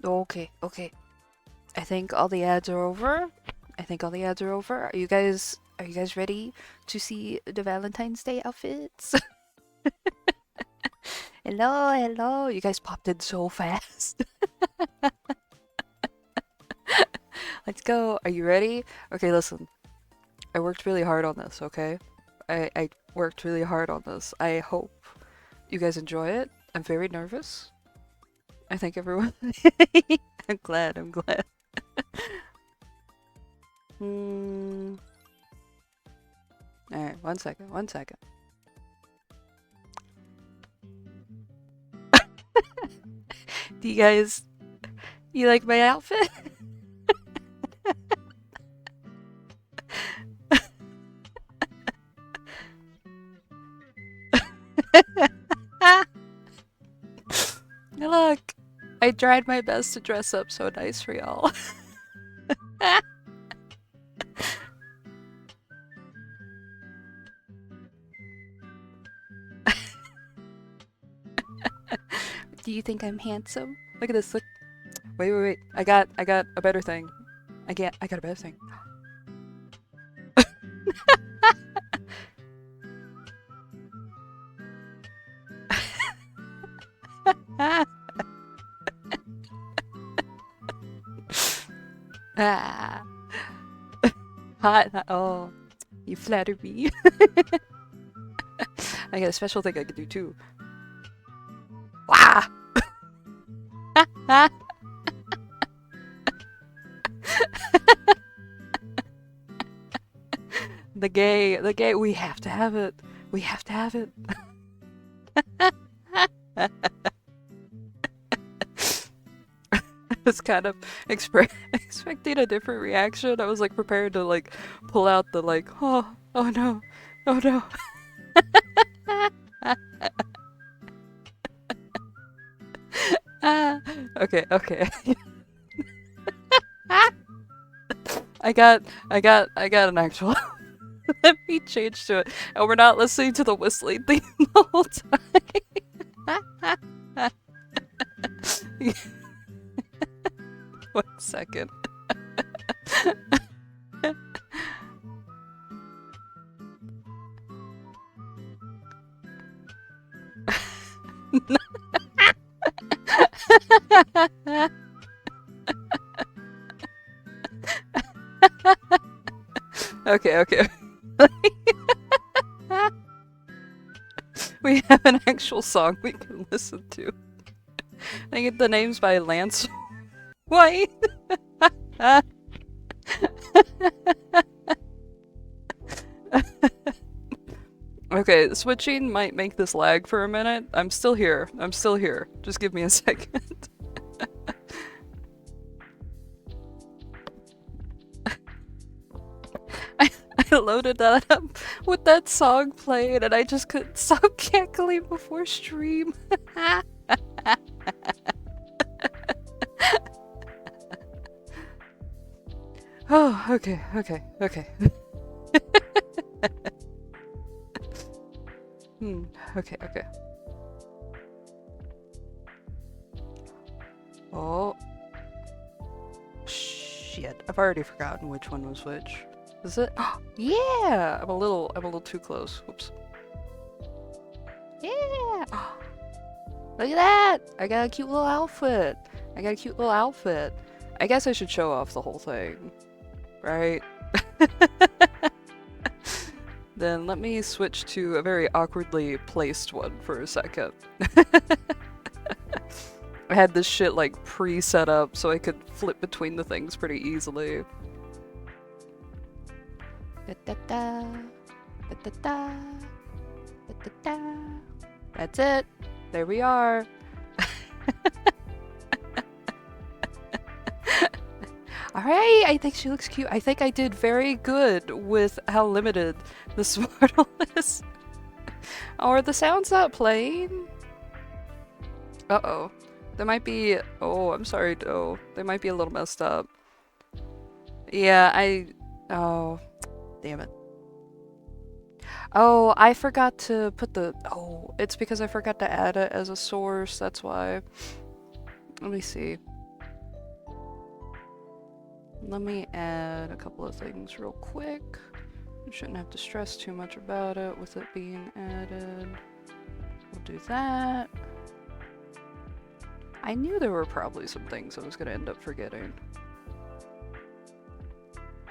Okay, okay. I think all the ads are over. Are you guys ready to see the Valentine's Day outfits? Hello, hello. You guys popped in so fast. Let's go. Are you ready? Okay, listen. I worked really hard on this, okay? I worked really hard on this. I hope you guys enjoy it. I'm very nervous. I think everyone... I'm glad. Alright, one second. Do you guys... You like my outfit? Look! I tried my best to dress up so nice for y'all. Do you think I'm handsome? Look at this, look. Wait. I got a better thing. I got a better thing. Ah. Hot. Oh, you flatter me. I got a special thing I could do too. Wah! The gay, we have to have it. I was kind of expecting a different reaction. I was like prepared to like pull out the like, oh no. Okay. I got an actual. Let me change to it, and we're not listening to the whistling theme the whole time. 1 second. Okay. We have an actual song we can listen to. I think the name's by Lance White. Okay, switching might make this lag for a minute. I'm still here. Just give me a second. I loaded that up with that song playing and I just couldn't stop cackling before stream. Oh, okay. Okay. Oh. Shit, I've already forgotten which one was which. Is it? Oh, yeah! I'm a little too close. Whoops. Yeah! Oh, look at that! I got a cute little outfit. I guess I should show off the whole thing. Right? Then let me switch to a very awkwardly placed one for a second. I had this shit like pre-set up so I could flip between the things pretty easily. That's it. There we are. Alright, I think she looks cute. I think I did very good with how limited the Smartle is. Are the sounds not playing? Uh-oh. There might be... Oh, I'm sorry, Doe. They might be a little messed up. Yeah, Oh, damn it. Oh, I forgot to put the... Oh, it's because I forgot to add it as a source, that's why. Let me see. Let me add a couple of things real quick. You shouldn't have to stress too much about it with it being added. We'll do that. I knew there were probably some things I was going to end up forgetting.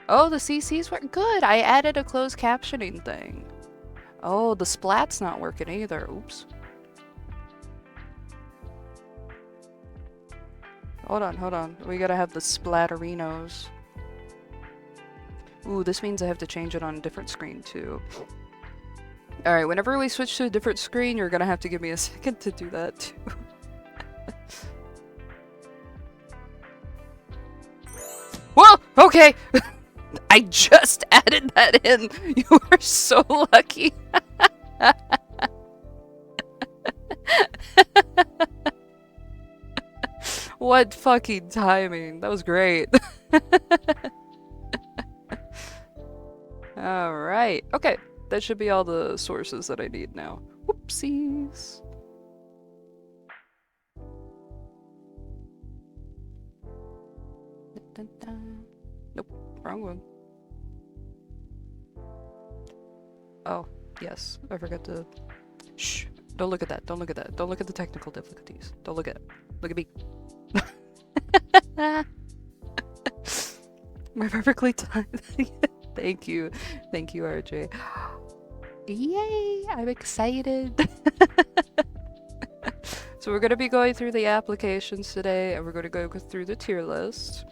Oh, the CCs were good. I added a closed captioning thing. Oh, the splat's not working either. Oops. Hold on, hold on. We gotta have the splatterinos. Ooh, this means I have to change it on a different screen too. Alright, whenever we switch to a different screen, you're gonna have to give me a second to do that too. Whoa! Okay! I just added that in! You are so lucky! What fucking timing. That was great. Alright. Okay. That should be all the sources that I need now. Whoopsies. Dun, dun, dun. Nope. Wrong one. Oh, yes. I forgot to... Shh. Don't look at that. Don't look at that. Don't look at the technical difficulties. Don't look at it. Look at me. My perfectly timed. Thank you. Thank you, RJ. Yay! I'm excited. So we're going to be going through the applications today, and we're going to go through the tier list.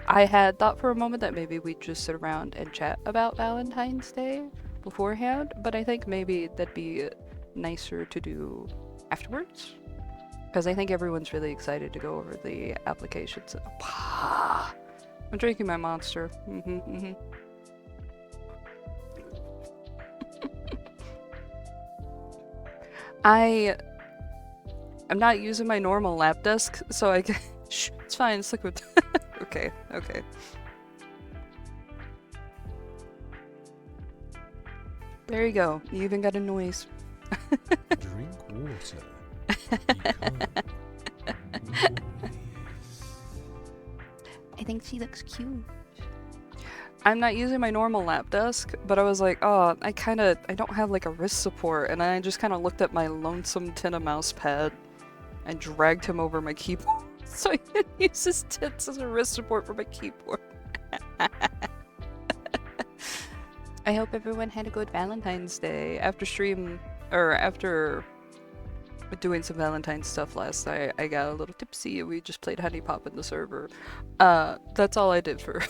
I had thought for a moment that maybe we'd just sit around and chat about Valentine's Day beforehand, but I think maybe that'd be nicer to do afterwards. Because I think everyone's really excited to go over the applications. I'm drinking my monster. I'm not using my normal lap desk, so I can... Shh, it's fine, it's liquid. Okay, okay. There you go. You even got a noise. Drink water. I think she looks cute. I'm not using my normal lap desk, but I was like, oh, I don't have like a wrist support, and I just kind of looked at my lonesome Tina mouse pad and dragged him over my keyboard so I could use his tits as a wrist support for my keyboard. I hope everyone had a good Valentine's Day. After doing some Valentine's stuff last night, I got a little tipsy and we just played Honey Pop in the server. That's all I did for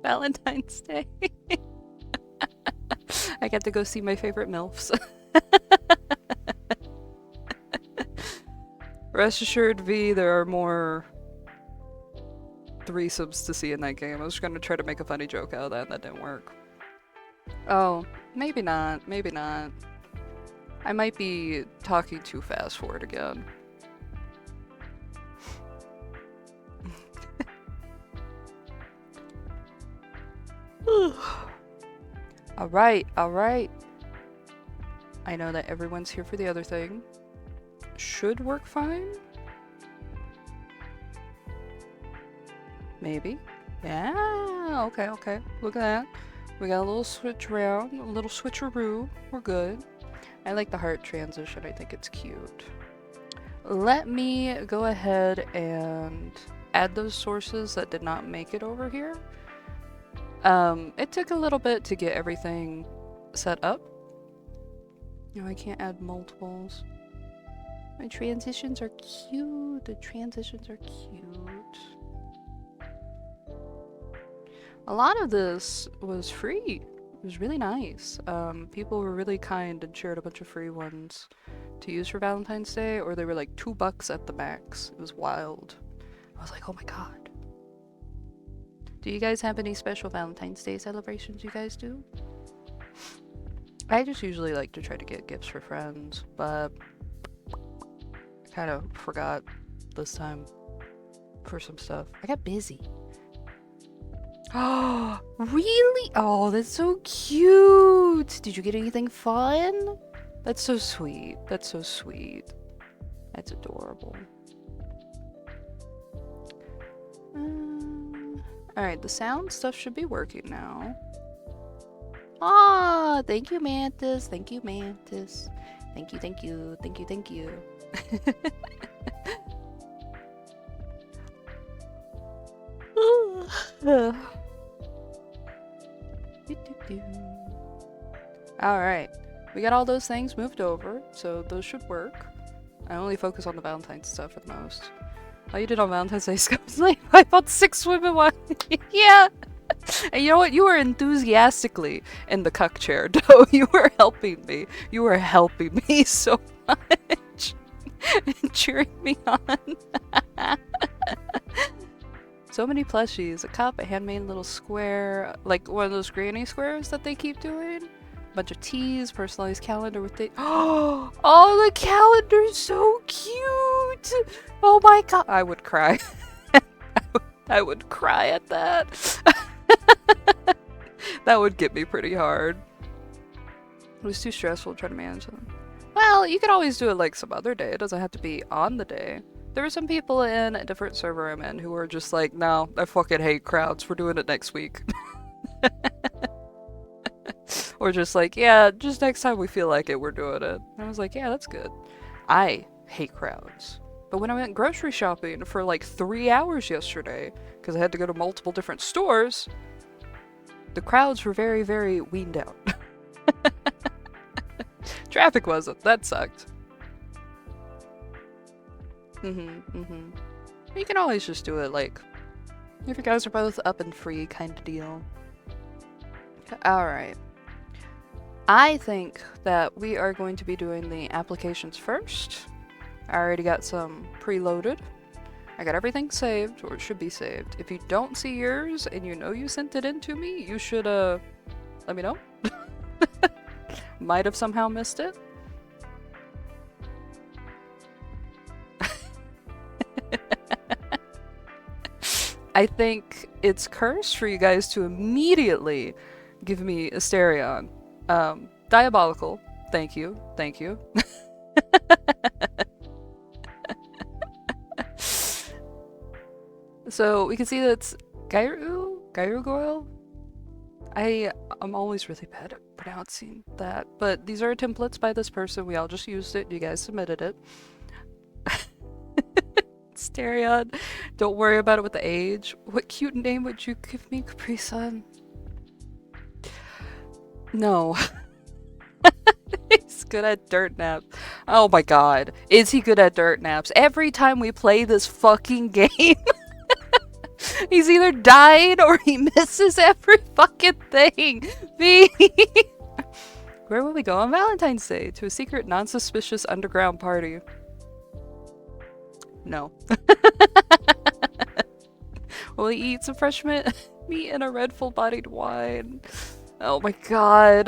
Valentine's Day. I got to go see my favorite MILFs. Rest assured, V, there are more threesomes to see in that game. I was gonna try to make a funny joke out of that, and that didn't work. Oh, maybe not. Maybe not. I might be talking too fast for it again. Alright, alright. I know that everyone's here for the other thing. Should work fine? Maybe. Yeah, okay, okay. Look at that. We got a little switch around, a little switcheroo. We're good. I like the heart transition. I think it's cute. Let me go ahead and add those sources that did not make it over here. It took a little bit to get everything set up. No, I can't add multiples. My transitions are cute. The transitions are cute. A lot of this was free. It was really nice. People were really kind and shared a bunch of free ones to use for Valentine's Day, or they were like $2 at the max. It was wild. I was like, oh my god. Do you guys have any special Valentine's Day celebrations you guys do? I just usually like to try to get gifts for friends, but I kind of forgot this time for some stuff. I got busy. Oh, really? Oh, that's so cute. Did you get anything fun? That's so sweet. That's so sweet. That's adorable. Alright, the sound stuff should be working now. Ah, thank you, Mantis. Thank you, Mantis. Thank you, thank you, thank you, thank you. Alright, we got all those things moved over, so those should work. I only focus on the Valentine's stuff at the most. How you did on Valentine's Day, Scumberly? I bought 6 women one. Yeah! And you know what? You were enthusiastically in the cuck chair, though. You were helping me. You were helping me so much. And cheering me on. So many plushies. A cup, a handmade little square, like one of those granny squares that they keep doing. A bunch of teas, personalized calendar with date. Oh, the calendar's so cute! Oh my god. I would cry. I would cry at that. That would get me pretty hard. It was too stressful trying to manage them. Well, you could always do it like some other day. It doesn't have to be on the day. There were some people in a different server I'm in who were just like, no, I fucking hate crowds. We're doing it next week. Or just like, yeah, just next time we feel like it, we're doing it. And I was like, yeah, that's good. I hate crowds. But when I went grocery shopping for like 3 hours yesterday, because I had to go to multiple different stores, the crowds were very, very weaned out. Traffic wasn't. That sucked. You can always just do it like, if you guys are both up and free kind of deal. Alright. I think that we are going to be doing the applications first. I already got some preloaded. I got everything saved, or it should be saved. If you don't see yours and you know you sent it in to me, you should let me know. Might have somehow missed it. I think it's cursed for you guys to immediately give me Asterion. Diabolical. Thank you. Thank you. So we can see that's Gyrugoyle? I'm always really bad at pronouncing that, but these are templates by this person. We all just used it. You guys submitted it. Asterion. Don't worry about it with the age. What cute name would you give me, Capri-san? No. He's good at dirt naps. Oh my god. Is he good at dirt naps? Every time we play this fucking game, he's either dying or he misses every fucking thing. Where will we go on Valentine's Day? To a secret, non-suspicious underground party. No. Will he eat some fresh meat and a red full-bodied wine? Oh my god.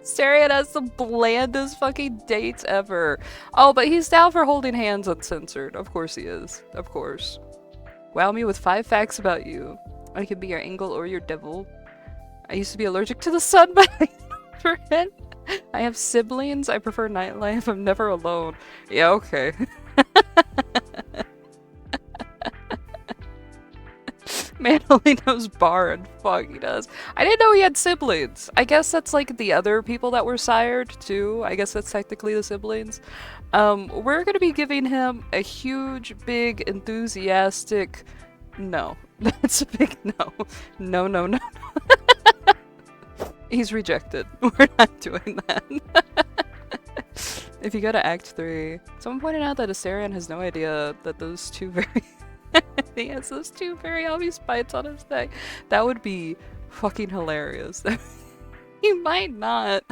Asterion has the blandest fucking dates ever. Oh, but he's down for holding hands uncensored. Of course he is. Of course. Wow me with 5 facts about you. I could be your angel or your devil. I used to be allergic to the sun, but I never had. I have siblings. I prefer nightlife. I'm never alone. Yeah, okay. Man only knows bar and fuck he does. I didn't know he had siblings. I guess that's like the other people that were sired too. I guess that's technically the siblings. We're gonna be giving him a huge, big, enthusiastic no. That's a big no. No, no, no, no. He's rejected. We're not doing that. If you go to Act 3, someone pointed out that Asterion has no idea that those two very he has those 2 very obvious bites on his neck. That would be fucking hilarious. He might not.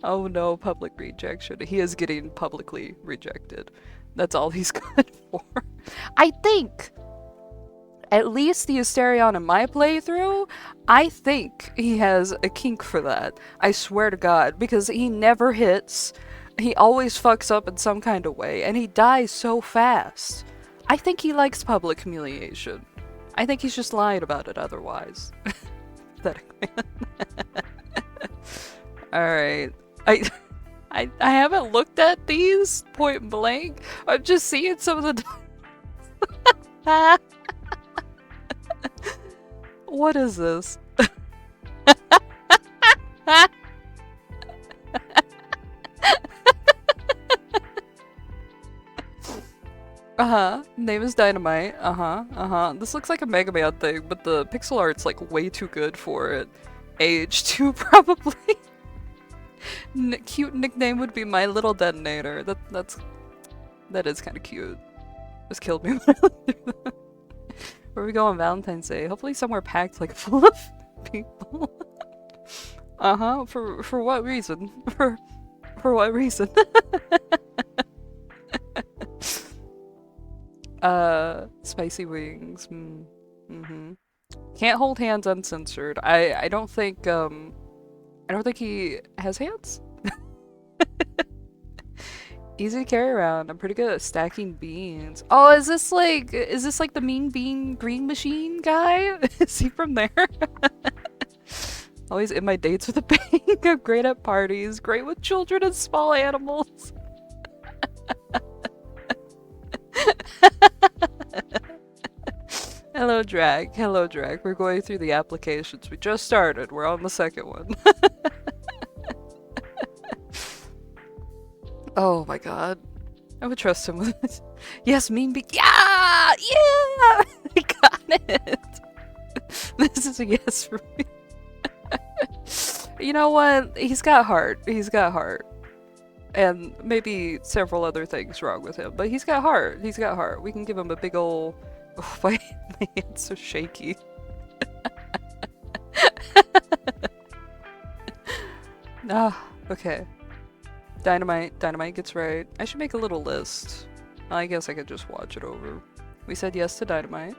Oh no, public rejection. He is getting publicly rejected. That's all he's good for. I think, at least the Asterion in my playthrough, I think he has a kink for that. I swear to God, because he never hits, he always fucks up in some kind of way, and he dies so fast. I think he likes public humiliation. I think he's just lying about it otherwise. Pathetically. Alright. I haven't looked at these point blank. I'm just seeing some of the What is this? Name is Dynamite. This looks like a Mega Man thing, but the pixel art's like way too good for it. Age 2 probably. Cute nickname would be My Little Detonator. That is kind of cute. Just killed me when I looked through that. Where we go on Valentine's Day? Hopefully somewhere packed like full of people. For what reason? For what reason? Spicy wings. Can't hold hands uncensored. I don't think he has hands. Easy to carry around. I'm pretty good at stacking beans. Oh, is this like the Mean Bean Green Machine guy? Is he from there? Always in my dates with a bang. I'm great at parties. Great with children and small animals. Hello, Drag. Hello, Drag. We're going through the applications. We just started. We're on the second one. Oh my god. I would trust him with it. Yes, Mean Bean. Yeah! Yeah! I got it! This is a yes for me. You know what? He's got heart. He's got heart. And maybe several other things wrong with him, but he's got heart. He's got heart. We can give him a big ol'... Oh, my hand's so shaky. Okay. Dynamite gets right. I should make a little list. I guess I could just watch it over. We said yes to Dynamite.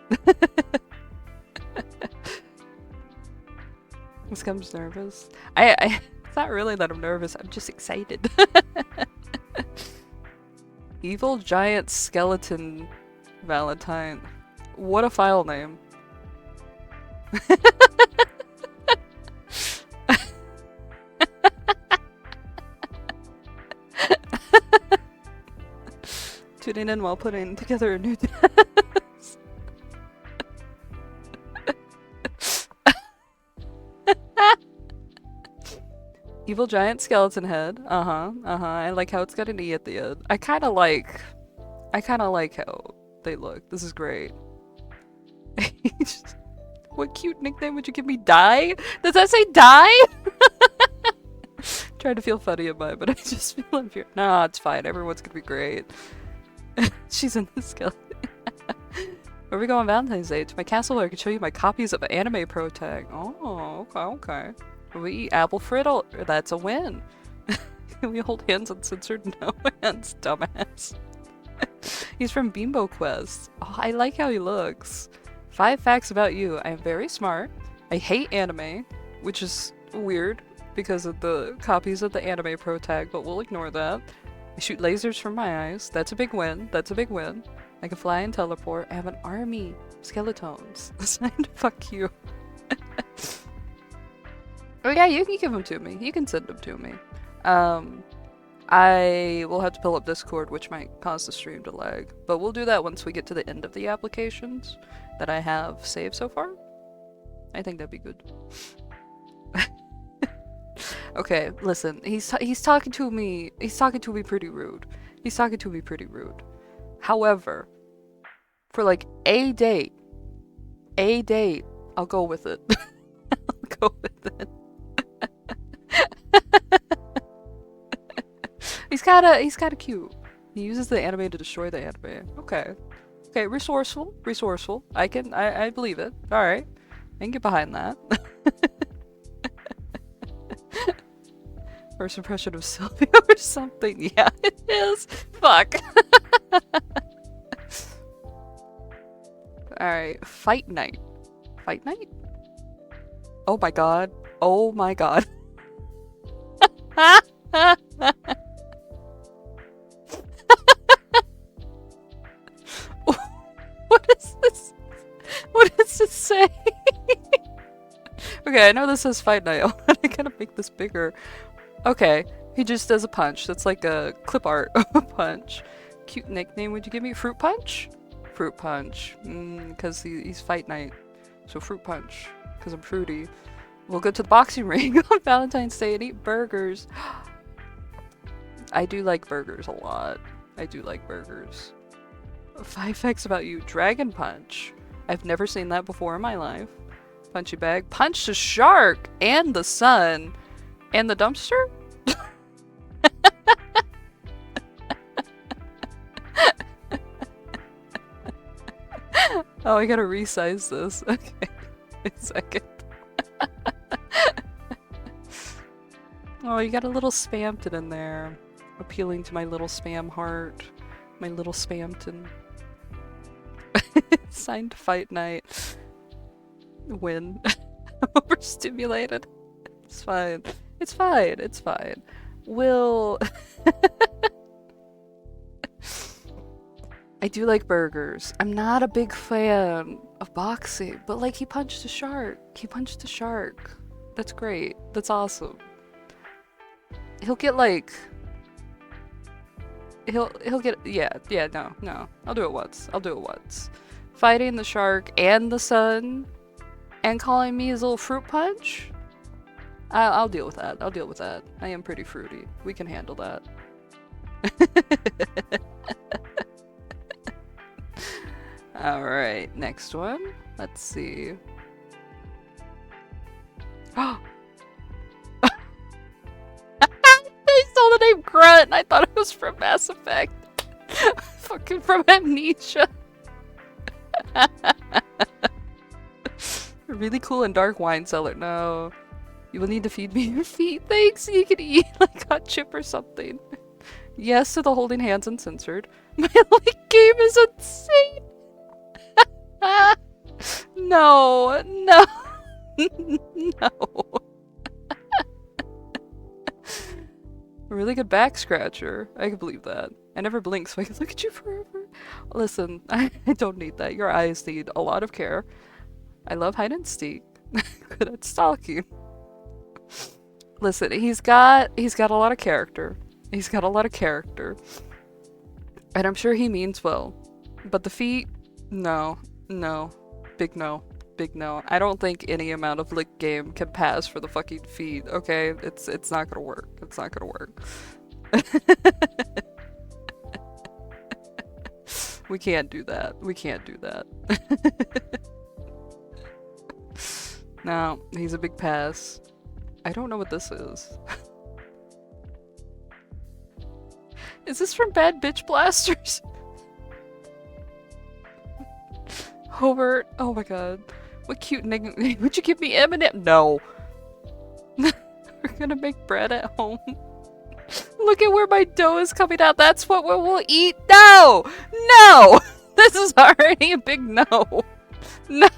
Scum's nervous. It's not really that I'm nervous, I'm just excited. Evil Giant Skeleton Valentine. What a file name. Tuning in while putting together a new desk. Evil Giant Skeleton Head. I like how it's got an E at the end. I kinda like how they look. This is great. What cute nickname would you give me? Die? Does that say die? Trying to feel funny about it, but I just feel I'm here. Nah, it's fine. Everyone's gonna be great. She's in the skeleton. Where we go on Valentine's Day? To my castle where I can show you my copies of Anime Pro Tag. Oh, okay. We eat apple fritter. That's a win. Can we hold hands uncensored? No hands, dumbass. He's from Bimbo Quest. Oh, I like how he looks. 5 facts about you. I am very smart. I hate anime, which is weird because of the copies of the Anime Pro Tag, but we'll ignore that. I shoot lasers from my eyes. That's a big win. That's a big win. I can fly and teleport. I have an army of skeletons. Assigned to fuck you. Oh yeah, you can give them to me. You can send them to me. I will have to pull up Discord, which might cause the stream to lag. But we'll do that once we get to the end of the applications that I have saved so far. I think that'd be good. Okay, listen. He's talking to me. He's talking to me pretty rude. He's talking to me pretty rude. However, for like a date, I'll go with it. I'll go with it. He's kinda cute. He uses the anime to destroy the anime. Okay. Okay, resourceful. I believe it. Alright. I can get behind that. First impression of Sylvia or something. Yeah, it is. Fuck. Alright, fight night. Fight night? Oh my god. Oh my god. What is this? What does this say? Okay, I know this says fight night. I gotta make this bigger. Okay, he just does a punch. That's like a clip art of a punch. Cute nickname would you give me? Fruit Punch? Fruit Punch. Because he's fight night. So Fruit Punch. because I'm fruity. We'll go to the boxing ring on Valentine's Day and eat burgers. I do like burgers a lot. I do like burgers. 5 facts about you. Dragon punch. I've never seen that before in my life. Punchy bag. Punch the shark and the sun and the dumpster? Oh, I gotta resize this. Okay. Wait a second. Oh, you got a little Spamton in there. Appealing to my little spam heart. My little Spamton. Signed fight night. Win. Overstimulated. It's fine. It's fine. It's fine. Will... I do like burgers. I'm not a big fan of boxing, but like he punched a shark. He punched a shark. That's great. That's awesome. He'll get like... He'll get... Yeah, no. I'll do it once. I'll do it once. Fighting the shark and the sun and calling me his little fruit punch? I'll deal with that. I'll deal with that. I am pretty fruity. We can handle that. Alright, next one. Let's see. Oh! They stole the name Grunt and I thought it was from Mass Effect. Fucking from Amnesia. Really cool and dark wine cellar. No. You will need to feed me your feet. Thanks. You can eat like hot chip or something. Yes to the holding hands uncensored. My like game is insane. No. No. A really good back scratcher. I can believe that. I never blink so I can look at you forever. Listen, I don't need that. Your eyes need a lot of care. I love hide and seek. Good at stalking. Listen, he's got a lot of character. He's got a lot of character. And I'm sure he means well. But the feet, no. Big no. Big no. I don't think any amount of lick game can pass for the fucking feet, okay? It's not gonna work. It's not gonna work. We can't do that. We can't do that. No, he's a big pass. I don't know what this is. Is this from Bad Bitch Blasters? Hobart, oh my god. What cute name. Would you give me Eminem? No. We're gonna make bread at home. Look at where my dough is coming out. That's what we'll eat. No! No! This is already a big no. No.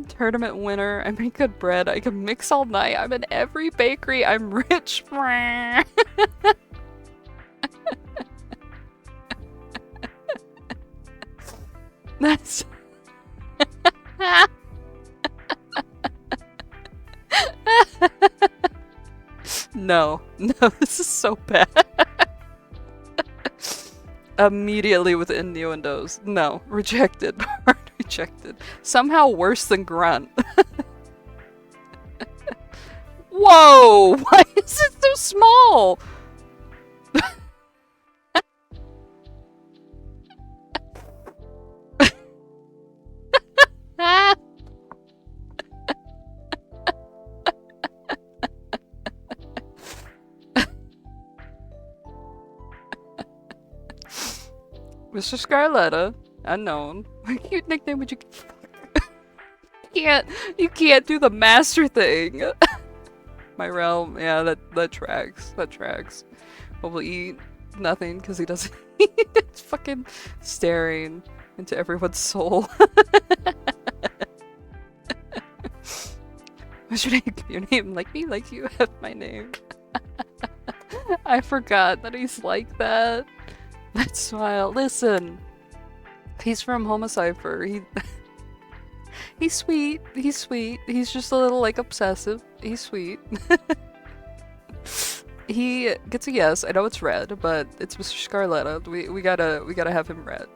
Tournament winner. I make good bread. I can mix all night. I'm in every bakery. I'm rich. That's... No, this is so bad. Immediately with innuendos. No, rejected. Hard rejected. Somehow worse than Grunt. Whoa! Why is it so small? Mr. Scarletta, unknown. What cute nickname would you you can't do the master thing. My realm, yeah, that tracks. That tracks. What we'll eat? Nothing, because he doesn't eat. It's fucking staring into everyone's soul. What's your name? Your name? Like me, like you have my name. I forgot that he's like that. That smile. Listen. He's from Homocypher. He's sweet. He's sweet. He's just a little like obsessive. He's sweet. He gets a yes. I know it's red, but it's Mr. Scarletta. We gotta have him red.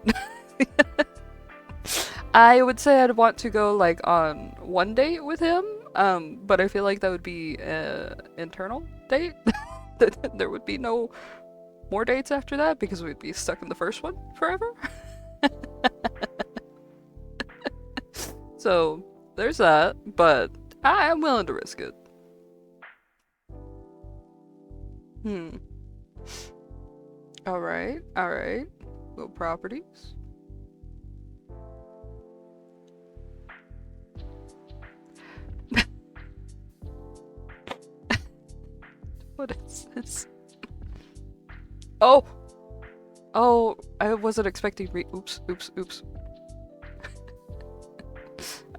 I would say I'd want to go like on one date with him, but I feel like that would be an internal date. There would be no more dates after that because we'd be stuck in the first one forever. So there's that, but I'm willing to risk it. Alright, alright. Go properties. What is this? Oh! Oh, I wasn't expecting oops.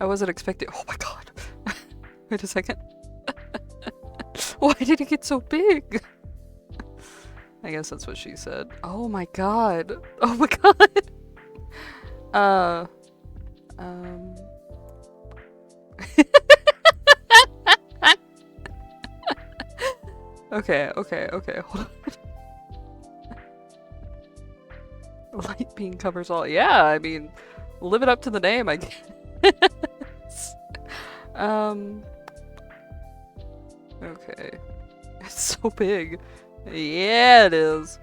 I wasn't expecting- oh my god. Wait a second. Why did it get so big? I guess that's what she said. Oh my god. Oh my god. Okay, hold on. Light beam covers all. Yeah, I mean, live it up to the name, I guess. Okay. It's so big. Yeah, it is.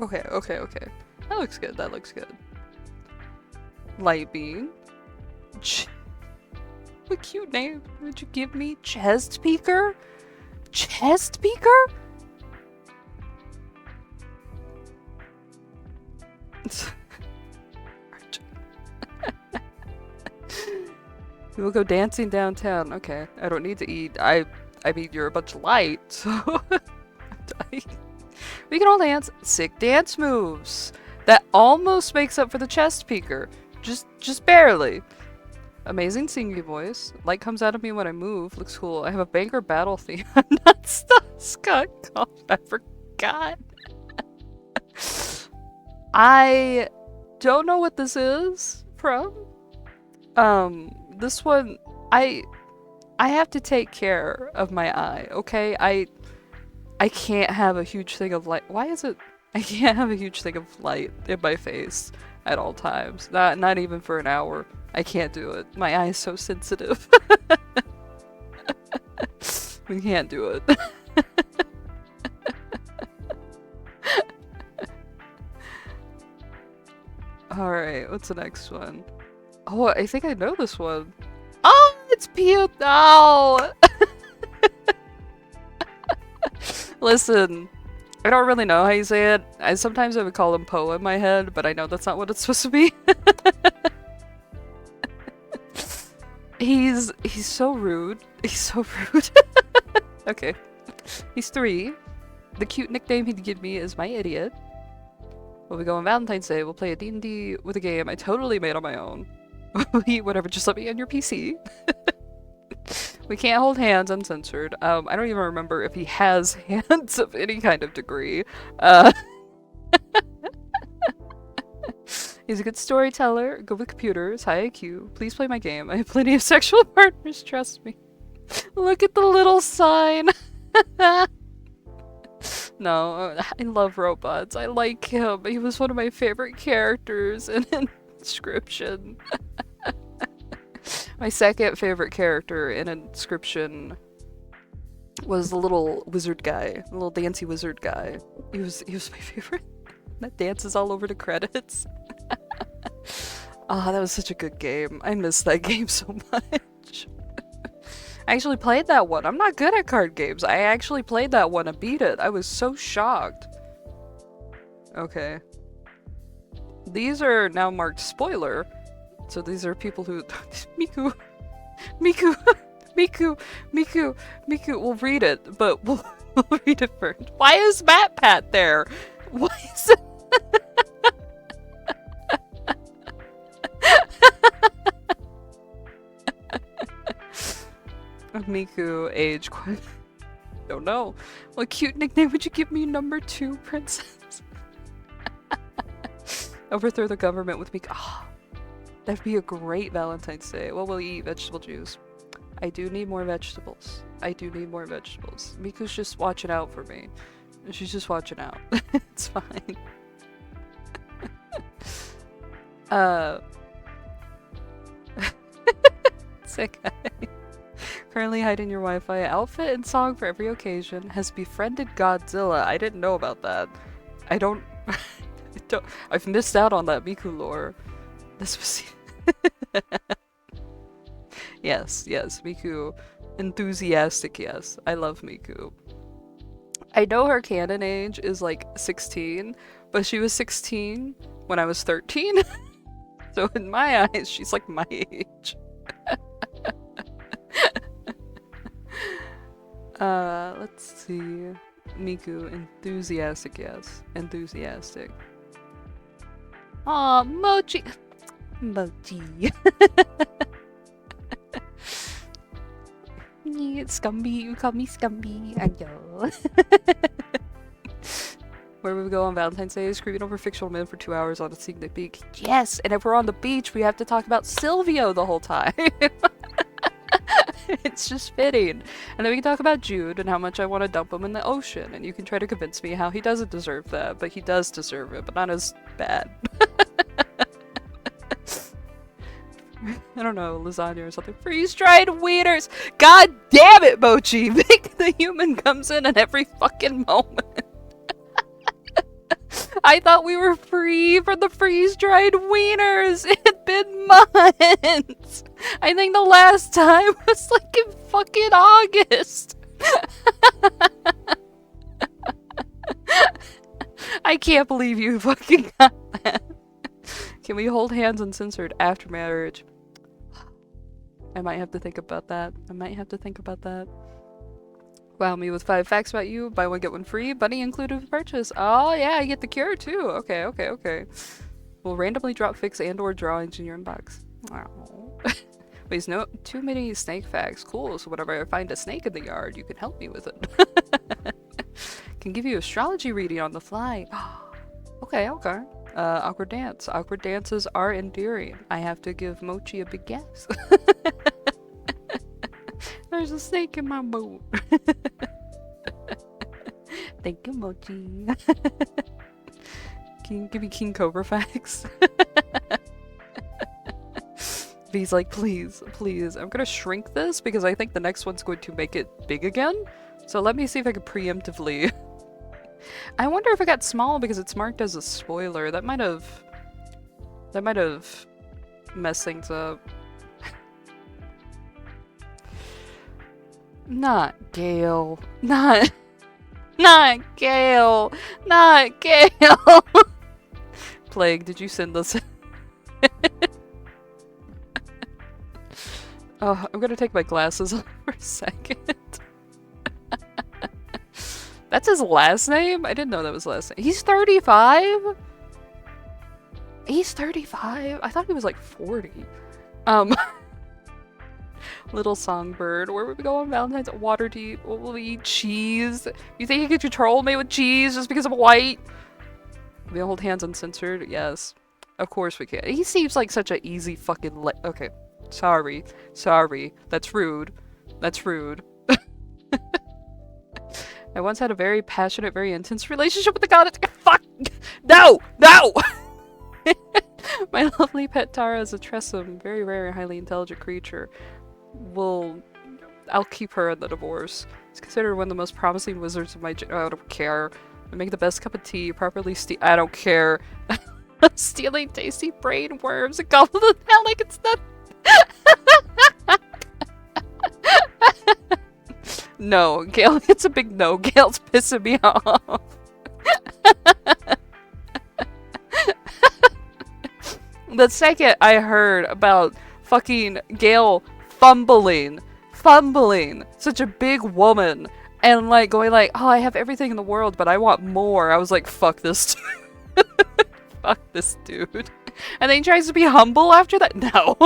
Okay. That looks good. Light beam. What cute name would you give me? Chest Speaker? Chest Speaker? We will go dancing downtown. Okay, I don't need to eat. I mean, you're a bunch of light, so I'm dying. We can all dance sick dance moves. That almost makes up for the chest peeker. Just barely. Amazing singing voice. Light comes out of me when I move. Looks cool. I have a banger battle theme. Not Scott Cough. I forgot. I don't know what this is from. This one, I have to take care of my eye, okay? I can't have a huge thing of light. Why is it? I can't have a huge thing of light in my face at all times. Not even for an hour. I can't do it. My eye is so sensitive. We can't do it. Alright, what's the next one? Oh, I think I know this one. Oh, it's Pew. No! Listen, I don't really know how you say it. Sometimes I would call him Poe in my head, but I know that's not what it's supposed to be. He's so rude. He's so rude. Okay. He's 3. The cute nickname he'd give me is my idiot. We'll be going Valentine's Day. We'll play a D&D with a game I totally made on my own. We'll eat whatever, just let me on your PC. We can't hold hands uncensored. I don't even remember if he has hands of any kind of degree. He's a good storyteller, good with computers, high IQ. Please play my game. I have plenty of sexual partners, trust me. Look at the little sign. No, I love robots. I like him. He was one of my favorite characters in Inscription. My second favorite character in Inscription was the little wizard guy, the little dancy wizard guy. He was my favorite. That dances all over the credits. Ah, that was such a good game. I miss that game so much. I actually played that one. I'm not good at card games. I actually played that one and beat it. I was so shocked. Okay. These are now marked spoiler. So these are people who... Miku! We'll read it, but we'll read it first. Why is Matt Pat there? Why is it... Miku, age, don't know. What cute nickname would you give me? Number 2, princess? Overthrow the government with Miku. Oh, that'd be a great Valentine's Day. Well, we'll eat vegetable juice. I do need more vegetables. Miku's just watching out for me. She's just watching out. It's fine. Uh, sick guy. Currently hiding your Wi-Fi. Outfit and song for every occasion. Has befriended Godzilla. I didn't know about that. I don't... I've missed out on that Miku lore. This was... Yes, Miku. Enthusiastic, yes. I love Miku. I know her canon age is like 16, but she was 16 when I was 13. So in my eyes, she's like my age. Let's see. Miku, enthusiastic, yes. Enthusiastic. Aw, Mochi! Mochi. Scumby, you call me Scumby. Ayo. Where we go on Valentine's Day is creeping over fictional men for 2 hours on a scenic beach. Yes, and if we're on the beach, we have to talk about Silvio the whole time. It's just fitting. And then we can talk about Jude and how much I want to dump him in the ocean. And you can try to convince me how he doesn't deserve that, but he does deserve it, but not as bad. I don't know, lasagna or something. Freeze-dried wieners! God damn it, Mochi! Vic the human comes in at every fucking moment. I thought we were free from the freeze-dried wieners! It had been months! I think the last time was like in fucking August! I can't believe you fucking got that. Can we hold hands uncensored after marriage? I might have to think about that. Wow me with 5 facts about you. Buy one, get one free. Bunny included with purchase. Oh yeah, I get the cure too. Okay. We'll randomly drop fix and or drawings in your inbox. Wow. Please no too many snake facts. Cool, so whenever I find a snake in the yard, you can help me with it. Can give you astrology reading on the fly. Okay. Awkward dance. Awkward dances are endearing. I have to give Mochi a big yes. There's a snake in my boot. Thank you, Mochi. Can you give me King Cobra facts? He's like, please. I'm gonna shrink this because I think the next one's going to make it big again. So let me see if I can preemptively. I wonder if it got small because it's marked as a spoiler. That might have messed things up. Not Gale. Not Gale. Plague, did you send this? Oh, I'm gonna take my glasses off for a second. That's his last name? I didn't know that was his last name. He's 35? He's 35? I thought he was like 40. Little songbird. Where would we go on Valentine's? Waterdeep. What will we eat? Cheese. You think you could control me with cheese just because I'm white? We hold hands uncensored? Yes. Of course we can. He seems like such an easy fucking okay. Sorry. That's rude. I once had a very passionate, very intense relationship with the goddess. Fuck! No! My lovely pet Tara is a Tressum, very rare and highly intelligent creature. I'll keep her in the divorce. It's considered one of the most promising wizards of my I don't care. I make the best cup of tea, properly I don't care. Stealing tasty brain worms and gobble them out like it's not. No, Gale, it's a big no. Gale's pissing me off. The second I heard about fucking Gale fumbling, such a big woman, and like going like, oh, I have everything in the world, but I want more. I was like, fuck this dude. Fuck this dude. And then he tries to be humble after that? No.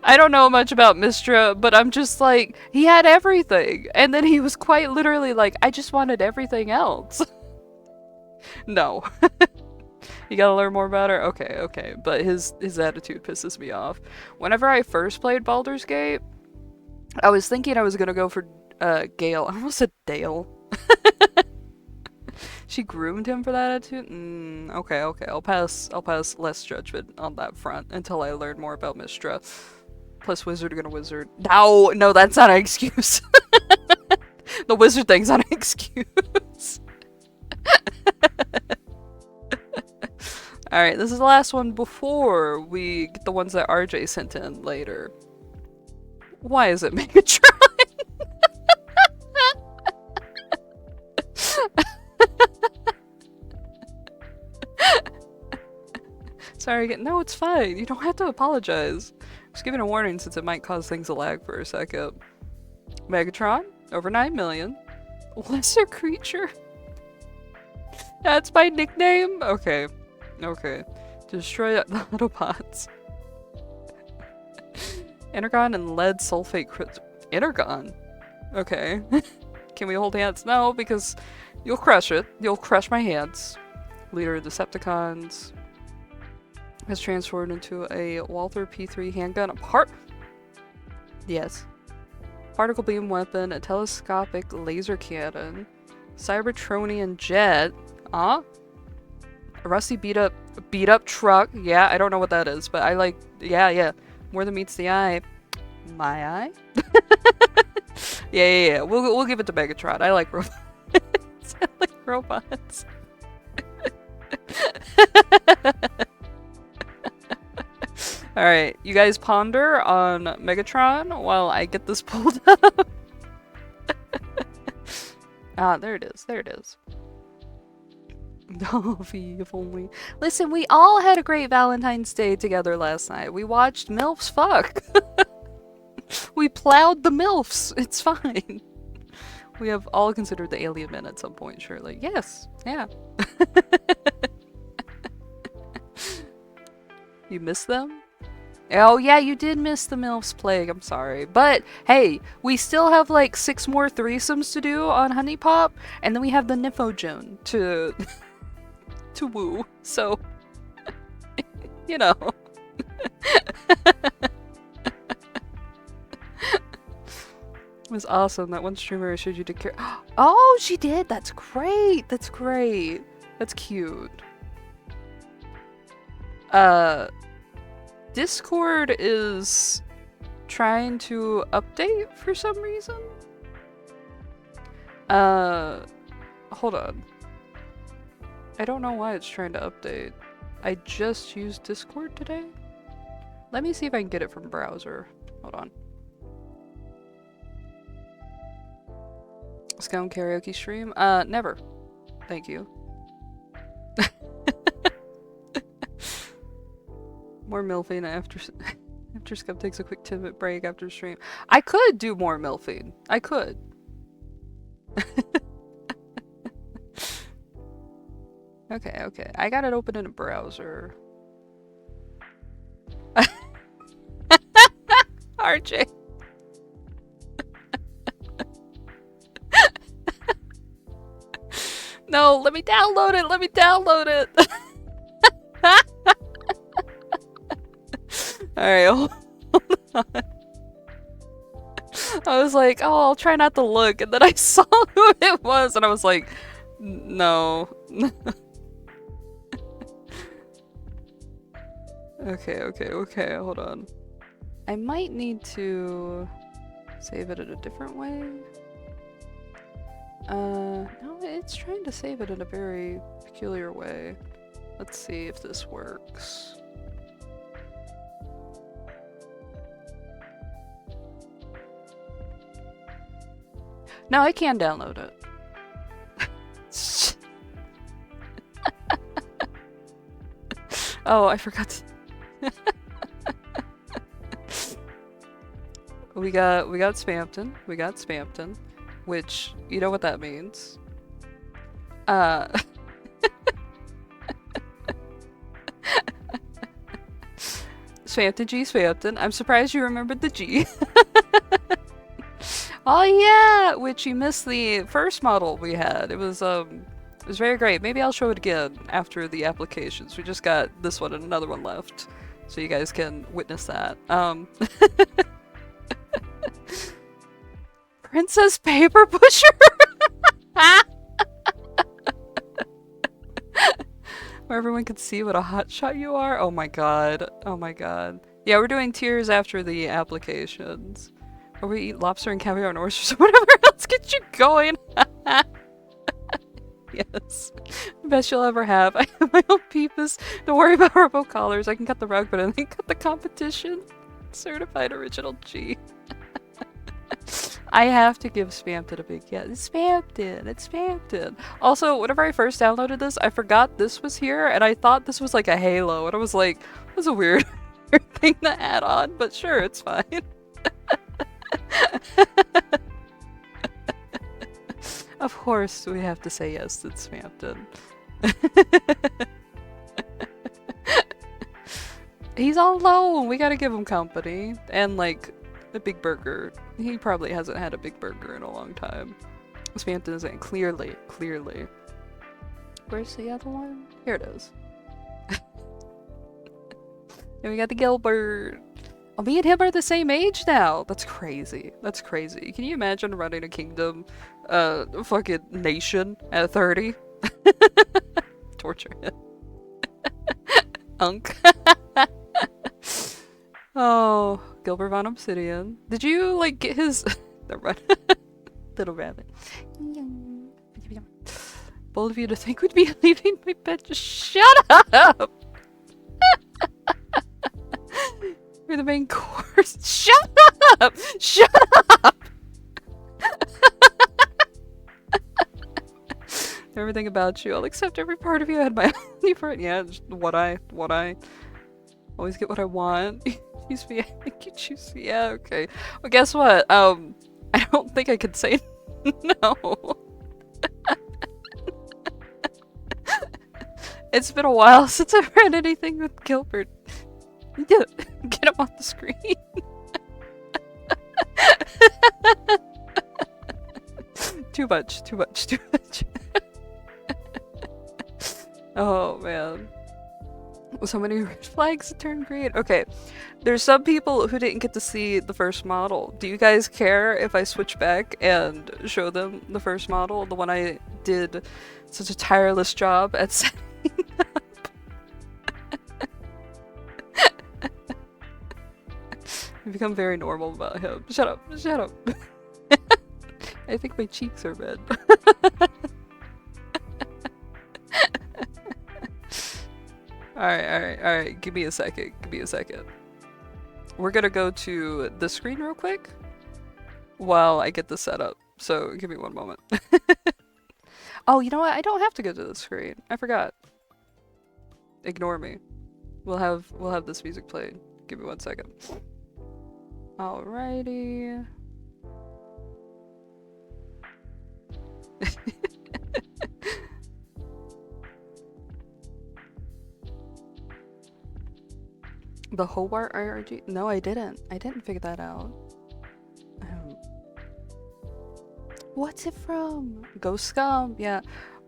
I don't know much about Mistra, but I'm just like, he had everything. And then he was quite literally like, I just wanted everything else. No. You gotta learn more about her? Okay. But his attitude pisses me off. Whenever I first played Baldur's Gate, I was thinking I was gonna go for Gale. I almost said Dale. She groomed him for that attitude? Okay, okay. I'll pass less judgment on that front until I learn more about Mistra. Plus wizard gonna wizard. No, that's not an excuse. The wizard thing's not an excuse. Alright, this is the last one before we get the ones that RJ sent in later. Why is it Megatron? Sorry again. No, it's fine. You don't have to apologize. Just giving a warning since it might cause things to lag for a second. Megatron, over 9 million. Lesser creature? That's my nickname? Okay. Okay. Destroy the Autobots. Energon and lead sulfate Energon? Okay. Can we hold hands? No, because you'll crush it. You'll crush my hands. Leader of Decepticons. Has transformed into a Walther P3 handgun. Yes. Particle beam weapon, a telescopic laser cannon, Cybertronian jet. A rusty beat up truck. Yeah, I don't know what that is, but I like. Yeah. More than meets the eye. My eye. Yeah. We'll give it to Megatron. I like robots. I like robots. Alright, you guys ponder on Megatron while I get this pulled up. There it is. There it is. Oh, if only. Listen, we all had a great Valentine's Day together last night. We watched MILFs fuck. We plowed the MILFs. It's fine. We have all considered the alien men at some point, surely. Yes. Yeah. You miss them? Oh yeah, you did miss the MILF's plague, I'm sorry. But, hey, we still have like 6 more threesomes to do on Honey Pop, and then we have the Nymphogen to woo, so, you know. It was awesome, that one streamer showed you to care. Oh, she did! That's great! That's great! That's cute. Discord is trying to update for some reason. Hold on. I don't know why it's trying to update. I just used Discord today. Let me see if I can get it from browser. Hold on. Scum karaoke stream? Never. Thank you. More milfing after Scum takes a quick 10-minute break after stream. I could do more milfing. I could. Okay. I got it open in a browser. RJ. No, let me download it. Let me download it. Alright, hold on. I was like, oh, I'll try not to look, and then I saw who it was, and I was like, no. Okay, hold on. I might need to save it in a different way. No, it's trying to save it in a very peculiar way. Let's see if this works. No, I can download it. Oh, I forgot to... We got Spamton. We got Spamton. Which, you know what that means. Spamton G Spamton. I'm surprised you remembered the G. Oh yeah! Which you missed the first model we had. It was very great. Maybe I'll show it again after the applications. We just got this one and another one left. So you guys can witness that. Princess Paper Pusher? can see what a hotshot you are? Oh my god. Oh my god. Yeah, we're doing tiers after the applications. Or we eat lobster and caviar and oysters or whatever else gets you going. Yes. Best you'll ever have. I have my own peepus. Don't worry about robocallers. I can cut the rug, but I didn't cut the competition. Certified original G. I have to give Spamton a big yeah. It's Spamton. It's Spamton. Also, whenever I first downloaded this, I forgot this was here, and I thought this was like a Halo, and I was like, that's a weird thing to add on, but sure, it's fine. Of course, we have to say yes to Spamton. He's all alone. We gotta give him company. And like a big burger. He probably hasn't had a big burger in a long time. Spamton isn't. Clearly. Where's the other one? Here it is. And we got the Gilbert. Oh, me and him are the same age now. That's crazy. That's crazy. Can you imagine running a kingdom, fucking nation at 30? Torture him. Unk. Oh, Gilbert Von Obsidian. Did you, like, get his... Little rabbit. Bold of you to think we'd be leaving my bed. Just shut up! You're the main course. Shut up! Shut up! Everything about you. I'll accept every part of you. I had my only part. Yeah, just what I. Always get what I want. Choose me. I think you choose me. Yeah, okay. Well, guess what? I don't think I could say no. It's been a while since I've read anything with Gilbert. Get him off the screen. Too much. Oh man. So many red flags turn green. Okay, there's some people who didn't get to see the first model. Do you guys care if I switch back and show them the first model? The one I did such a tireless job at setting up. I've become very normal about him. Shut up. I think my cheeks are red. Alright. Give me a second. We're gonna go to the screen real quick while I get this set up. So give me one moment. Oh, you know what? I don't have to go to the screen. I forgot. Ignore me. We'll have this music played. Give me 1 second. Alrighty. The Hobart IRG? No, I didn't. I didn't figure that out. What's it from? Ghost Scum? Yeah.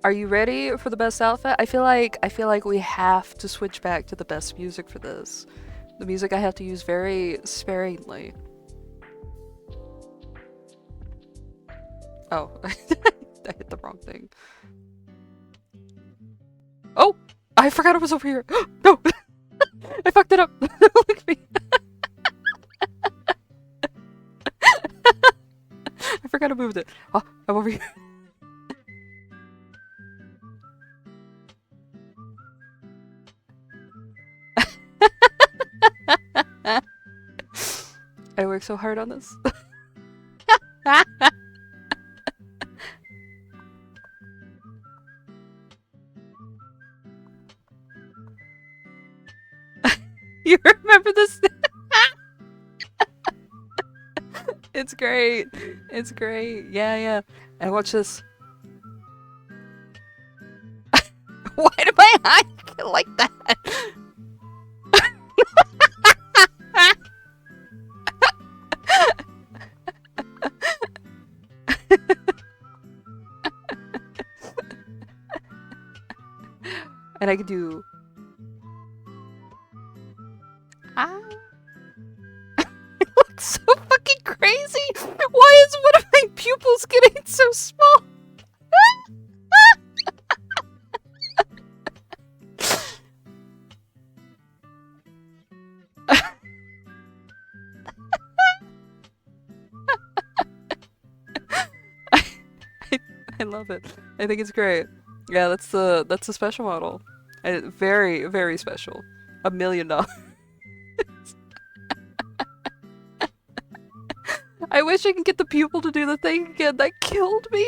Are you ready for the best outfit? I feel like we have to switch back to the best music for this. The music I have to use very sparingly. Oh, I hit the wrong thing. Oh! I forgot it was over here! No! I fucked it up! Look at me! I forgot I moved it. Oh, I'm over here. I worked so hard on this. You remember this? It's great. It's great. Yeah. And watch this. Why do my eyes get like that? And I can do... It looks so fucking crazy! Why is one of my pupils getting so small? I love it. I think it's great. Yeah, that's the special model. Very, very special. $1 million. I wish I could get the pupil to do the thing again. That killed me.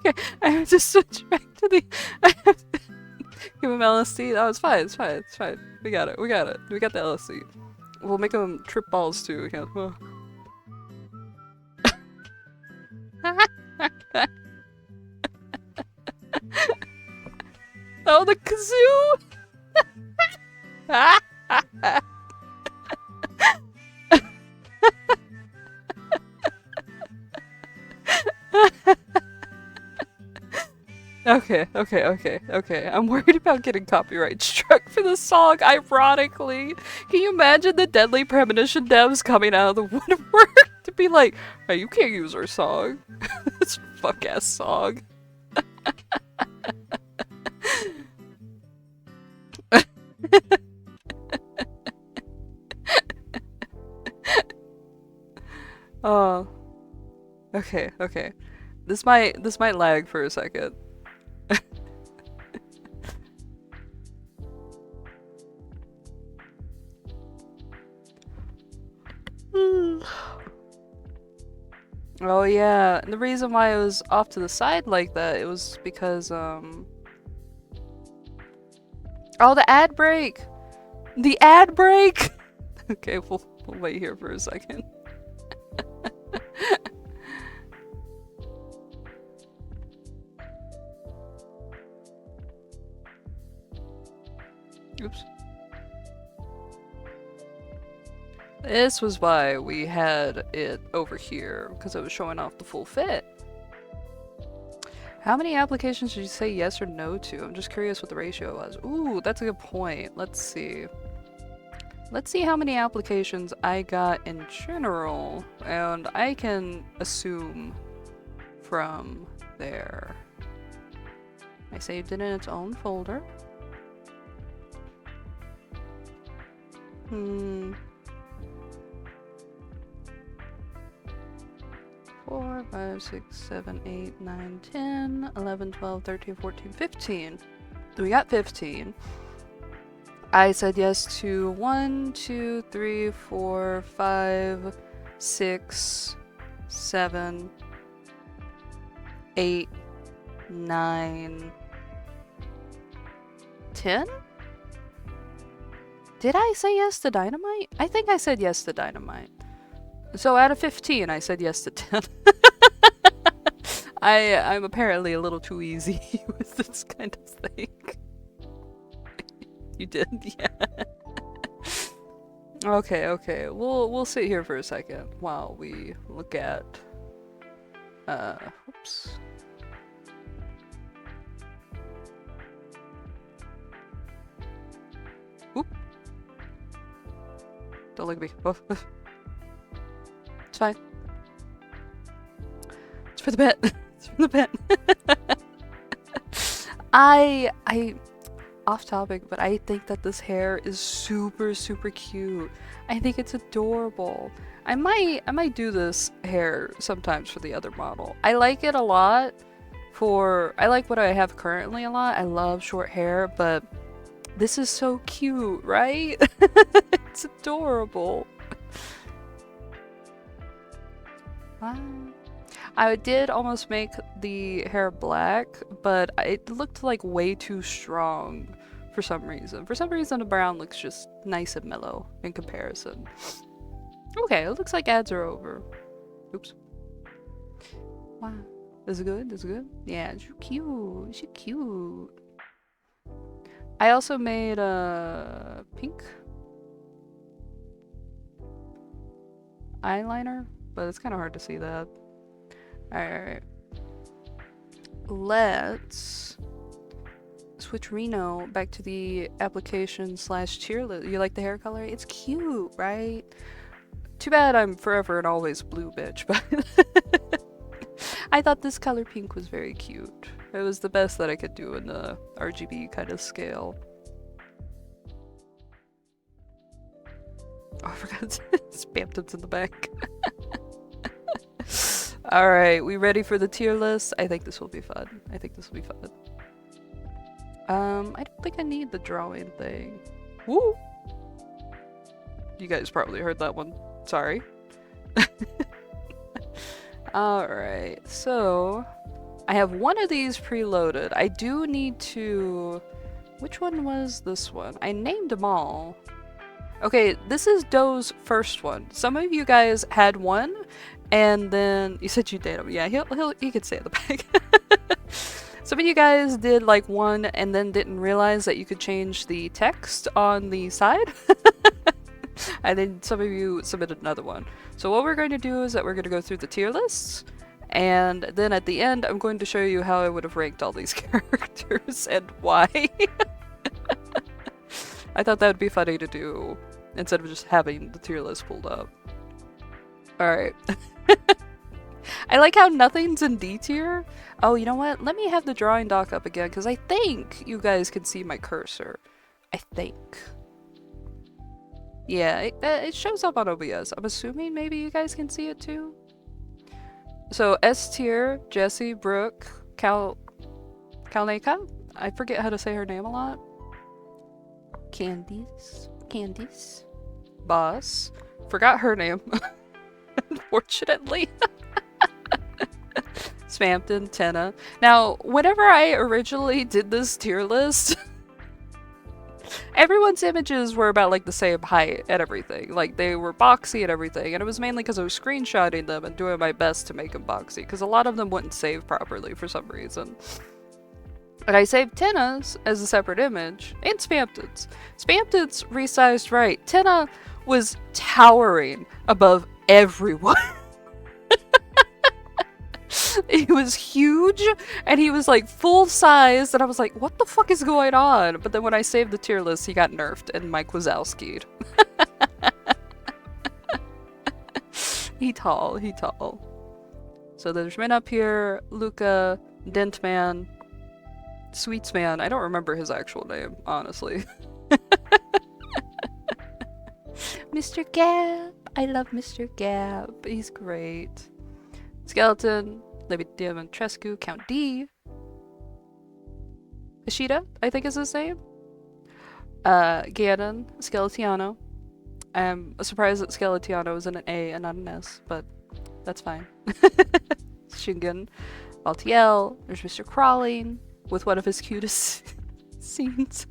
Okay, I have to switch back to the. I have to give him LSD. Oh, it's fine. It's fine. It's fine. We got it. We got it. We got the LSD. We'll make him trip balls too again. Oh. Oh, the kazoo! Okay. I'm worried about getting copyright struck for this song, ironically. Can you imagine the Deadly Premonition devs coming out of the woodwork to be like, hey, you can't use our song. This fuck-ass song. Oh. Okay. This might lag for a second. Oh yeah, and the reason why it was off to the side like that, it was because oh, the ad break! The ad break! Okay, we'll wait here for a second. Oops. This was why we had it over here, because it was showing off the full fit. How many applications did you say yes or no to? I'm just curious what the ratio was. Ooh, that's a good point. Let's see. Let's see how many applications I got in general, and I can assume from there. I saved it in its own folder. 4, 5, 6, 7, 8, 9, 10, 11, 12, 13, 14, 15. We got 15. I said yes to 1, 2, 3, 4, 5, 6, 7, 8, 9, 10? Did I say yes to Dynamite? I think I said yes to Dynamite. So out of 15, I said yes to 10. I'm apparently a little too easy with this kind of thing. You did? Yeah. Okay. We'll sit here for a second while we look at oops. Oop. Don't look at me. Oh. It's fine. It's for the bet. It's for the bet. I off topic, but I think that this hair is super cute. I think it's adorable. I might do this hair sometimes for the other model. I like it a lot I like what I have currently a lot. I love short hair, but this is so cute, right? It's adorable. Wow. I did almost make the hair black, but it looked like way too strong for some reason. For some reason, the brown looks just nice and mellow in comparison. Okay, it looks like ads are over. Oops. Wow. Is it good? Is it good? Yeah, she's cute. She's cute. I also made a pink eyeliner, but it's kind of hard to see that. Alright. Let's switch Reno back to the application / cheerleader. You like the hair color? It's cute, right? Too bad I'm forever and always blue bitch, but I thought this color pink was very cute. It was the best that I could do in the RGB kind of scale. Oh, I forgot Spamton's in the back. Alright, we ready for the tier list? I think this will be fun. I think this will be fun. I don't think I need the drawing thing. Woo! You guys probably heard that one. Sorry. Alright, so I have one of these preloaded. I do need to... Which one was this one? I named them all. Okay, this is Do's first one. Some of you guys had one, and then you said you did him. Yeah, he could stay in the back. Some of you guys did like one and then didn't realize that you could change the text on the side. And then some of you submitted another one. So what we're going to do is that we're going to go through the tier lists, and then at the end I'm going to show you how I would have ranked all these characters and why. I thought that would be funny to do instead of just having the tier list pulled up. Alright. I like how nothing's in D tier. Oh, you know what? Let me have the drawing dock up again because I think you guys can see my cursor. I think. Yeah, it shows up on OBS. I'm assuming maybe you guys can see it too. So S tier, Jessie, Brooke, Kalneka. I forget how to say her name a lot. Candice. Boss. Forgot her name. Unfortunately. Spamton, Tenna. Now, whenever I originally did this tier list, everyone's images were about like the same height and everything. Like they were boxy and everything, and it was mainly because I was screenshotting them and doing my best to make them boxy, because a lot of them wouldn't save properly for some reason. And I saved Tenna's as a separate image, and Spamton's. Spamton's resized right. Tenna was towering above everyone. He was huge, and he was like full size, and I was like, what the fuck is going on? But then when I saved the tier list, he got nerfed, and Mike Wazowski'd. He tall. So there's Min up here, Luca, Dentman, Sweetsman. I don't remember his actual name, honestly. Mr. Gap. I love Mr. Gap. He's great. Skeleton, Libby Diamantrescu, Count D. Ishida, I think is his name. Ganon, Skeletiano. I'm surprised that Skeletiano is in an A and not an S, but that's fine. Shingen, Valtiel, there's Mr. Crawling, with one of his cutest scenes.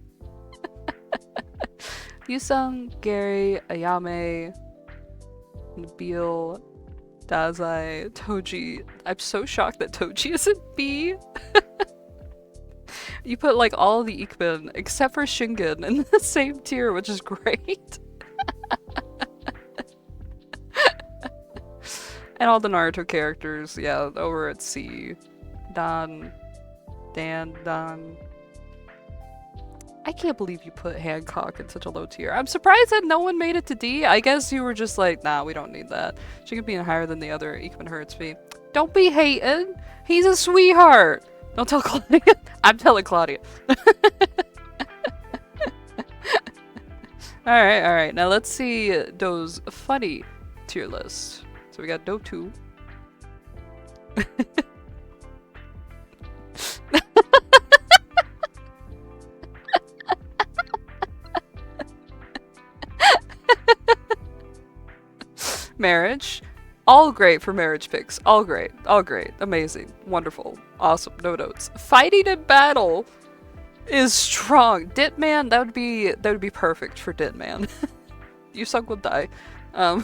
Yusung, Gary, Ayame, Nabil, Dazai, Toji. I'm so shocked that Toji isn't B. You put like all the Ikman except for Shingen in the same tier, which is great. And all the Naruto characters, yeah, over at C. Dan. I can't believe you put Hancock in such a low tier. I'm surprised that no one made it to D. I guess you were just like, nah, we don't need that. She could be higher than the other Ikman hurts me. Don't be hating. He's a sweetheart. Don't tell Claudia. I'm telling Claudia. Alright. Now let's see Do's funny tier list. So we got Do 2. Marriage. All great for marriage picks. All great. Amazing. Wonderful. Awesome. No notes. Fighting in battle is strong. Ditman, that would be perfect for Ditman. Yusung will die. I'm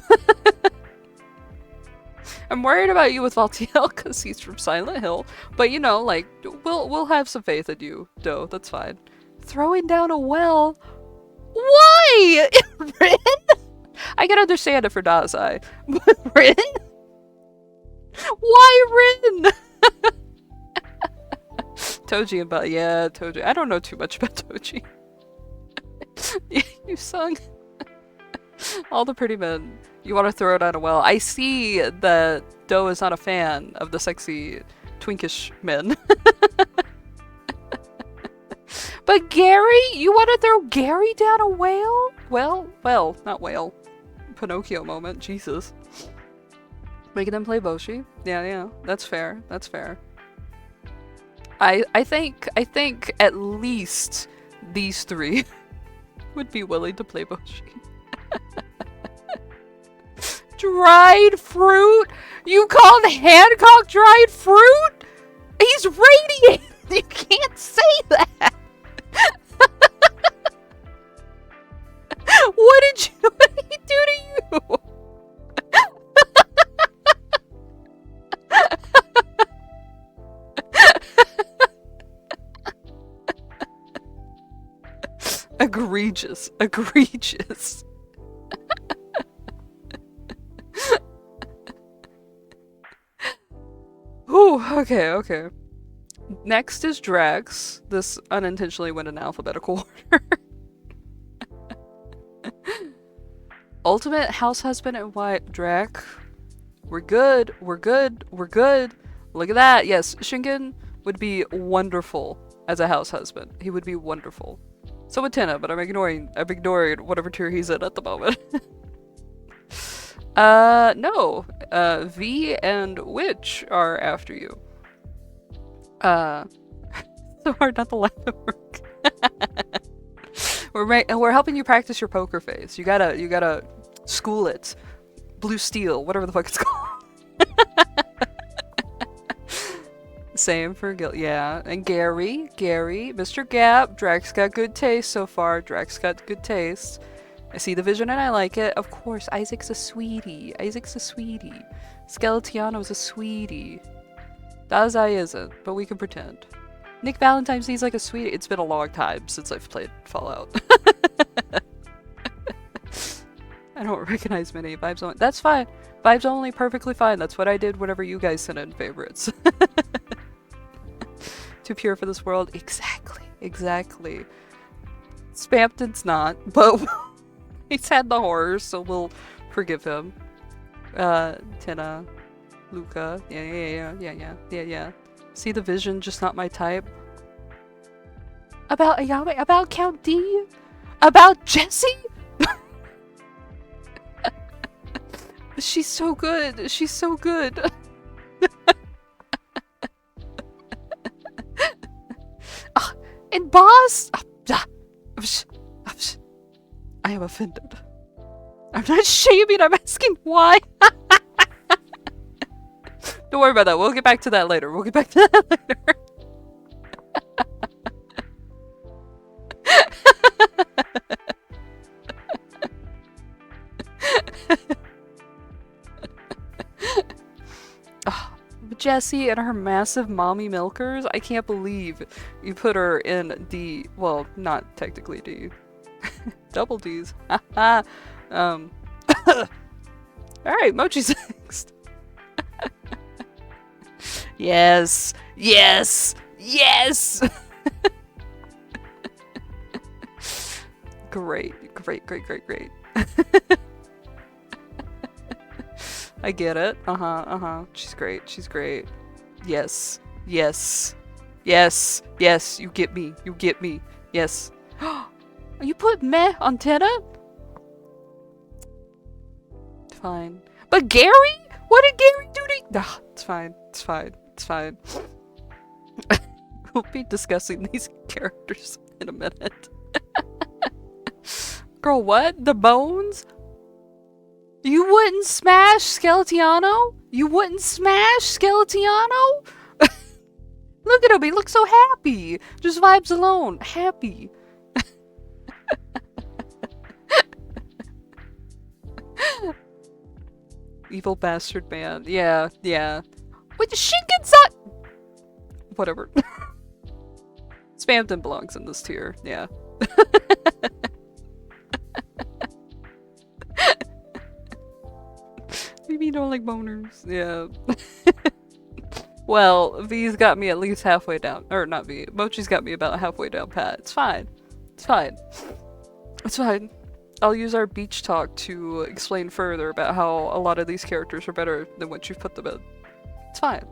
worried about you with Valtiel because he's from Silent Hill, but you know, like, we'll have some faith in you, Do. That's fine. Throwing down a well. Why? Rin? I can understand it for Dazai, but Rin? Why Rin? Toji and yeah, Toji. I don't know too much about Toji. You sung. All the pretty men. You want to throw down a well. I see that Do is not a fan of the sexy, twinkish men. But Gary? You want to throw Gary down a whale? Well, not whale. Pinocchio moment. Jesus. Making them play Boshi. Yeah, that's fair. That's fair. I think at least these three would be willing to play Boshi. Dried fruit? You called Hancock dried fruit? He's radiating! You can't say that! What did he do to you? Egregious. Egregious. Ooh, okay. Next is Drax. This unintentionally went in alphabetical order. Ultimate house husband and wife. Drac. We're good. Look at that. Yes, Shingen would be wonderful as a house husband. He would be wonderful. So would Tenna, but I'm ignoring whatever tier he's in at the moment. No. V and Witch are after you. So hard not to laugh at work. We're helping you practice your poker face. You gotta school it. Blue steel, whatever the fuck it's called. Same for Gil. Yeah, and Gary, Mr. Gap. Drax got good taste so far. I see the vision and I like it. Of course, Isaac's a sweetie. Skeletiano's a sweetie. Dazai isn't, but we can pretend. Nick Valentine seems like a sweetie. It's been a long time since I've played Fallout. I don't recognize many. Vibes only. That's fine. Vibes only, perfectly fine. That's what I did whenever you guys sent in favorites. Too pure for this world. Exactly. Spampton's not, but he's had the horrors, so we'll forgive him. Tenna, Luca. Yeah. See the vision, just not my type. About Ayame? About Count D? About Jessie? She's so good. And boss? I am offended. I'm not shaming, I'm asking why. Don't worry about that. We'll get back to that later. Jessie and her massive mommy milkers. I can't believe you put her in D. Well, not technically D. Double D's. Alright, Mochi's next. Yes! Great. I get it. She's great. Yes. You get me. Yes. You put meh on Tenna? Fine. But Gary? What did Gary do to you? It's fine. We'll be discussing these characters in a minute. Girl, what? The bones? You wouldn't smash Skeletiano? Look at him, he looks so happy. Just vibes alone. Happy. Evil bastard man. Yeah. Wait, Shinken's not... Whatever. Spampton belongs in this tier. Yeah. Maybe you don't like boners. Yeah. Well, V's got me at least halfway down. Or not V. Mochi's got me about halfway down pat. It's fine. I'll use our beach talk to explain further about how a lot of these characters are better than what you've put them in. It's fine.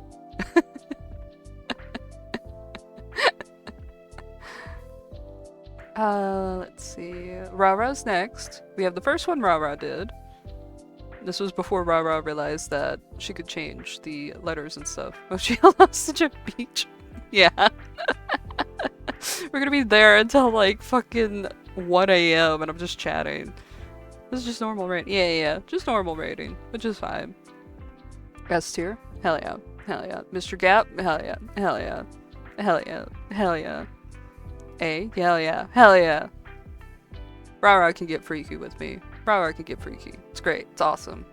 Let's see. Ra-Ra's next. We have the first one Ra-Ra did. This was before Ra-Ra realized that she could change the letters and stuff. Oh, she loves such a beach. Yeah. We're gonna be there until like fucking 1 AM and I'm just chatting. This is just normal rating. Yeah. Just normal rating, which is fine. S tier? Hell yeah. Hell yeah. Mr. Gap? Hell yeah. Hell yeah. Hell yeah. Hell yeah. A? Hell yeah. Hell yeah. Ra-Ra can get freaky with me. Ra-Ra can get freaky. It's great. It's awesome.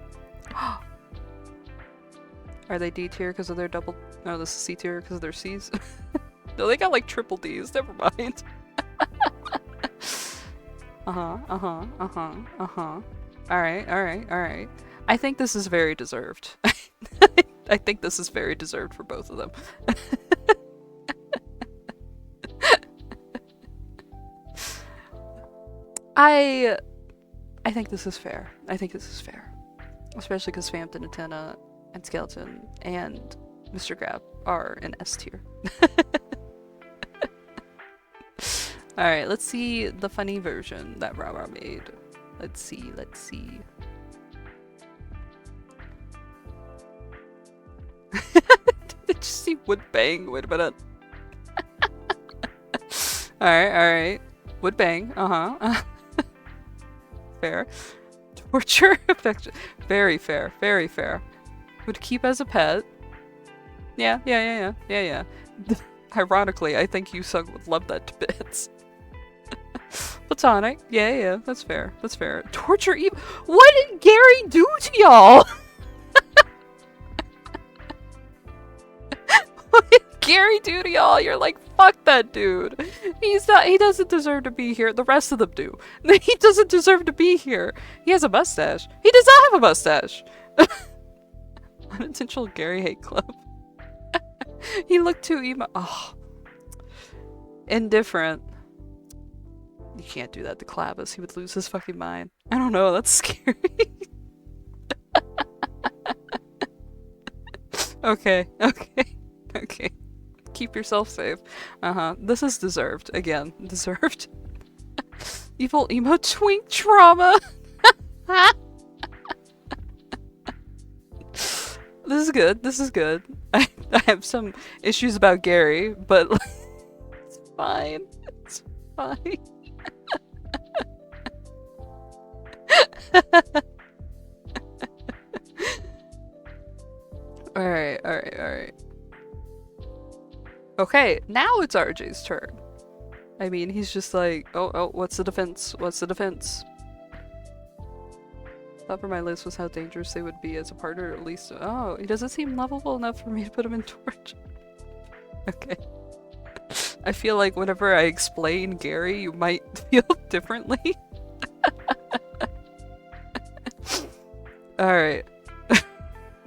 Are they D tier because of their double... No, this is C tier because of their C's. No, they got like triple D's. Never mind. Alright. I think this is very deserved. I think this is very deserved for both of them. I think this is fair. I think this is fair. Especially because Phantom, Antenna, and Skeleton, and Mr. Grab are in S tier. Alright, let's see the funny version that Ra-Ra made. Let's see. Did you see wood bang? Wait a minute. Alright. Wood bang, Fair. Torture affection. Very fair. Would keep as a pet. Yeah. Ironically, I think Yusung would love that to bits. Platonic. Yeah, that's fair. Torture what did Gary do to y'all? What did Gary do to y'all? You're like, fuck that dude. He doesn't deserve to be here. The rest of them do. He doesn't deserve to be here. He has a mustache. He does not have a mustache. Unintentional Gary hate club. He looked too emo. Oh. Indifferent. You can't do that to Clavis. He would lose his fucking mind. I don't know. That's scary. Okay. Keep yourself safe. This is deserved. Again, deserved. Evil emo twink trauma. This is good. I have some issues about Gary, but it's fine. Alright. Okay, now it's RJ's turn. I mean, he's just like, oh, what's the defense? Thought for my list was how dangerous they would be as a partner, at least. Oh, he doesn't seem lovable enough for me to put him in torch. Okay. I feel like whenever I explain Gary, you might feel differently. Alright.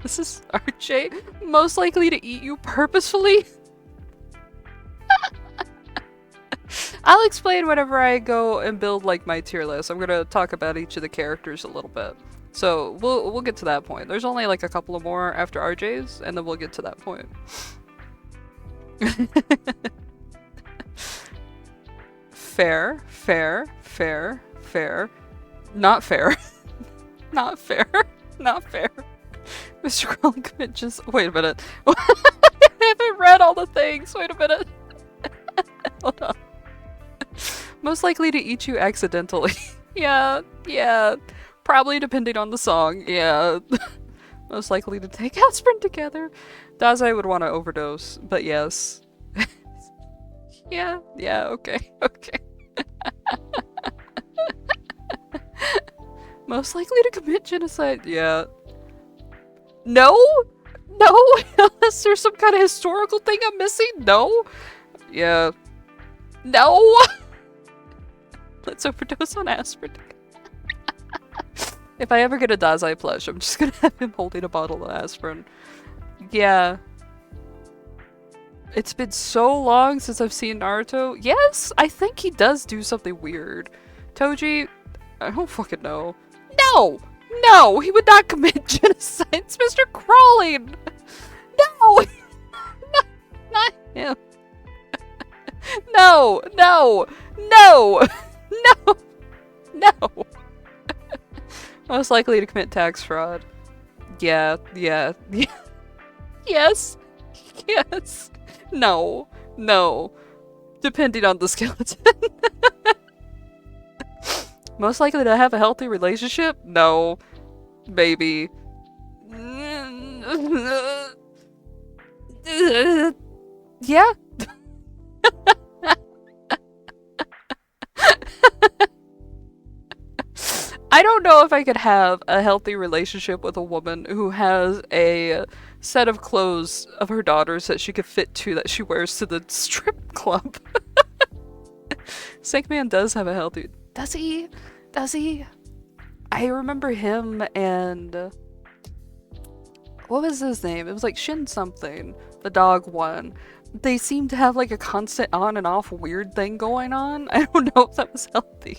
This is RJ, most likely to eat you purposefully. I'll explain whenever I go and build like my tier list. I'm gonna talk about each of the characters a little bit. So we'll get to that point. There's only like a couple of more after RJ's, and then we'll get to that point. Fair. Not fair. Not fair. Mr. Crawling commit just wait a minute. I haven't read all the things. Wait a minute. Hold on. Most likely to eat you accidentally. Yeah. Probably depending on the song. Yeah. Most likely to take aspirin together. Dazai would want to overdose, but yes. Yeah, okay. Most likely to commit genocide. Yeah. No, unless there's some kind of historical thing I'm missing. No. Yeah. No. Let's overdose on aspirin. If I ever get a Dazai plush, I'm just gonna have him holding a bottle of aspirin. Yeah. It's been so long since I've seen Naruto. Yes, I think he does do something weird. Toji, I don't fucking know. No! No! He would not commit genocide. It's Mr. Crawling! No! No! Not him. No! No! No! No! No! Most likely to commit tax fraud. Yeah. Yes! Yes! No. No. Depending on the skeleton. Most likely to have a healthy relationship? No. Maybe. Yeah? I don't know if I could have a healthy relationship with a woman who has a set of clothes of her daughters that she could fit to that she wears to the strip club. Sankman does have a healthy... Does he? Does he? I remember him and... What was his name? It was like Shin something. The dog one. They seem to have like a constant on and off weird thing going on. I don't know if that was healthy.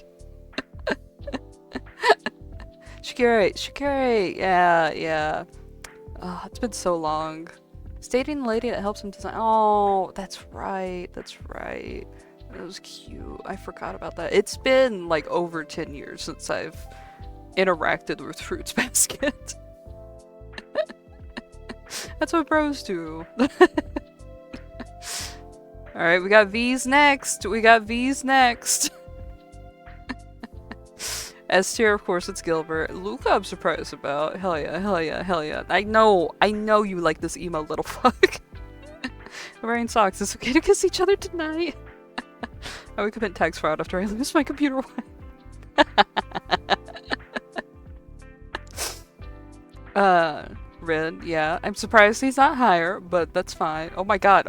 Shikiri, yeah. Oh, it's been so long. Dating the lady that helps him design. Oh, that's right. That was cute. I forgot about that. It's been like over 10 years since I've interacted with Fruits Basket. That's what bros do. Alright, we got V's next. S tier, of course, it's Gilbert. Luca, I'm surprised about. Hell yeah. I know you like this emo little fuck. Wearing socks. It's okay to kiss each other tonight. I would commit tax fraud after I lose my computer Red, yeah. I'm surprised he's not higher, but that's fine. Oh my god.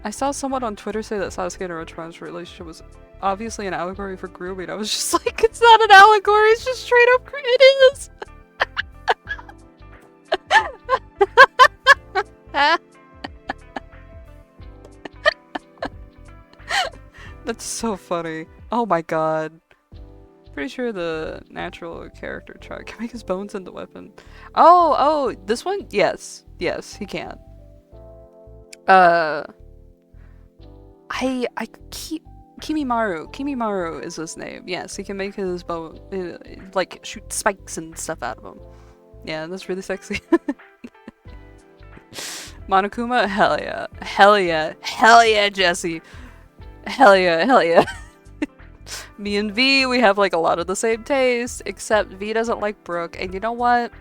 I saw someone on Twitter say that Sasuke and Orochimaru's relationship was obviously an allegory for grooming. I was just like, it's not an allegory, it's just straight up, it is! That's so funny. Oh my god. Pretty sure the natural character trait can make his bones into weapon. Oh, this one? Yes, he can. Kimimaru is his name. Yes, he can make his bone, like, shoot spikes and stuff out of him. Yeah, that's really sexy. Monokuma? Hell yeah, Jesse. Hell yeah. Me and V, we have like a lot of the same taste, except V doesn't like Brooke, and you know what?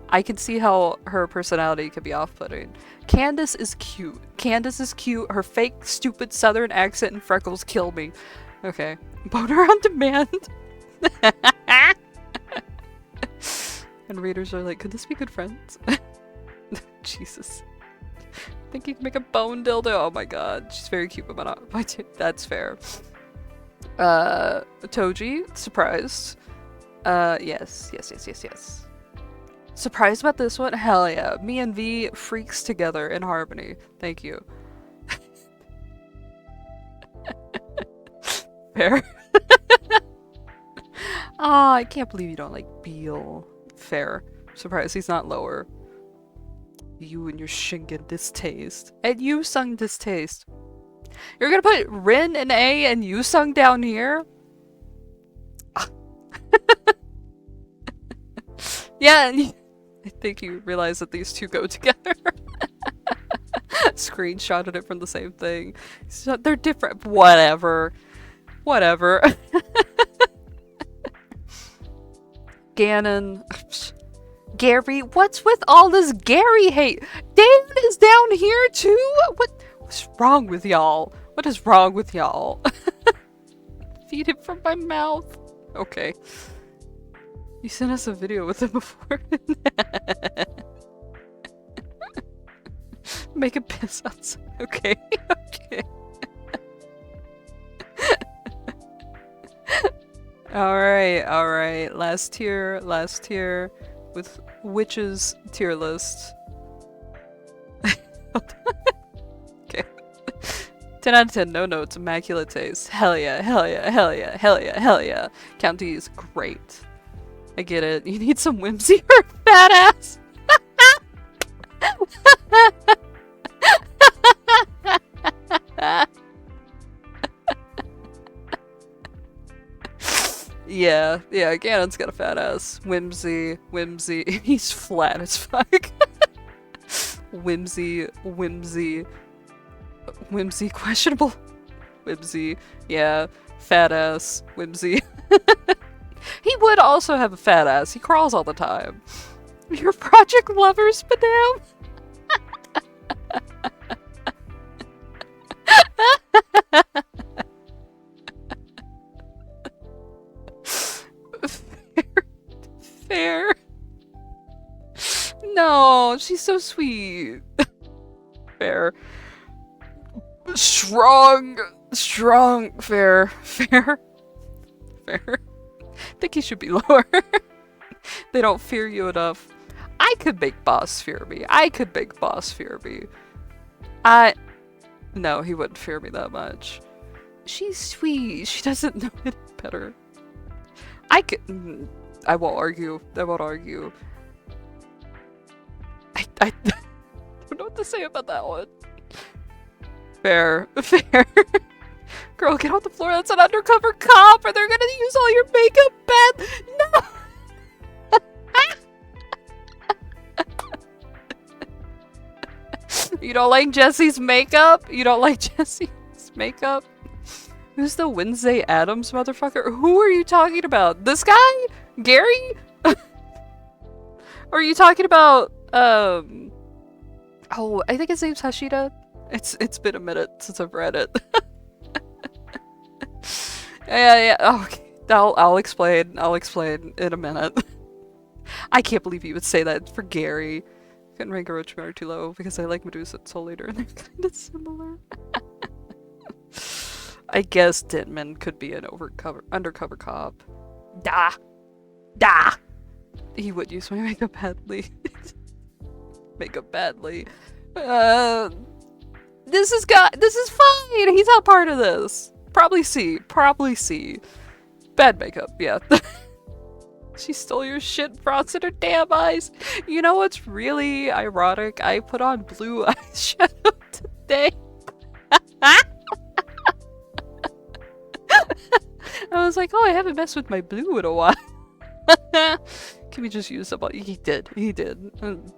I can see how her personality could be off-putting. Candace is cute. Her fake, stupid southern accent and freckles kill me. Okay. Boner on demand. And readers are like, could this be good friends? Jesus. Think you can make a bone dildo? Oh my god. She's very cute, but not my that's fair. Toji, surprised. Yes. Surprised about this one? Hell yeah. Me and V freaks together in harmony. Thank you. Fair. Ah, I can't believe you don't like Beal. Fair. Surprised he's not lower. You and your Shingen distaste. And you sung distaste. You're gonna put Rin in A and you sung down here? Yeah, and I think you realize that these two go together. Screenshotted it from the same thing. So they're different. Whatever. Ganon. Gary, what's with all this Gary hate? Dan is down here too? What's wrong with y'all? What is wrong with y'all? Feed it from my mouth. Okay. You sent us a video with him before. Make a piss outside. Okay. Alright. Last tier with witches tier list. Okay. 10 out of 10, no notes, immaculate taste. Hell yeah, hell yeah, hell yeah, hell yeah, hell yeah. Count D is great. I get it. You need some whimsy or fat ass. Yeah, Ganon's got a fat ass. Whimsy. He's flat as fuck. Whimsy, questionable. Whimsy, yeah, fat ass, whimsy. He would also have a fat ass. He crawls all the time. Your project lovers, madame? Fair. No, she's so sweet. Fair. Strong. Fair. I think he should be lower. They don't fear you enough. I could make boss fear me. No, he wouldn't fear me that much. She's sweet. She doesn't know it better. I won't argue. I don't know what to say about that one. Fair. Girl, get off the floor. That's an undercover cop, or they're gonna use all your makeup bad. No. You don't like Jesse's makeup? Who's the Wednesday Addams motherfucker? Who are you talking about? This guy? Gary? Or are you talking about, oh, I think his name's Hashida. It's been a minute since I've read it. Yeah. Oh, okay. I'll explain in a minute. I can't believe you would say that for Gary. Couldn't rank Orochimaru too low because I like Medusa and Soul Eater and they're kind of similar. I guess Denman could be an undercover cop. Da! He would use my makeup badly. This is fine! He's not part of this. Probably C. Bad makeup, yeah. She stole your shit, frosted her damn eyes. You know what's really ironic? I put on blue eyeshadow today. I was like, oh, I haven't messed with my blue in a while. Can we just use some? He did.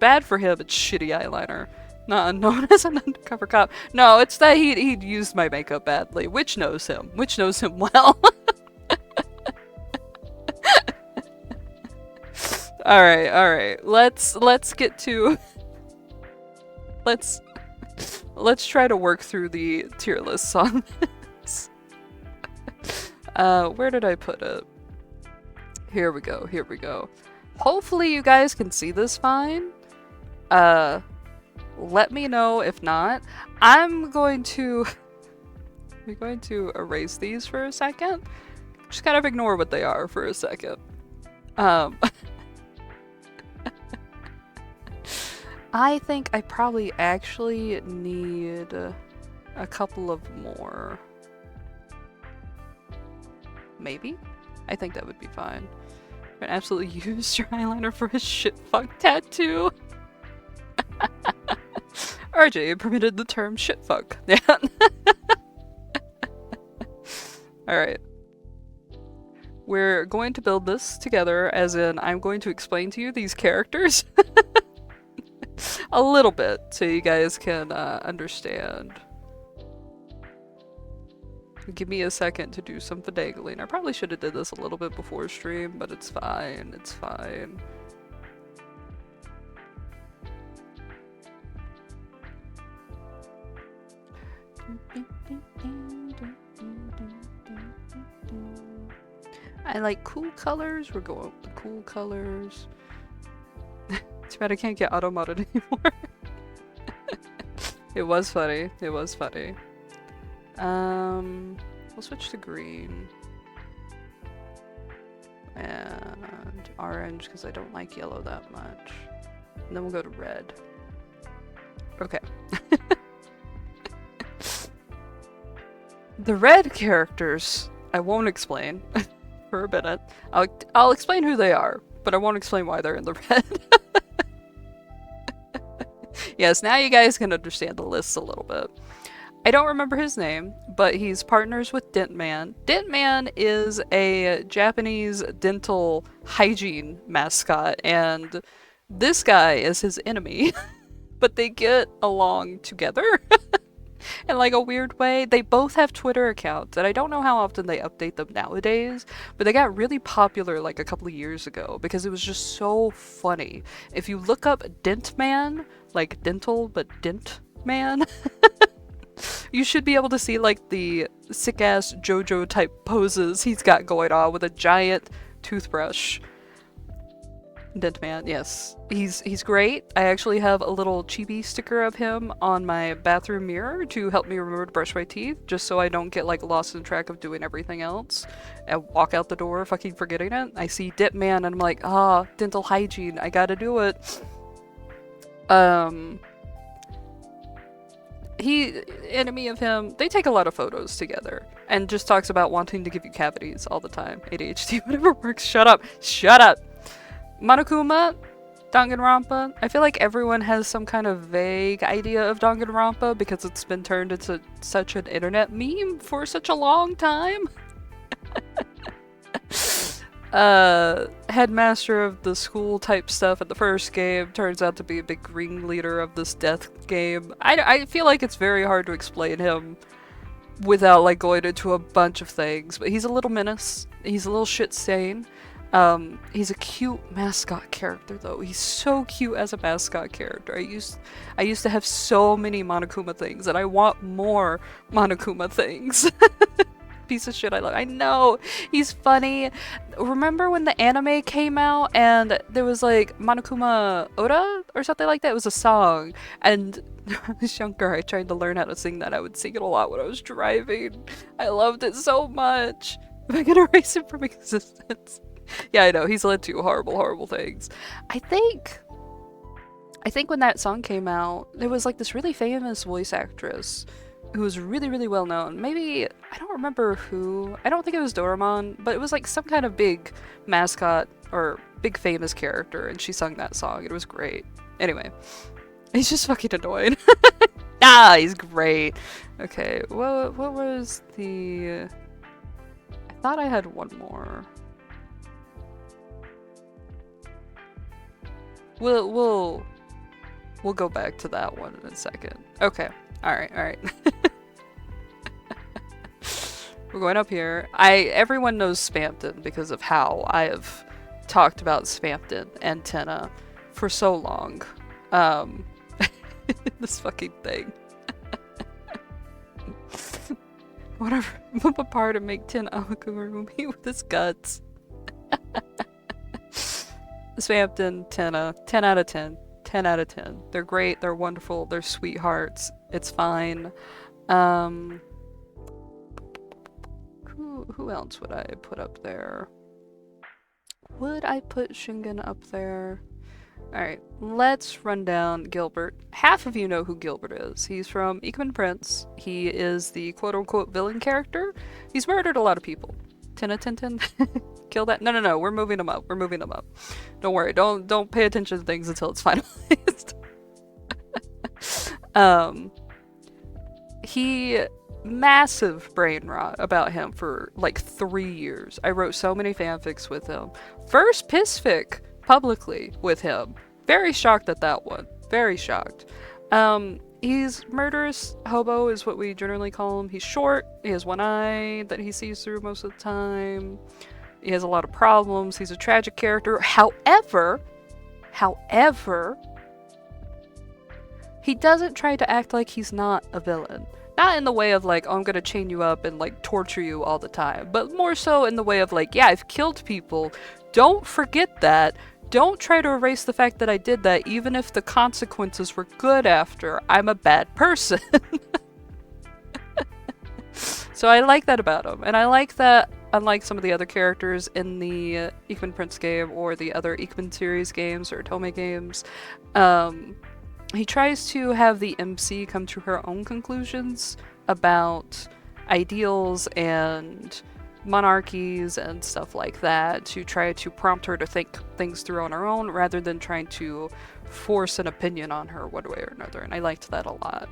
Bad for him, it's shitty eyeliner. Not known as an undercover cop. No, it's that he'd used my makeup badly. Which knows him well. Alright. Let's get to... Let's try to work through the tier lists on this. Where did I put it? Here we go. Hopefully you guys can see this fine. Let me know if not. I'm going to erase these for a second. Just kind of ignore what they are for a second. I think I probably actually need a couple of more. Maybe? I think that would be fine. I absolutely used your eyeliner for a shitfuck tattoo. RJ permitted the term shitfuck. Yeah. Alright. We're going to build this together, as in I'm going to explain to you these characters a little bit so you guys can understand. Give me a second to do some finagling. I probably should have did this a little bit before stream, but it's fine. I like cool colors. We're going with the cool colors. Too bad I can't get auto modded anymore. It was funny. We'll switch to green. And orange, because I don't like yellow that much. And then we'll go to red. Okay. The red characters, I won't explain for a minute. I'll explain who they are, but I won't explain why they're in the red. Yes, now you guys can understand the lists a little bit. I don't remember his name, but he's partners with Dentman. Dentman is a Japanese dental hygiene mascot, and this guy is his enemy. But they get along together in like a weird way. They both have Twitter accounts, and I don't know how often they update them nowadays, but they got really popular like a couple of years ago because it was just so funny. If you look up Dentman, like dental, but Dentman, you should be able to see like the sick-ass JoJo type poses he's got going on with a giant toothbrush. Dentman, yes. He's great. I actually have a little Chibi sticker of him on my bathroom mirror to help me remember to brush my teeth, just so I don't get like lost in track of doing everything else and walk out the door fucking forgetting it. I see Dentman and I'm like, ah, dental hygiene, I gotta do it. Enemy of him, they take a lot of photos together and just talks about wanting to give you cavities all the time. ADHD, whatever works. Shut up. Shut up. Monokuma, Danganronpa. I feel like everyone has some kind of vague idea of Danganronpa because it's been turned into such an internet meme for such a long time. Headmaster of the school type stuff at the first game turns out to be a big ringleader of this death game. I feel like it's very hard to explain him without like going into a bunch of things, but he's a little menace. He's a little shit stain. He's a cute mascot character though. He's so cute as a mascot character. I used to have so many Monokuma things and I want more Monokuma things. Piece of shit I love. I know! He's funny. Remember when the anime came out and there was like Monokuma Oda or something like that? It was a song. And when I was younger, I tried to learn how to sing that. I would sing it a lot when I was driving. I loved it so much. If I could erase it from existence. Yeah, I know. He's led to horrible, horrible things. I think when that song came out, there was like this really famous voice actress who was really, really well known. Maybe, I don't remember who. I don't think it was Doraemon, but it was like some kind of big mascot or big famous character, and she sung that song. It was great. Anyway, he's just fucking annoying. Ah, he's great. Okay, what was the... I thought I had one more. We'll go back to that one in a second. Okay. Alright. We're going up here. Everyone knows Spamton because of how I have talked about Spamton and Tenna for so long. This fucking thing. Whatever. Move apart and make 10 Amakumurumi with his guts. Spamton, Tenna, 10 out of 10. 10 out of 10. They're great, they're wonderful, they're sweethearts. It's fine. Who else would I put up there? Would I put Shingen up there? Alright, let's run down Gilbert. Half of you know who Gilbert is. He's from Ikemen Prince. He is the quote-unquote villain character. He's murdered a lot of people. Tenna Tintin? Kill that? No, we're moving him up. We're moving him up. Don't worry, don't pay attention to things until it's finalized. He... massive brain rot about him for like 3 years. I wrote so many fanfics with him. First piss fic publicly with him. Very shocked at that one. Very shocked. He's murderous hobo is what we generally call him. He's short. He has one eye that he sees through most of the time. He has a lot of problems. He's a tragic character. However, he doesn't try to act like he's not a villain. Not in the way of like, oh, I'm gonna chain you up and like torture you all the time, but more so in the way of like, yeah, I've killed people. Don't forget that. Don't try to erase the fact that I did that, even if the consequences were good after. I'm a bad person. So I like that about him, and I like that, unlike some of the other characters in the Ikemen Prince game or the other Ikemen series games or Tome games, he tries to have the MC come to her own conclusions about ideals and monarchies and stuff like that to try to prompt her to think things through on her own rather than trying to force an opinion on her one way or another, and I liked that a lot.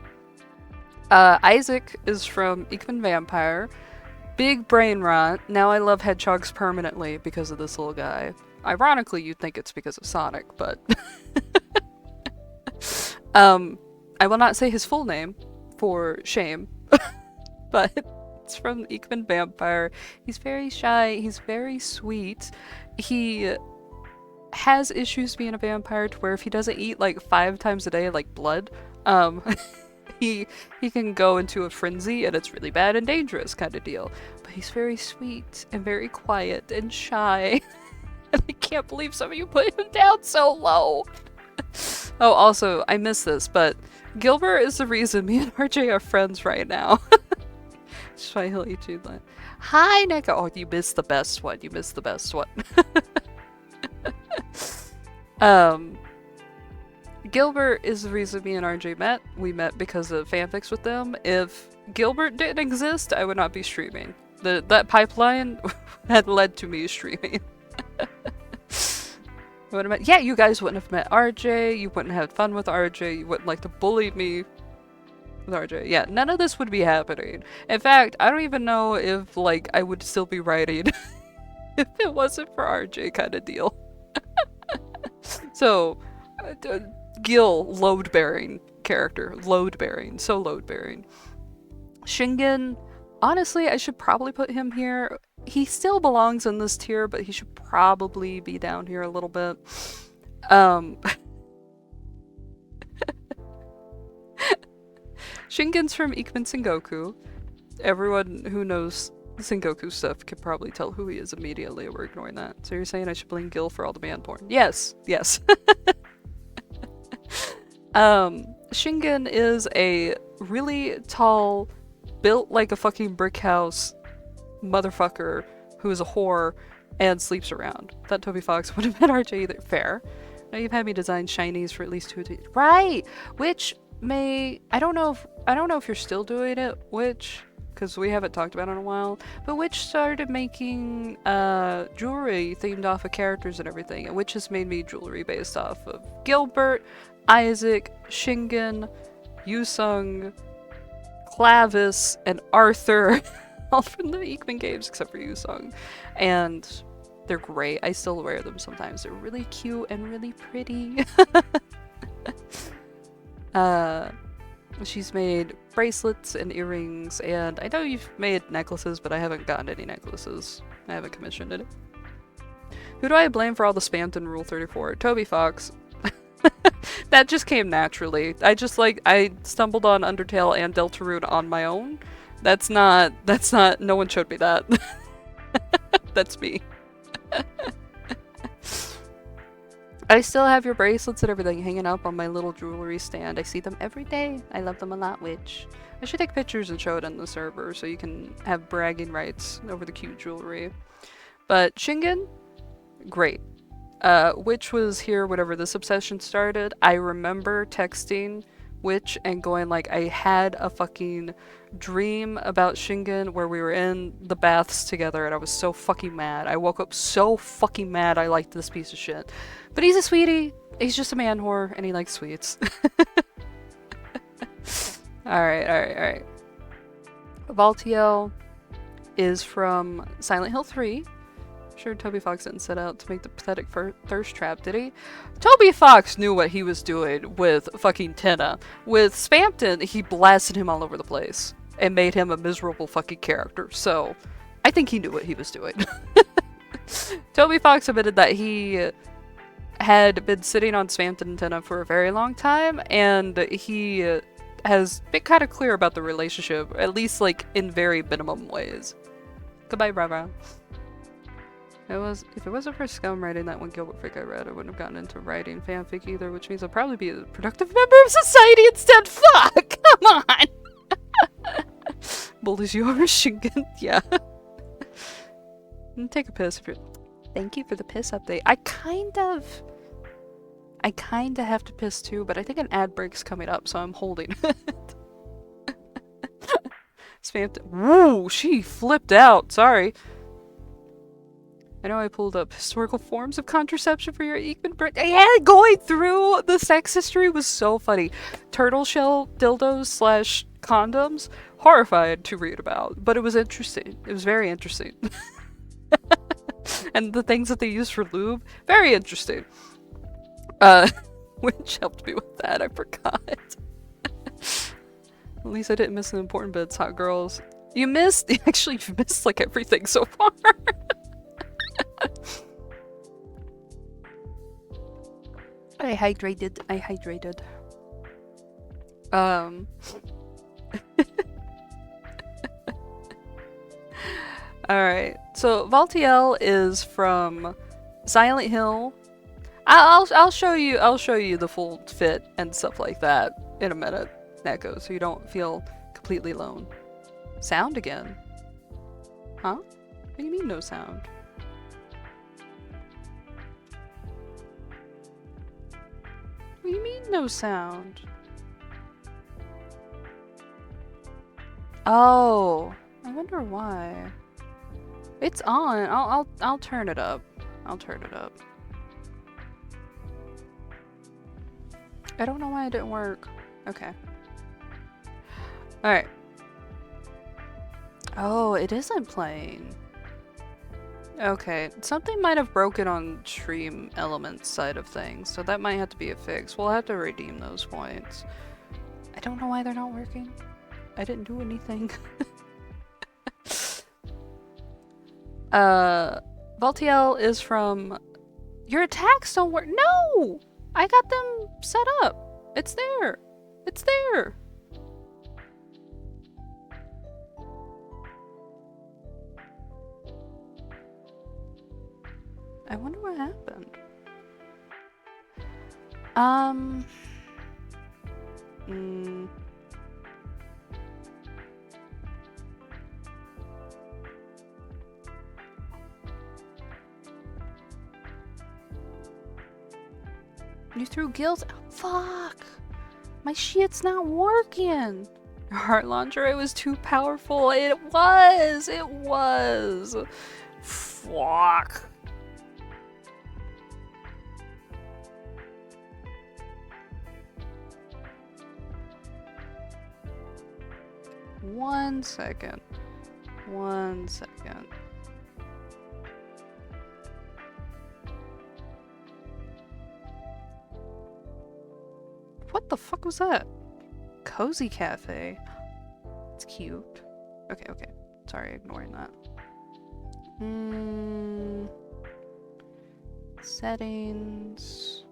Isaac is from Ikman Vampire. Big brain rot. Now I love hedgehogs permanently because of this little guy. Ironically, you'd think it's because of Sonic, but... I will not say his full name for shame, but it's from Ikman Vampire. He's very shy, he's very sweet. He has issues being a vampire to where if he doesn't eat like 5 times a day, like blood, he can go into a frenzy and it's really bad and dangerous kind of deal. But he's very sweet and very quiet and shy. And I can't believe some of you put him down so low. Oh, also, I missed this, but Gilbert is the reason me and RJ are friends right now. That's why he'll eat you. Hi, Neko. Oh, you missed the best one. You missed the best one. Gilbert is the reason me and RJ met. We met because of fanfics with them. If Gilbert didn't exist, I would not be streaming. That pipeline had led to me streaming. Yeah, you guys wouldn't have met RJ, you wouldn't have had fun with RJ, you wouldn't like to bully me with RJ. Yeah, none of this would be happening. In fact, I don't even know if, like, I would still be writing if it wasn't for RJ kind of deal. So, Gil, load-bearing character. Load-bearing. So load-bearing. Shingen, honestly, I should probably put him here. He still belongs in this tier, but he should probably be down here a little bit. Shingen's from Ikman Sengoku. Everyone who knows Sengoku stuff can probably tell who he is immediately. We're ignoring that. So you're saying I should blame Gil for all the man porn? Yes, yes. Shingen is a really tall, built like a fucking brick house motherfucker who is a whore and sleeps around. That Toby Fox would have been RJ either. Fair. Now you've had me design shinies for at least 2 days. Right! Which may... I don't know if you're still doing it, which... because we haven't talked about it in a while, but Witch started making jewelry themed off of characters and everything, and Witch has made me jewelry based off of Gilbert, Isaac, Shingen, Yusung, Clavis, and Arthur, all from the Ikman games except for Yusung, and they're great. I still wear them sometimes. They're really cute and really pretty. She's made bracelets and earrings, and I know you've made necklaces, but I haven't gotten any necklaces. I haven't commissioned it. Who do I blame for all the spammed in Rule 34? Toby Fox. That just came naturally. I stumbled on Undertale and Deltarune on my own. That's not, no one showed me that. That's me. I still have your bracelets and everything hanging up on my little jewelry stand. I see them every day. I love them a lot, Witch. I should take pictures and show it in the server so you can have bragging rights over the cute jewelry. But Shingen, great. Witch was here whenever this obsession started. I remember texting Witch and going like, I had a fucking dream about Shingen where we were in the baths together and I was so fucking mad. I woke up so fucking mad I liked this piece of shit. But he's a sweetie. He's just a man whore and he likes sweets. Alright. Valtiel is from Silent Hill 3. Sure, Toby Fox didn't set out to make the pathetic thirst trap, did he? Toby Fox knew what he was doing with fucking Tenna. With Spampton, he blasted him all over the place and made him a miserable fucking character. So, I think he knew what he was doing. Toby Fox admitted that he had been sitting on Spampton and Tenna for a very long time, and he has been kind of clear about the relationship, at least like in very minimum ways. Goodbye, Bravo. If it wasn't for Scum writing that one Gilbert fic I read, I wouldn't have gotten into writing fanfic either, which means I'll probably be a productive member of society instead. Fuck! Come on! Bullies you over Shingen. Yeah. Take a piss if you're... Thank you for the piss update. I kinda have to piss too, but I think an ad break's coming up, so I'm holding it. Spammed. Woo! She flipped out. Sorry. I know I pulled up historical forms of contraception for your Ekman birthday. Yeah, going through the sex history was so funny. Turtle shell dildos slash condoms. Horrified to read about, but it was interesting. It was very interesting. And the things that they use for lube, very interesting. Which helped me with that, I forgot. At least I didn't miss an important bits, hot girls. You missed, actually you missed like everything so far. I hydrated. Alright, so Valtiel is from Silent Hill. I'll show you the full fit and stuff like that in a minute, Neko, so you don't feel completely alone. Sound again? Huh? What do you mean no sound? What do you mean no sound? Oh, I wonder why. It's on. I'll turn it up. I'll turn it up. I don't know why it didn't work. Okay. Alright. Oh, it isn't playing. Okay, something might have broken on stream elements side of things, so that might have to be a fix. We'll have to redeem those points. I don't know why they're not working. I didn't do anything. Valtiel is from... Your attacks don't work. No! I got them set up. It's there. It's there. I wonder what happened. You threw gills? Oh, fuck! My shit's not working! Your heart launcher, it was too powerful. It was! It was! Fuck! One second. One second. What the fuck was that? Cozy cafe. It's cute. Okay, okay. Sorry, ignoring that. Settings.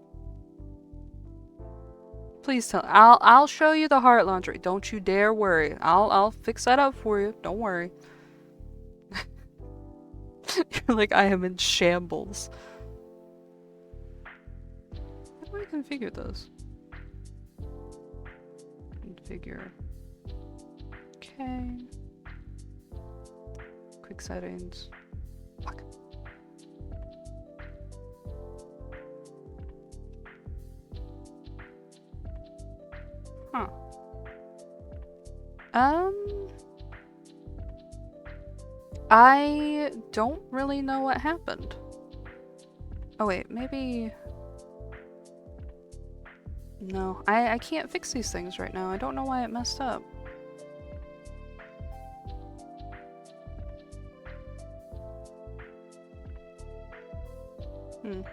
Please tell. I'll show you the heart launcher. Don't you dare worry. I'll fix that up for you. Don't worry. You're like, I am in shambles. How do I configure this? Configure. Okay. Quick settings. Fuck. Huh. I don't really know what happened. Oh wait, maybe... No, I can't fix these things right now. I don't know why it messed up. And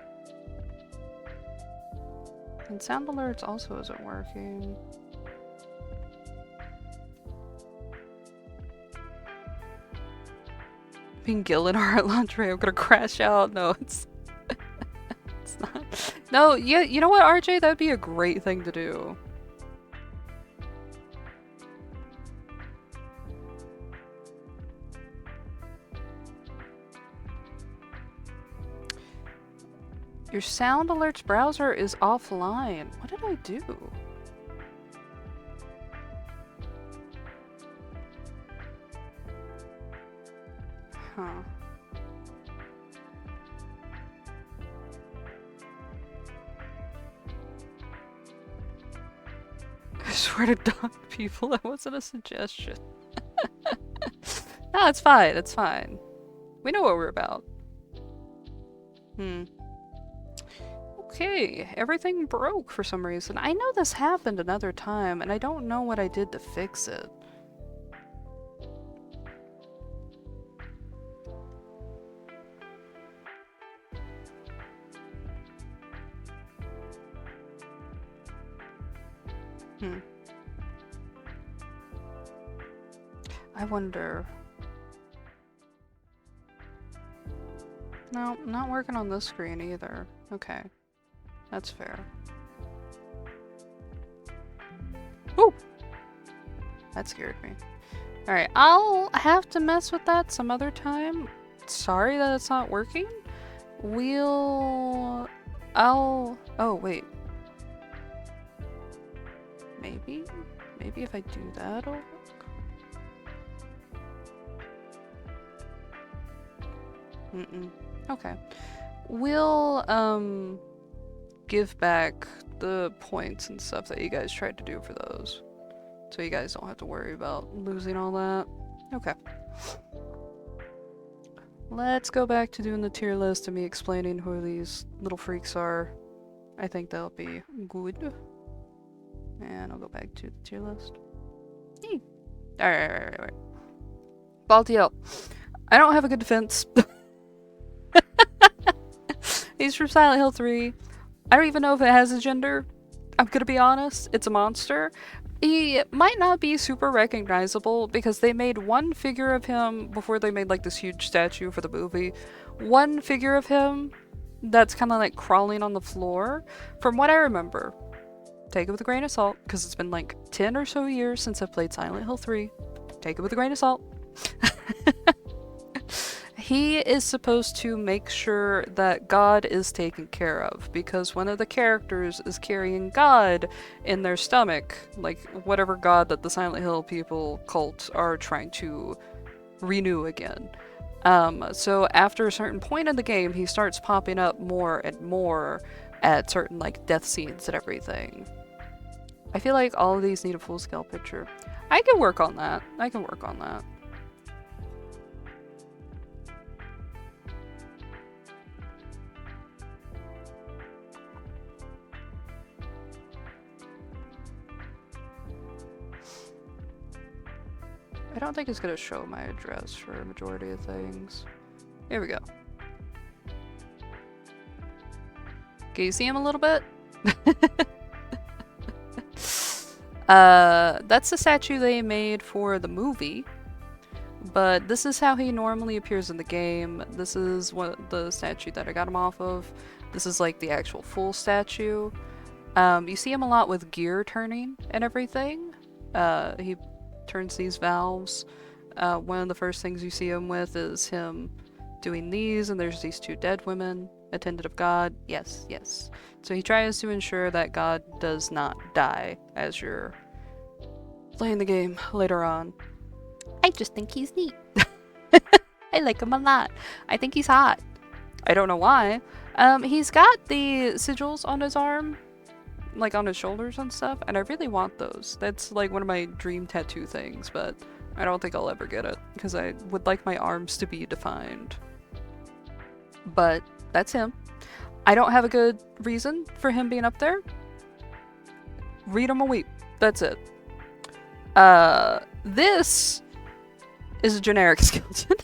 sound alerts also isn't working. Being Gil in heart laundry, I'm gonna crash out. No, it's it's not. No, yeah, you know what, RJ? That'd be a great thing to do. Your sound alerts browser is offline. What did I do? Huh. I swear to dog people, that wasn't a suggestion. No, it's fine. It's fine. We know what we're about. Okay, everything broke for some reason. I know this happened another time, and I don't know what I did to fix it. I wonder... No, not working on this screen either. Okay. That's fair. Ooh! That scared me. Alright, I'll have to mess with that some other time. Sorry that it's not working. Oh, wait. Maybe if I do that, it'll work. Okay. We'll, give back the points and stuff that you guys tried to do for those. So you guys don't have to worry about losing all that. Okay. Let's go back to doing the tier list and me explaining who these little freaks are. I think that'll be good. And I'll go back to the tier list. Hey. Alright. Baltiel. I don't have a good defense. He's from Silent Hill 3. I don't even know if it has a gender. I'm gonna be honest, it's a monster. He might not be super recognizable because they made one figure of him before they made like this huge statue for the movie. One figure of him that's kind of like crawling on the floor. From what I remember, take it with a grain of salt because it's been like 10 or so years since I've played Silent Hill 3. Take it with a grain of salt. He is supposed to make sure that God is taken care of because one of the characters is carrying God in their stomach, like whatever God that the Silent Hill people cult are trying to renew again. So after a certain point in the game, he starts popping up more and more at certain like death scenes and everything. I feel like all of these need a full scale picture. I can work on that. I don't think it's gonna show my address for a majority of things. Here we go. Can you see him a little bit? That's the statue they made for the movie. But this is how he normally appears in the game. This is what the statue that I got him off of. This is like the actual full statue. You see him a lot with gear turning and everything. He turns these valves. One of the first things you see him with is him doing these, and there's these two dead women, attendant of God. Yes. So he tries to ensure that God does not die as you're playing the game later on. I just think he's neat. I like him a lot. I think he's hot. I don't know why. He's got the sigils on his arm, like on his shoulders and stuff, and I really want those. That's like one of my dream tattoo things, but I don't think I'll ever get it because I would like my arms to be defined. But that's him. I don't have a good reason for him being up there. Read him a weep. That's it. This is a generic skeleton.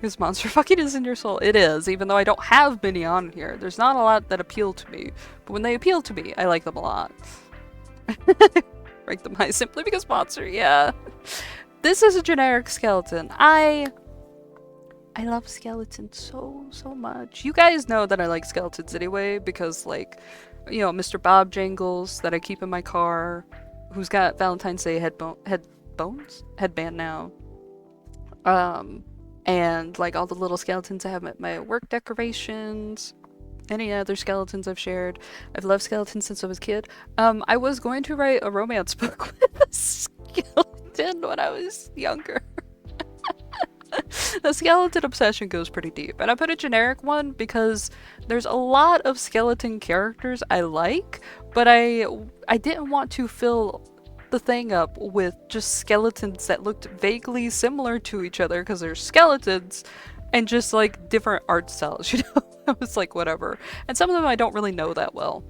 This monster fucking is in your soul. It is, even though I don't have many on here. There's not a lot that appeal to me. But when they appeal to me, I like them a lot. Rank them high simply because monster, yeah. This is a generic skeleton. I love skeletons so much. You guys know that I like skeletons anyway, because like, you know, Mr. Bob Jangles that I keep in my car, who's got Valentine's Day headband now. And like all the little skeletons I have at my work decorations, any other skeletons I've shared. I've loved skeletons since I was a kid. I was going to write a romance book with a skeleton when I was younger. The skeleton obsession goes pretty deep, and I put a generic one because there's a lot of skeleton characters I like, but I didn't want to fill the thing up with just skeletons that looked vaguely similar to each other because they're skeletons and just like different art styles, you know? I was like, whatever. And some of them I don't really know that well.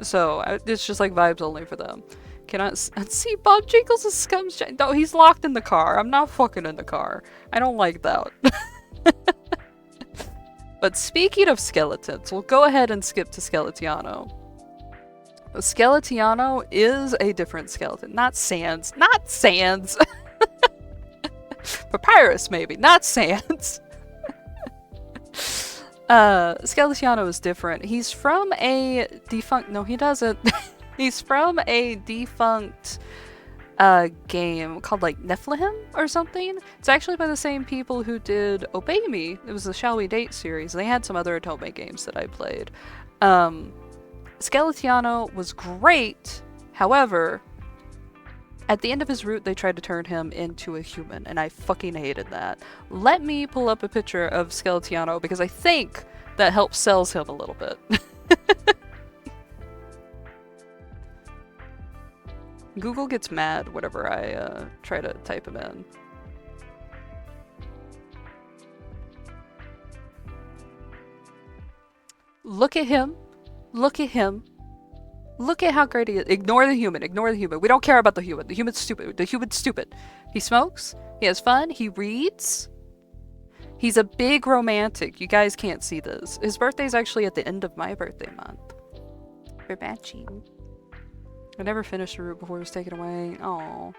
So it's just like vibes only for them. Cannot see Bob Jingles' scum. No, he's locked in the car. I'm not fucking in the car. I don't like that. But speaking of skeletons, we'll go ahead and skip to Glichtyione. Glichtyione is a different skeleton. Not Sans. Not Sans! Papyrus, maybe. Not Sans. Glichtyione is different. He's from a defunct... No, he doesn't. He's from a defunct game called like Nephilim or something. It's actually by the same people who did Obey Me. It was the Shall We Date series. They had some other Otome games that I played. Glichtyione was great. However, at the end of his route, they tried to turn him into a human, and I fucking hated that. Let me pull up a picture of Glichtyione because I think that helps sells him a little bit. Google gets mad whenever I try to type him in. Look at him. Look at him. Look at how great he is. Ignore the human. Ignore the human. We don't care about the human. The human's stupid. The human's stupid. He smokes. He has fun. He reads. He's a big romantic. You guys can't see this. His birthday's actually at the end of my birthday month. We're matching. I never finished a route before it was taken away. Aww.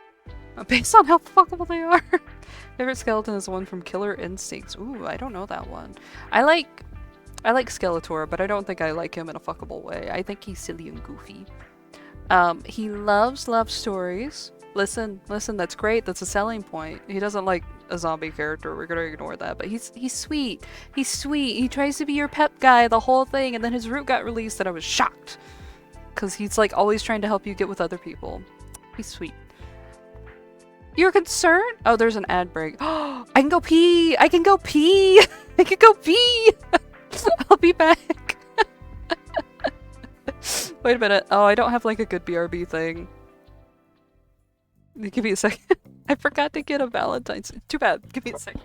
Based on how fuckable they are. Favorite skeleton is the one from Killer Instincts. Ooh, I don't know that one. I like Skeletor, but I don't think I like him in a fuckable way. I think he's silly and goofy. He loves love stories. Listen, that's great. That's a selling point. He doesn't like a zombie character. We're gonna ignore that. But he's sweet. He's sweet. He tries to be your pep guy the whole thing, and then his route got released and I was shocked. Because he's like always trying to help you get with other people. He's sweet. You're concerned? Oh, there's an ad break. Oh, I can go pee! I can go pee! I can go pee! I'll be back. Wait a minute. Oh, I don't have like a good BRB thing. Give me a second. I forgot to get a Valentine's. Too bad. Give me a second.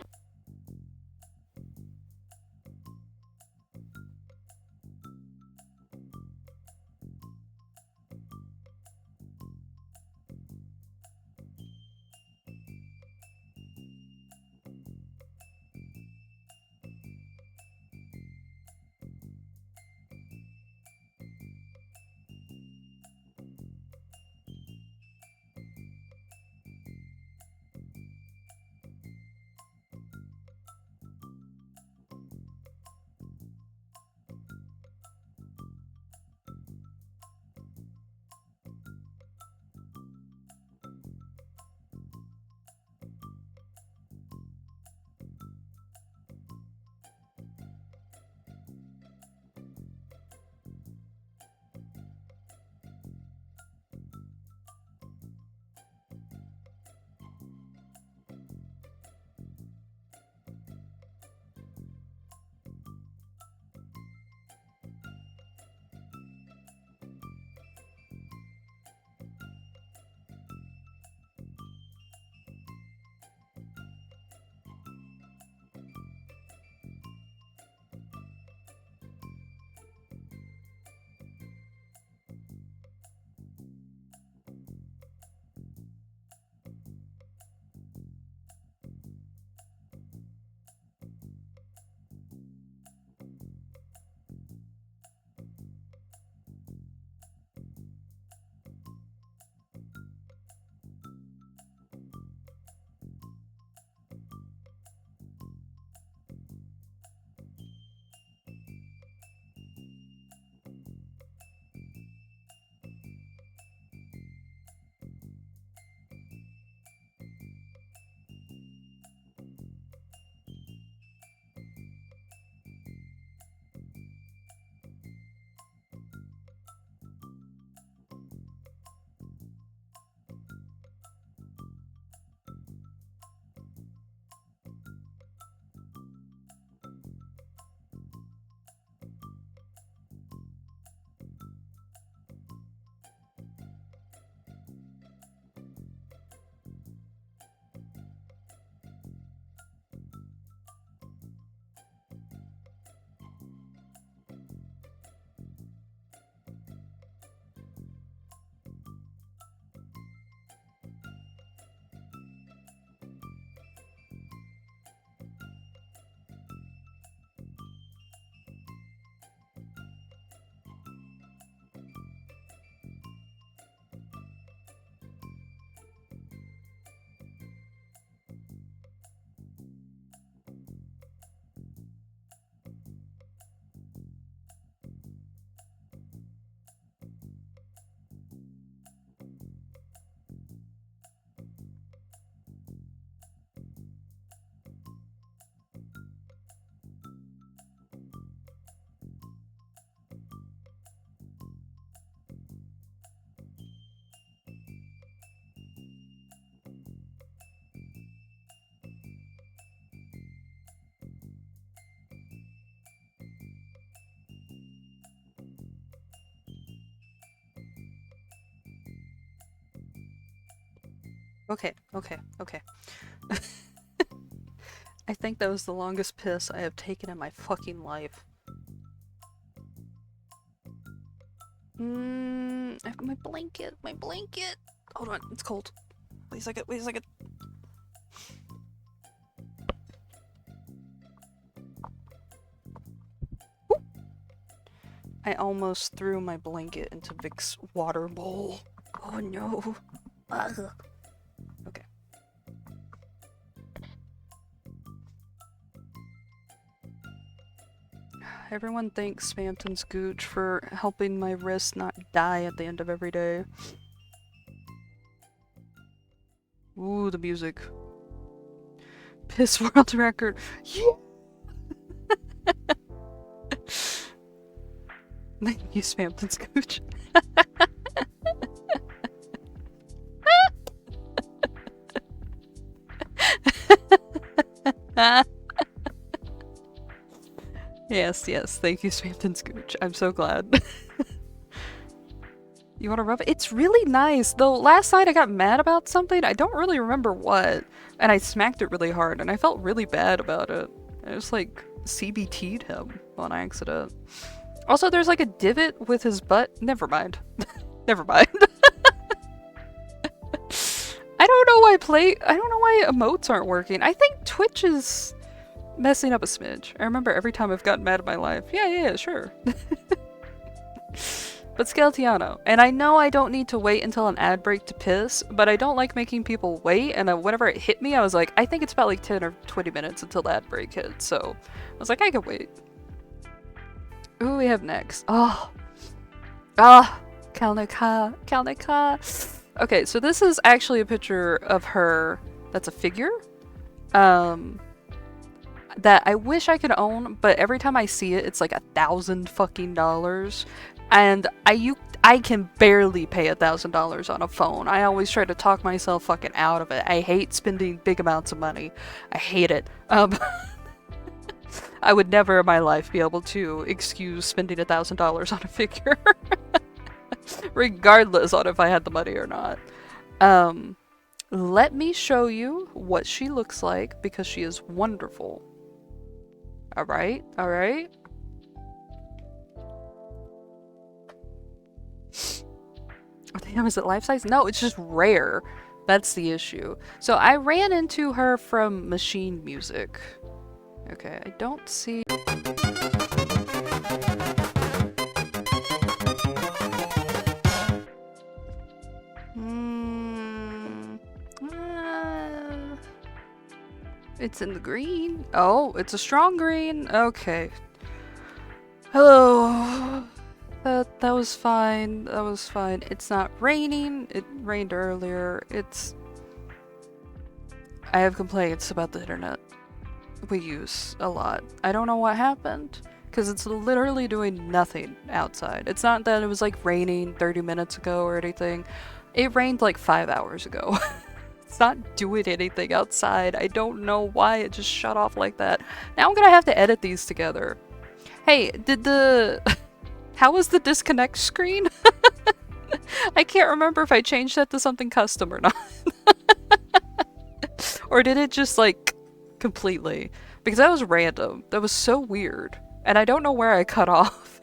Okay, okay, okay. I think that was the longest piss I have taken in my fucking life. I have my blanket, my blanket! Hold on, it's cold. Wait a second, wait a second. Woo! I almost threw my blanket into Vic's water bowl. Oh no. Ugh. Okay. Everyone thanks Spamton's Gooch for helping my wrist not die at the end of every day. Ooh, the music. Piss world record. Yeah! Thank you, Spamton's Gooch. Yes, yes, thank you, Spamton Scooch. I'm so glad. You want to rub it? It's really nice, though last night I got mad about something, I don't really remember what, and I smacked it really hard, and I felt really bad about it. I just, like, CBT'd him on accident. Also, there's, like, a divot with his butt. Never mind. Never mind. I don't know why emotes aren't working. I think Twitch is messing up a smidge. I remember every time I've gotten mad at my life. Yeah, sure. But Glichtyione. And I know I don't need to wait until an ad break to piss, but I don't like making people wait, and whenever it hit me, I was like, I think it's about like 10 or 20 minutes until the ad break hits, so I was like, I can wait. Who we have next? Kalnika. Okay, so this is actually a picture of her that's a figure. That I wish I could own, but every time I see it, it's like $1,000 fucking dollars. And I can barely pay $1,000 on a phone. I always try to talk myself fucking out of it. I hate spending big amounts of money. I hate it. I would never in my life be able to excuse spending $1,000 on a figure. Regardless on if I had the money or not. Let me show you what she looks like because she is wonderful. Alright, alright. Oh damn, is it life size? No, it's just rare. That's the issue. So I ran into her from Machine Music. Okay, I don't see... It's in the green. Oh, it's a strong green. Okay. Hello. That was fine. That was fine. It's not raining. It rained earlier. I have complaints about the internet we use a lot. I don't know what happened, because it's literally doing nothing outside. It's not that it was like raining 30 minutes ago or anything. It rained like 5 hours ago. It's not doing anything outside. I don't know why it just shut off like that. Now I'm gonna have to edit these together. Hey, how was the disconnect screen? I can't remember if I changed that to something custom or not. Or did it just like completely? Because that was random. That was so weird. And I don't know where I cut off.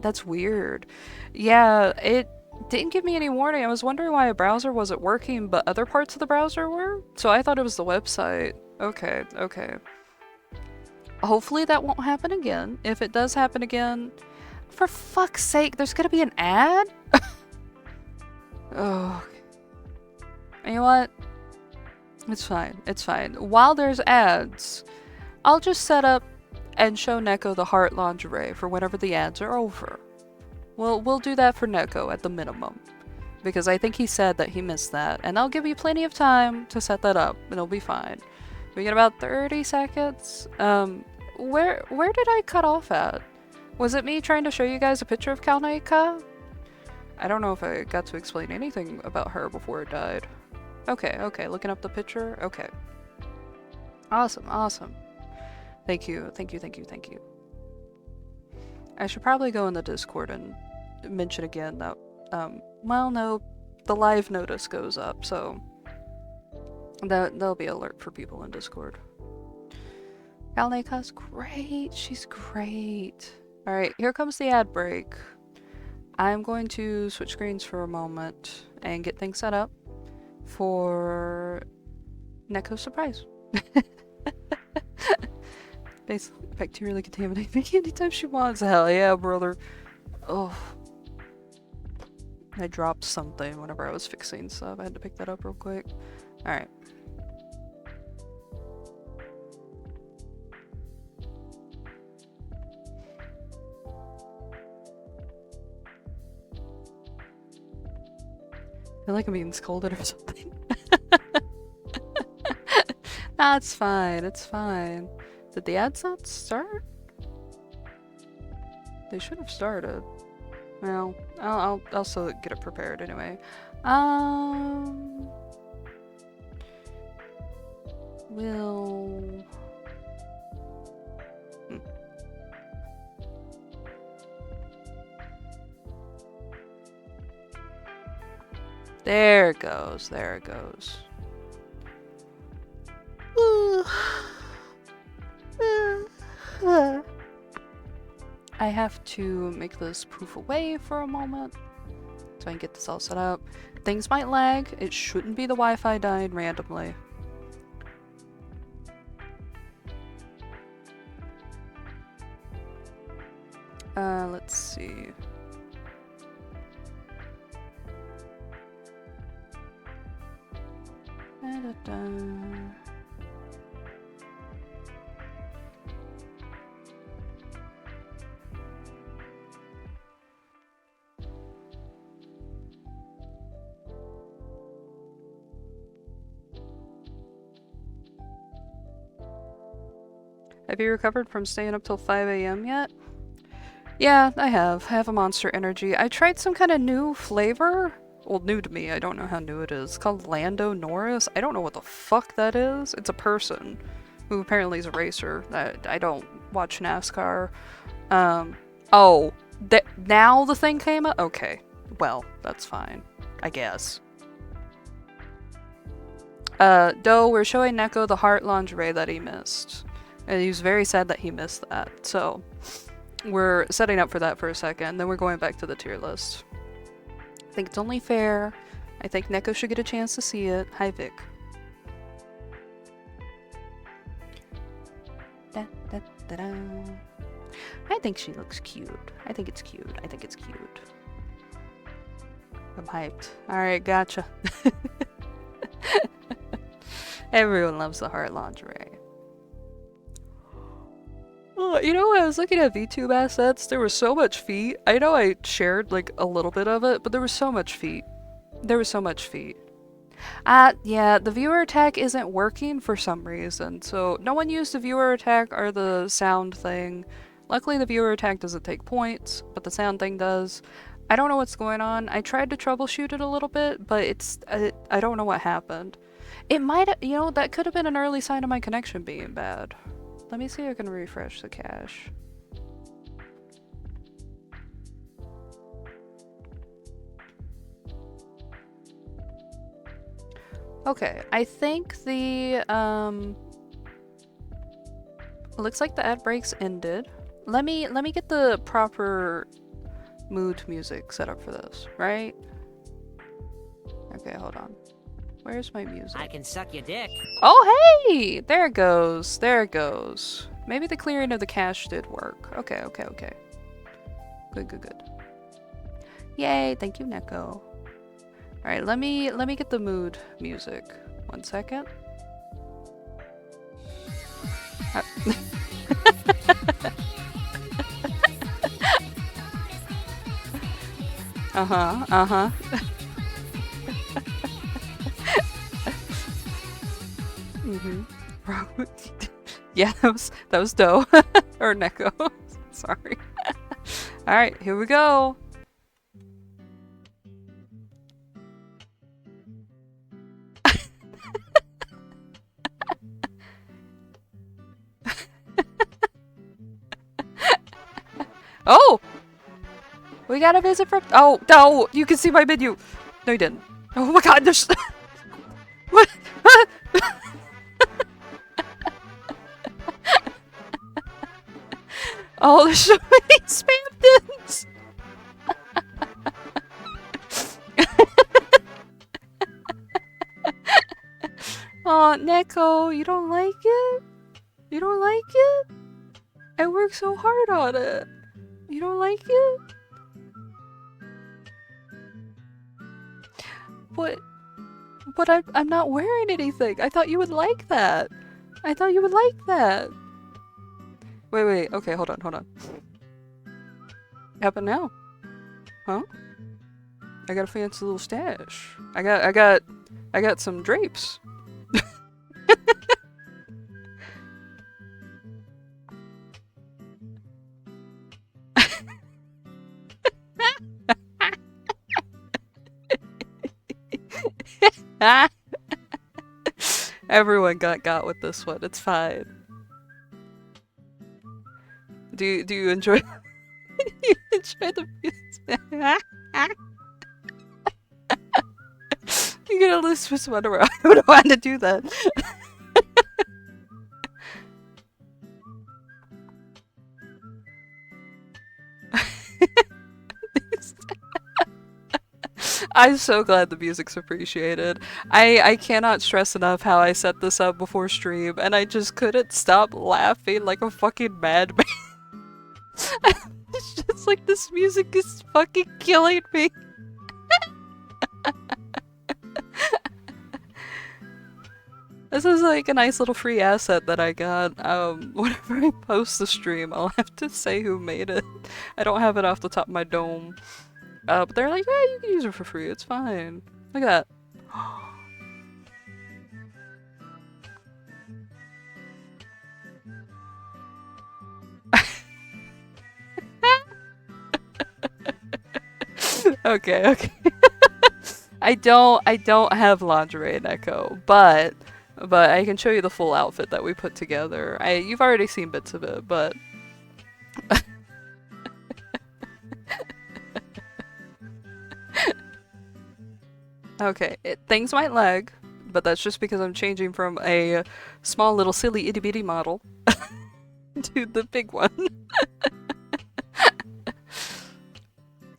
That's weird. Yeah, it didn't give me any warning. I was wondering why a browser wasn't working, but other parts of the browser were? So I thought it was the website. Okay, okay. Hopefully that won't happen again. If it does happen again, for fuck's sake, there's gonna be an ad? Oh. You know what? It's fine. It's fine. While there's ads, I'll just set up and show Neko the heart lingerie for whenever the ads are over. We'll do that for Neko at the minimum. Because I think he said that he missed that. And I'll give you plenty of time to set that up, and it'll be fine. We get about 30 seconds. Where did I cut off at? Was it me trying to show you guys a picture of Kalnika? I don't know if I got to explain anything about her before it died. Okay, okay, looking up the picture? Okay. Awesome, awesome. Thank you, thank you, thank you, thank you. I should probably go in the Discord and mention again that, well, no, the live notice goes up, so that'll be alert for people in Discord. Galneka's great. She's great. Alright, here comes the ad break. I'm going to switch screens for a moment and get things set up for Neko's surprise. Basically, bacterially contaminate me anytime she wants. Hell yeah, brother. Oh. I dropped something whenever I was fixing stuff. I had to pick that up real quick. Alright. I feel like I'm being scolded or something. Nah, it's fine. It's fine. Did the ads not start? They should have started. Well, I'll still get it prepared anyway. We'll... There it goes. There it goes. I have to make this poof away for a moment so I can get this all set up. Things might lag. It shouldn't be the Wi-Fi dying randomly. Let's see. Have you recovered from staying up till 5 AM yet? Yeah, I have. I have a Monster Energy. I tried some kind of new flavor. Well, new to me. I don't know how new it is. It's called Lando Norris. I don't know what the fuck that is. It's a person who apparently is a racer. I don't watch NASCAR. Oh. Now the thing came up? Okay. Well, that's fine. I guess. Though we're showing Neko the heart lingerie that he missed. And he was very sad that he missed that. So, we're setting up for that for a second. Then we're going back to the tier list. I think it's only fair. I think Neko should get a chance to see it. Hi, Vic. Da, da, da, da. I think she looks cute. I think it's cute. I think it's cute. I'm hyped. Alright, gotcha. Everyone loves the heart lingerie. Oh, you know, when I was looking at VTube assets, there was so much feet. I know I shared, like, a little bit of it, but there was so much feet. There was so much feet. Yeah, the viewer attack isn't working for some reason, so no one used the viewer attack or the sound thing. Luckily, the viewer attack doesn't take points, but the sound thing does. I don't know what's going on. I tried to troubleshoot it a little bit, but I don't know what happened. It might, you know, that could have been an early sign of my connection being bad. Let me see if I can refresh the cache. Okay, I think the, it looks like the ad breaks ended. Let me get the proper mood music set up for this, right? Okay, hold on. Where's my music? I can suck your dick. Oh, hey! There it goes. There it goes. Maybe the clearing of the cache did work. Okay, okay, okay. Good, good, good. Yay! Thank you, Neko. Alright, let me get the mood music. 1 second. Uh-huh, uh-huh. Mm-hmm. Yeah, that was Do. Or Neko. Sorry. Alright, here we go. Oh! We got a visit from— oh, no! You can see my menu! No, you didn't. Oh my god, there's what? Oh, there's so many Spamtons! Oh, Neko, you don't like it? You don't like it? I worked so hard on it. You don't like it? What? But I'm not wearing anything. I thought you would like that. I thought you would like that. Wait, okay, hold on. What happened now? Huh? I got a fancy little stash. I got some drapes. Everyone got with this one. It's fine. Do you enjoy? Do you enjoy the music? You're gonna lose this one around. I don't want to do that. I'm so glad the music's appreciated. I cannot stress enough how I set this up before stream, and I just couldn't stop laughing like a fucking madman. It's just like this music is fucking killing me. This is like a nice little free asset that I got. Whenever I post the stream, I'll have to say who made it. I don't have it off the top of my dome. But they're like, yeah, you can use it for free, it's fine. Look at that. Okay. I don't have lingerie, Neko, but I can show you the full outfit that we put together. You've already seen bits of it, but okay, things might lag, but that's just because I'm changing from a small little silly itty bitty model to the big one.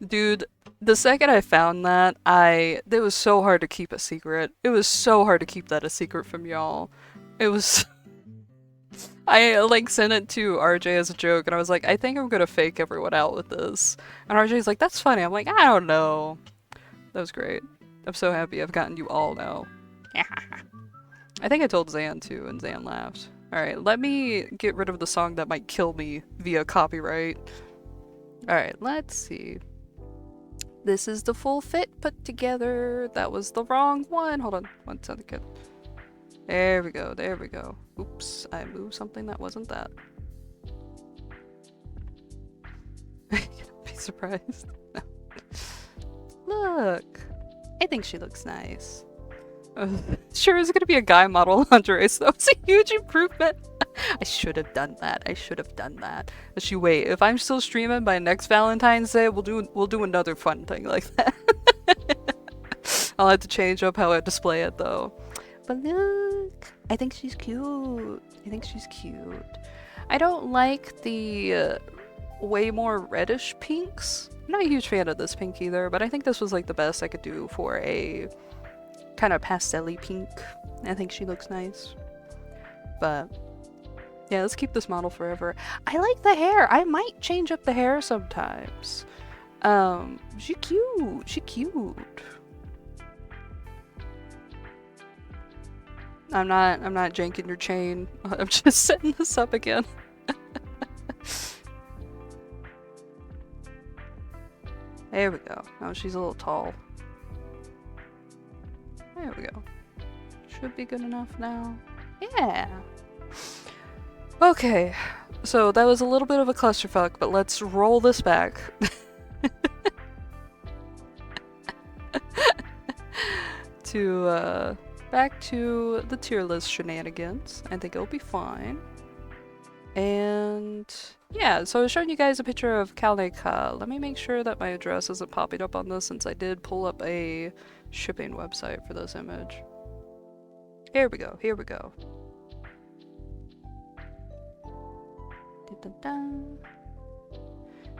Dude, the second I found that, it was so hard to keep a secret. It was so hard to keep that a secret from y'all. It was... I like sent it to RJ as a joke and I was like, I think I'm gonna fake everyone out with this. And RJ's like, that's funny. I'm like, I don't know. That was great. I'm so happy I've gotten you all now. I think I told Zan too, and Zan laughed. Alright, let me get rid of the song that might kill me via copyright. Alright, let's see. This is the full fit put together. That was the wrong one. Hold on, 1 second. There we go. Oops, I moved something that wasn't that. Be surprised. No. Look! I think she looks nice. Sure is gonna be a guy model lingerie, so that was a huge improvement. I should have done that. Actually, wait, if I'm still streaming by next Valentine's Day, we'll do another fun thing like that. I'll have to change up how I display it though. But look, I think she's cute. I don't like the way more reddish pinks. I'm not a huge fan of this pink either, but I think this was like the best I could do for a kind of pastel-y pink. I think she looks nice. But yeah, let's keep this model forever. I like the hair. I might change up the hair sometimes. She cute. I'm not janking your chain. I'm just setting this up again. There we go. Oh, she's a little tall. There we go. Should be good enough now. Yeah. Okay. So that was a little bit of a clusterfuck, but let's roll this back. Back to the tier list shenanigans. I think it'll be fine. And yeah, so I was showing you guys a picture of Kalneka. Let me make sure that my address isn't popping up on this since I did pull up a shipping website for this image. Here we go, here we go. Dun-dun-dun.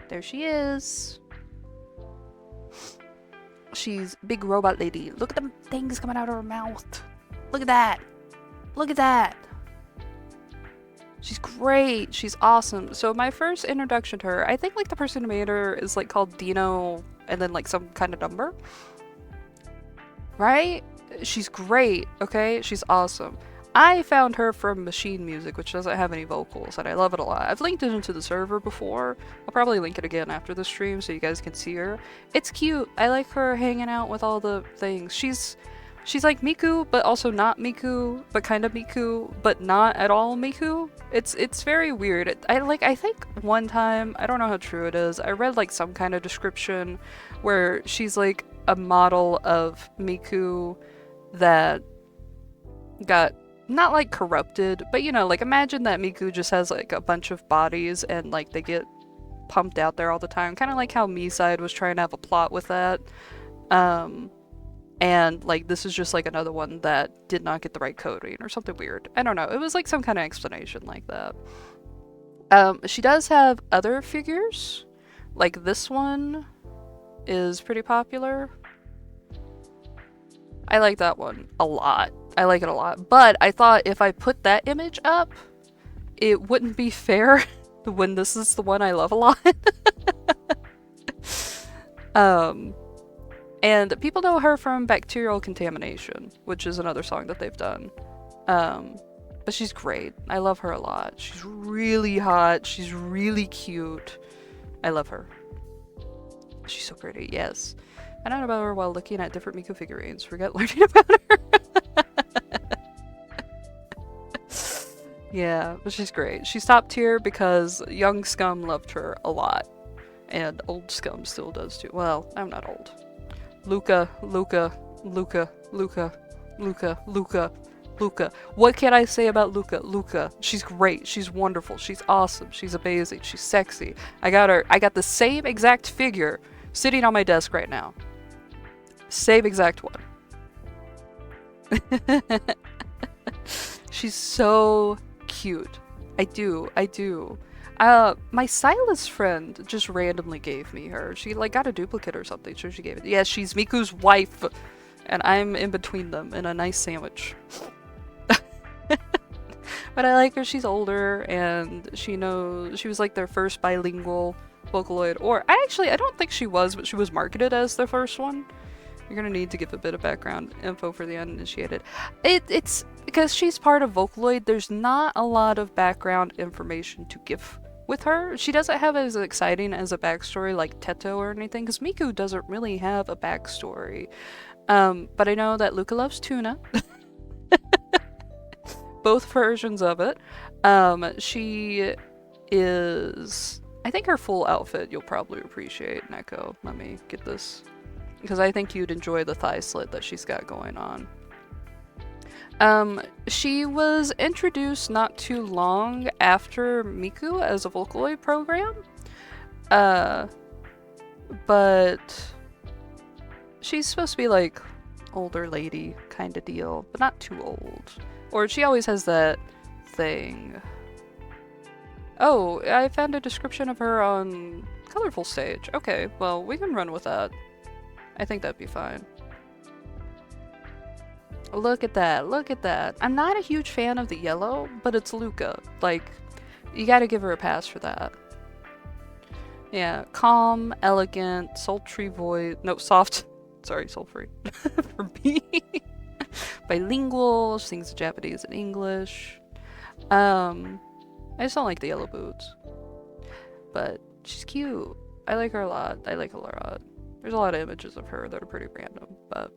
There she is. She's big robot lady. Look at them things coming out of her mouth. Look at that. Look at that. She's great. She's awesome. So my first introduction to her, I think like the person who made her is like called Dino and then like some kind of number. Right? She's great, okay? She's awesome. I found her from Machine Music, which doesn't have any vocals, and I love it a lot. I've linked it into the server before. I'll probably link it again after the stream so you guys can see her. It's cute. I like her hanging out with all the things. She's like Miku, but also not Miku, but kind of Miku, but not at all Miku. It's very weird. I think one time, I don't know how true it is, I read like some kind of description where she's like a model of Miku that got not like corrupted, but you know, like imagine that Miku just has like a bunch of bodies and like they get pumped out there all the time, kind of like how Miside was trying to have a plot with that. And like this is just like another one that did not get the right coding or something weird. I don't know. It was like some kind of explanation like that. She does have other figures. Like this one is pretty popular. I like that one a lot. I like it a lot. But I thought if I put that image up, it wouldn't be fair when this is the one I love a lot. And people know her from Bacterial Contamination, which is another song that they've done. But she's great. I love her a lot. She's really hot. She's really cute. I love her. She's so pretty, yes. I learned about her while looking at different Miku figurines. Forget learning about her. Yeah, but she's great. She's top tier because young Scum loved her a lot. And old Scum still does too. Well, I'm not old. Luca. What can I say about Luca? Luca. She's great. She's wonderful. She's awesome. She's amazing. She's sexy. I got the same exact figure sitting on my desk right now. Same exact one. She's so cute. I do. My stylist friend just randomly gave me her. She like got a duplicate or something, so she gave it. Yeah, she's Miku's wife, and I'm in between them in a nice sandwich. But I like her. She's older, and she was like their first bilingual Vocaloid. Or I don't think she was, but she was marketed as their first one. You're gonna need to give a bit of background info for the uninitiated. It's because she's part of Vocaloid, there's not a lot of background information to give with her. She doesn't have as exciting as a backstory like Teto or anything, because Miku doesn't really have a backstory. But I know that Luca loves tuna. Both versions of it. She is... I think her full outfit you'll probably appreciate, Neko. Let me get this. Because I think you'd enjoy the thigh slit that she's got going on. She was introduced not too long after Miku as a Vocaloid program. But she's supposed to be like older lady kind of deal, but not too old. Or she always has that thing. Oh, I found a description of her on Colorful Stage. Okay, well, we can run with that. I think that'd be fine. Look at that, look at that. I'm not a huge fan of the yellow, but it's Luca. Like, you gotta give her a pass for that. Yeah, calm, elegant, sultry voice. No, soft. Sorry, sultry. For me. Bilingual, she sings Japanese and English. I just don't like the yellow boots. But she's cute. I like her a lot. I like her a lot. There's a lot of images of her that are pretty random, but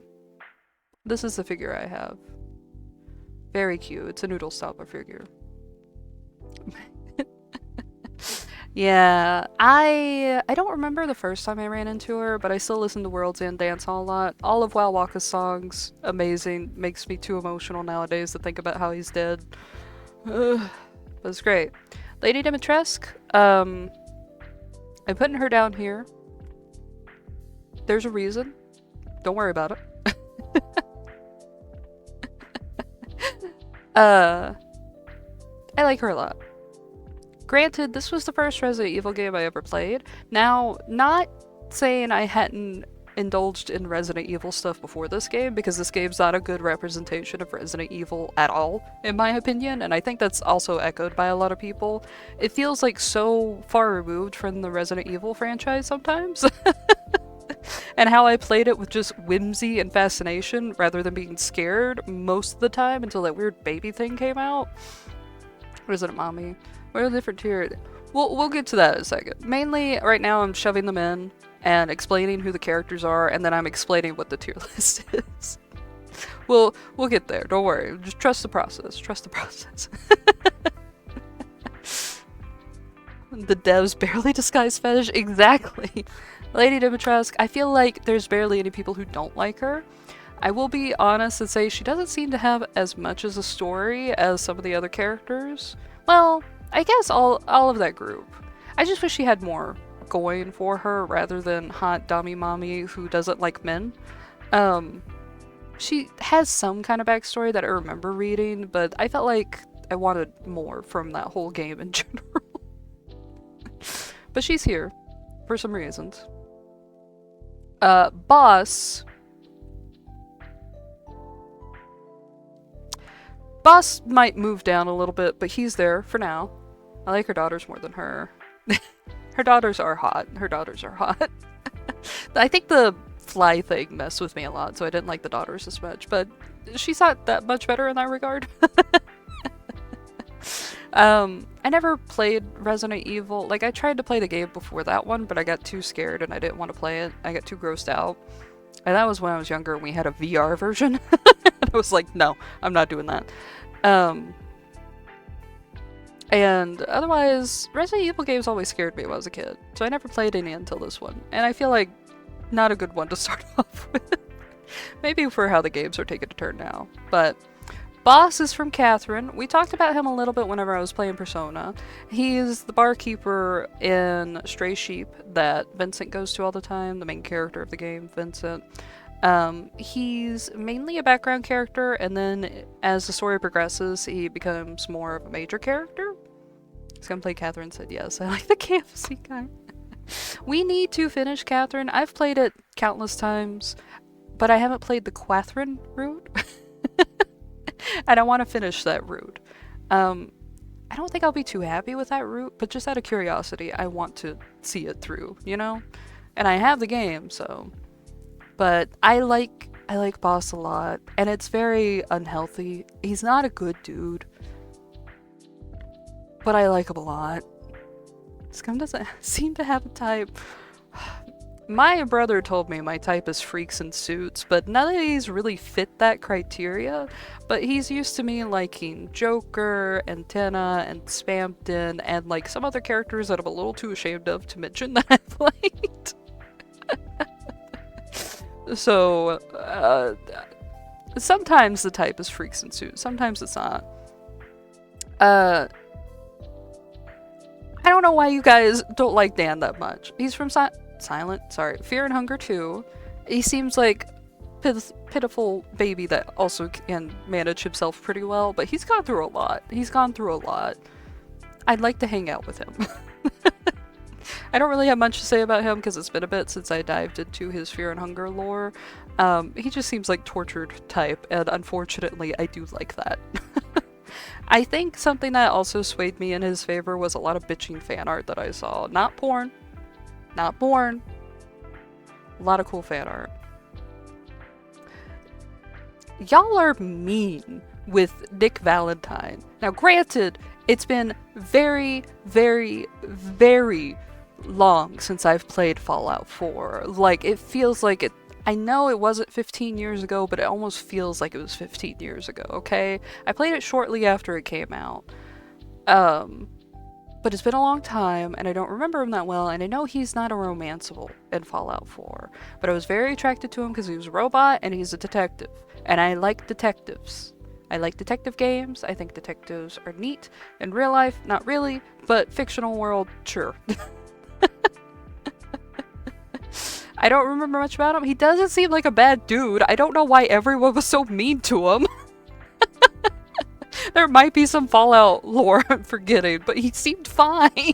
this is the figure I have. Very cute. It's a noodle stopper figure. Yeah, I don't remember the first time I ran into her, but I still listen to World's End Dance Hall a lot. All of Wow Waka's songs, amazing. Makes me too emotional nowadays to think about how he's dead. But it's great. Lady Dimitrescu, I'm putting her down here. There's a reason. Don't worry about it. I like her a lot. Granted, this was the first Resident Evil game I ever played. Now, not saying I hadn't indulged in Resident Evil stuff before this game, because this game's not a good representation of Resident Evil at all, in my opinion, and I think that's also echoed by a lot of people. It feels like so far removed from the Resident Evil franchise sometimes. And how I played it with just whimsy and fascination rather than being scared most of the time until that weird baby thing came out. Resident Mommy. What are the different tiers? We'll get to that in a second. Mainly, right now I'm shoving them in and explaining who the characters are, and then I'm explaining what the tier list is. We'll get there, don't worry. Just trust the process. Trust the process. The devs barely disguise fetish? Exactly. Lady Dimitrescu, I feel like there's barely any people who don't like her. I will be honest and say she doesn't seem to have as much as a story as some of the other characters. Well, I guess all of that group. I just wish she had more going for her rather than hot dummy mommy who doesn't like men. She has some kind of backstory that I remember reading, but I felt like I wanted more from that whole game in general. But she's here for some reasons. Boss might move down a little bit, but he's there for now. I like her daughters more than her. Her daughters are hot. Her daughters are hot. I think the fly thing messed with me a lot, so I didn't like the daughters as much, but she's not that much better in that regard. I never played Resident Evil. Like, I tried to play the game before that one, but I got too scared and I didn't want to play it. I got too grossed out. And that was when I was younger and we had a VR version. And I was like, no, I'm not doing that. And otherwise, Resident Evil games always scared me when I was a kid. So I never played any until this one. And I feel like not a good one to start off with. Maybe for how the games are taking a turn now. But Boss is from Catherine. We talked about him a little bit whenever I was playing Persona. He's the barkeeper in Stray Sheep that Vincent goes to all the time, the main character of the game, Vincent. He's mainly a background character, and then as the story progresses, he becomes more of a major character. He's gonna play Catherine said yes. I like the KFC guy. We need to finish Catherine. I've played it countless times, but I haven't played the Catherine route. And I want to finish that route. I don't think I'll be too happy with that route, but just out of curiosity, I want to see it through, you know? And I have the game, so. But I like Boss a lot, and it's very unhealthy. He's not a good dude, but I like him a lot. Scum doesn't seem to have a type. My brother told me my type is freaks in suits, but none of these really fit that criteria. But he's used to me liking Joker, Antenna, and Spampton, and like some other characters that I'm a little too ashamed of to mention that I played. So, sometimes the type is freaks in suits, sometimes it's not. I don't know why you guys don't like Dan that much. He's from Fear and Hunger 2. He seems like pitiful baby that also can manage himself pretty well, but he's gone through a lot. I'd like to hang out with him. I don't really have much to say about him because it's been a bit since I dived into his Fear and Hunger lore. He just seems like tortured type, and unfortunately I do like that. I think something that also swayed me in his favor was a lot of bitching fan art that I saw. Not porn. Not porn. A lot of cool fan art. Y'all are mean with Nick Valentine. Now granted, it's been very, very, very long since I've played Fallout 4. Like, it feels like it. I know it wasn't 15 years ago, but it almost feels like it was 15 years ago, okay? I played it shortly after it came out. But it's been a long time, and I don't remember him that well, and I know he's not a romanceable in Fallout 4. But I was very attracted to him because he was a robot, and he's a detective. And I like detectives. I like detective games. I think detectives are neat. In real life, not really, but fictional world, sure. I don't remember much about him. He doesn't seem like a bad dude. I don't know why everyone was so mean to him. There might be some Fallout lore I'm forgetting, but he seemed fine.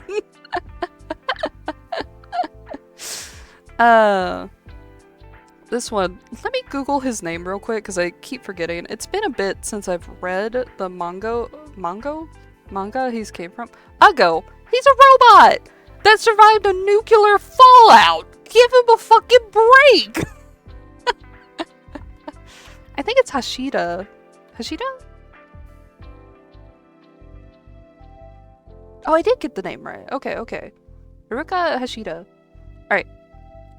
This one, let me Google his name real quick because I keep forgetting. It's been a bit since I've read the manga he's came from. Uggo! He's a robot that survived a nuclear fallout! Give him a fucking break! I think it's Hashida. Hashida? Oh, I did get the name right. Okay, okay. Haruka Hashida. Alright.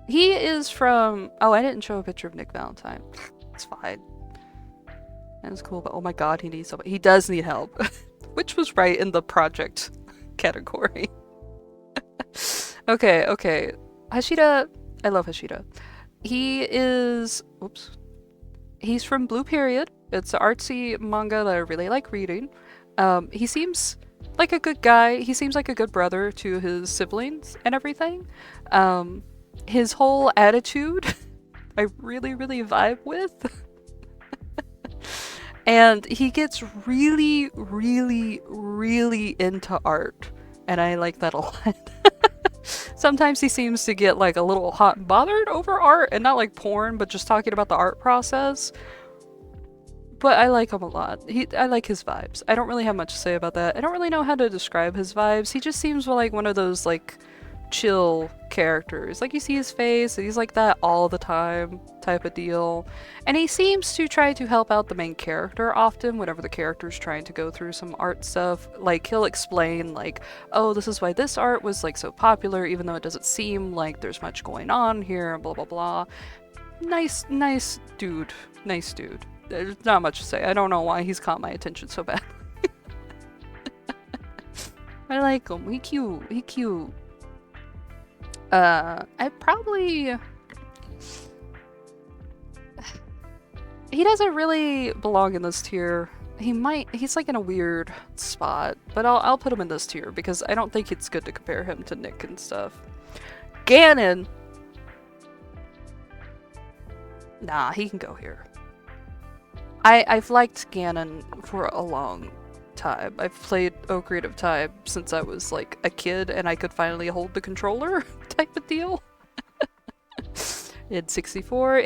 He is from... Oh, I didn't show a picture of Nick Valentine. It's fine. That's cool, but oh my god, he needs somebody. He does need help. Which was right in the project category. Okay, okay. Hashida... I love Hashida. He is... Oops. He's from Blue Period. It's an artsy manga that I really like reading. He seems like a good guy. He seems like a good brother to his siblings and everything. His whole attitude, I really, really vibe with. And he gets really, really, really into art. And I like that a lot. Sometimes he seems to get like a little hot and bothered over art, and not like porn, but just talking about the art process. But I like him a lot. I like his vibes. I don't really have much to say about that. I don't really know how to describe his vibes. He just seems like one of those like chill characters. Like you see his face, and he's like that all the time type of deal. And he seems to try to help out the main character often whenever the character's trying to go through some art stuff. Like he'll explain like, oh, this is why this art was like so popular even though it doesn't seem like there's much going on here, blah blah blah. Nice dude. Nice dude. There's not much to say. I don't know why he's caught my attention so bad. I like him. He cute. He cute. I probably... He doesn't really belong in this tier. He's like in a weird spot, but I'll put him in this tier because I don't think it's good to compare him to Nick and stuff. Ganon! Nah, he can go here. I've liked Ganon for a long time. I've played Ocarina of Time since I was like a kid and I could finally hold the controller type of deal. In 64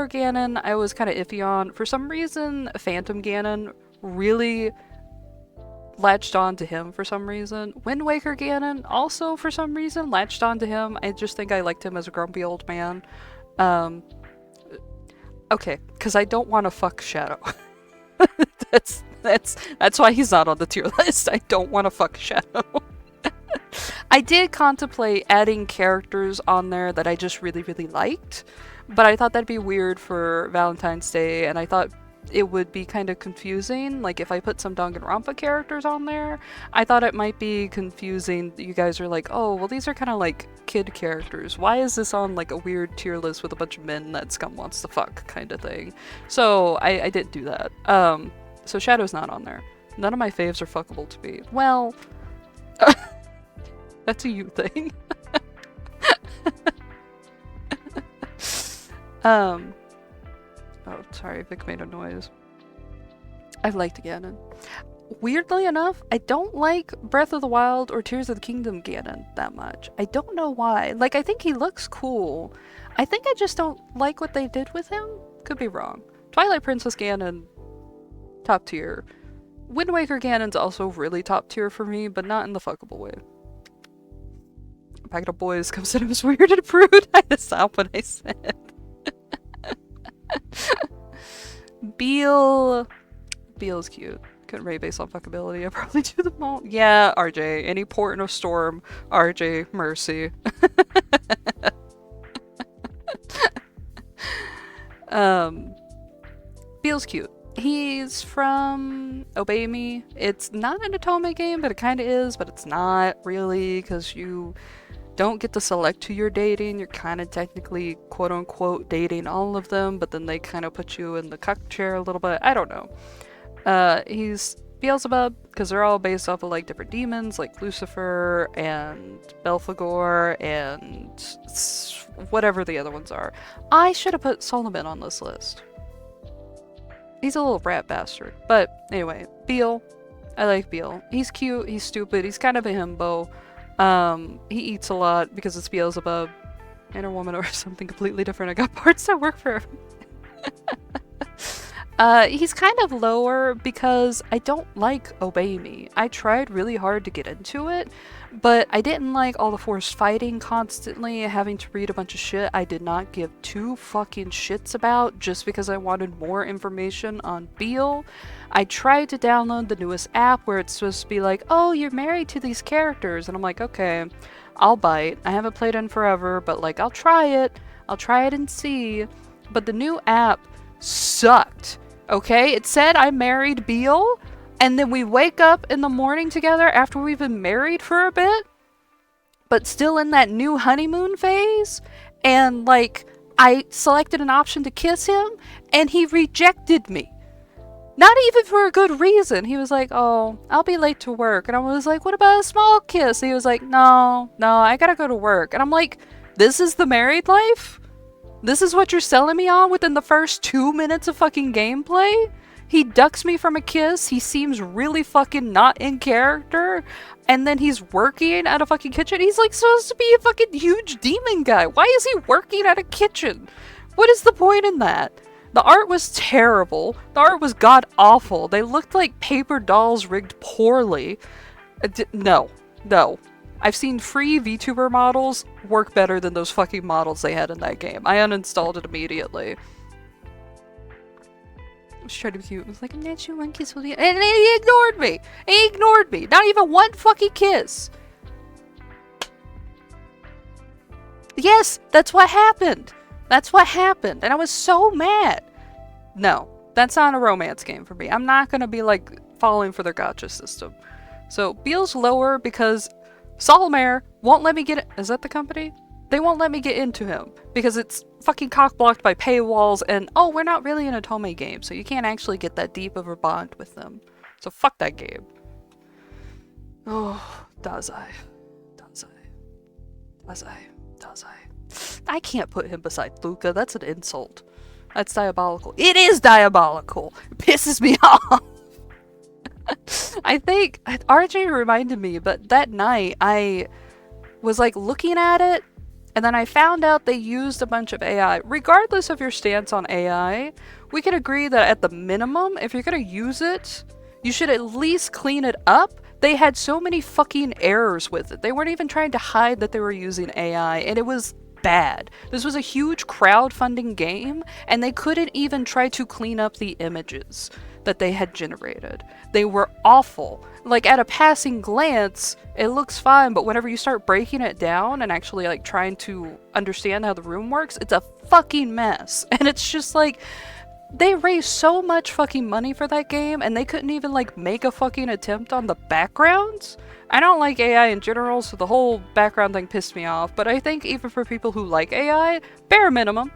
Ganon I was kind of iffy on. For some reason, Phantom Ganon really latched on to him for some reason. Wind Waker Ganon also for some reason latched on to him. I just think I liked him as a grumpy old man. Okay, because I don't want to fuck Shadow. That's why he's not on the tier list. I don't want to fuck Shadow. I did contemplate adding characters on there that I just really, really liked, but I thought that'd be weird for Valentine's Day, and I thought it would be kind of confusing. Like, if I put some Danganronpa characters on there, I thought it might be confusing. You guys are like, oh, well, these are kind of like kid characters. Why is this on like a weird tier list with a bunch of men that Scum wants to fuck kind of thing? So I didn't do that. So Shadow's not on there. None of my faves are fuckable to me. Well, that's a you thing. Oh, sorry, Vic made a noise. I've liked Ganon. Weirdly enough, I don't like Breath of the Wild or Tears of the Kingdom Ganon that much. I don't know why. Like, I think he looks cool. I think I just don't like what they did with him. Could be wrong. Twilight Princess Ganon, top tier. Wind Waker Ganon's also really top tier for me, but not in the fuckable way. Packet of Boys comes in as weird and prude. I had to stop what I said. Beal's cute. Couldn't rate based on fuckability. I'd probably do them all. Yeah, RJ. Any port in a storm. RJ, mercy. Beal's cute. He's from Obey Me. It's not an Otome game, but it kind of is, but it's not really, because you don't get to select who you're dating. You're kind of technically quote-unquote dating all of them, but then they kind of put you in the cuck chair a little bit. I don't know. He's Beelzebub, because they're all based off of like different demons, like Lucifer and Belphegor and whatever the other ones are. I should have put Solomon on this list. He's a little rat bastard. But anyway, Beel. I like Beel. He's cute, he's stupid, he's kind of a himbo. He eats a lot because it's Beelzebub. And a woman or something completely different. I got parts that work for him. He's kind of lower because I don't like Obey Me. I tried really hard to get into it, but I didn't like all the forced fighting constantly, having to read a bunch of shit I did not give two fucking shits about just because I wanted more information on Beel. I tried to download the newest app where it's supposed to be like, oh, you're married to these characters, and I'm like, okay, I'll bite. I haven't played in forever, but like, I'll try it. I'll try it and see. But the new app sucked. Okay, it said I married Beel, and then we wake up in the morning together after we've been married for a bit, but still in that new honeymoon phase, and like, I selected an option to kiss him, and he rejected me. Not even for a good reason. He was like, oh, I'll be late to work. And I was like, what about a small kiss? And he was like, no, I gotta go to work. And I'm like, this is the married life? This is what you're selling me on within the first 2 minutes of fucking gameplay? He ducks me from a kiss, he seems really fucking not in character, and then he's working at a fucking kitchen. He's like supposed to be a fucking huge demon guy. Why is he working at a kitchen? What is the point in that? The art was terrible. The art was god-awful. They looked like paper dolls rigged poorly. No. I've seen free VTuber models work better than those fucking models they had in that game. I uninstalled it immediately. I was trying to be cute. I was like, I'm not sure one kiss will be. And he ignored me! He ignored me! Not even one fucking kiss! Yes, that's what happened! That's what happened, and I was so mad! No, that's not a romance game for me. I'm not gonna be like falling for their gacha system. So, Beel's lower because Solomare won't let me get it. Is that the company? They won't let me get into him because it's fucking cock-blocked by paywalls and, oh, we're not really an Otome game, so you can't actually get that deep of a bond with them. So fuck that game. Oh, Dazai. I can't put him beside Luca. That's an insult. That's diabolical. It is diabolical! It pisses me off! I think RJ reminded me, but that night I was like looking at it, and then I found out they used a bunch of AI. Regardless of your stance on AI, we can agree that at the minimum, if you're gonna use it, you should at least clean it up. They had so many fucking errors with it. They weren't even trying to hide that they were using AI, and it was bad. This was a huge crowdfunding game, and they couldn't even try to clean up the images that they had generated. They were awful. Like, at a passing glance, it looks fine, but whenever you start breaking it down and actually, like, trying to understand how the room works, it's a fucking mess. And it's just like, they raised so much fucking money for that game, and they couldn't even, like, make a fucking attempt on the backgrounds? I don't like AI in general, so the whole background thing pissed me off, but I think even for people who like AI, bare minimum,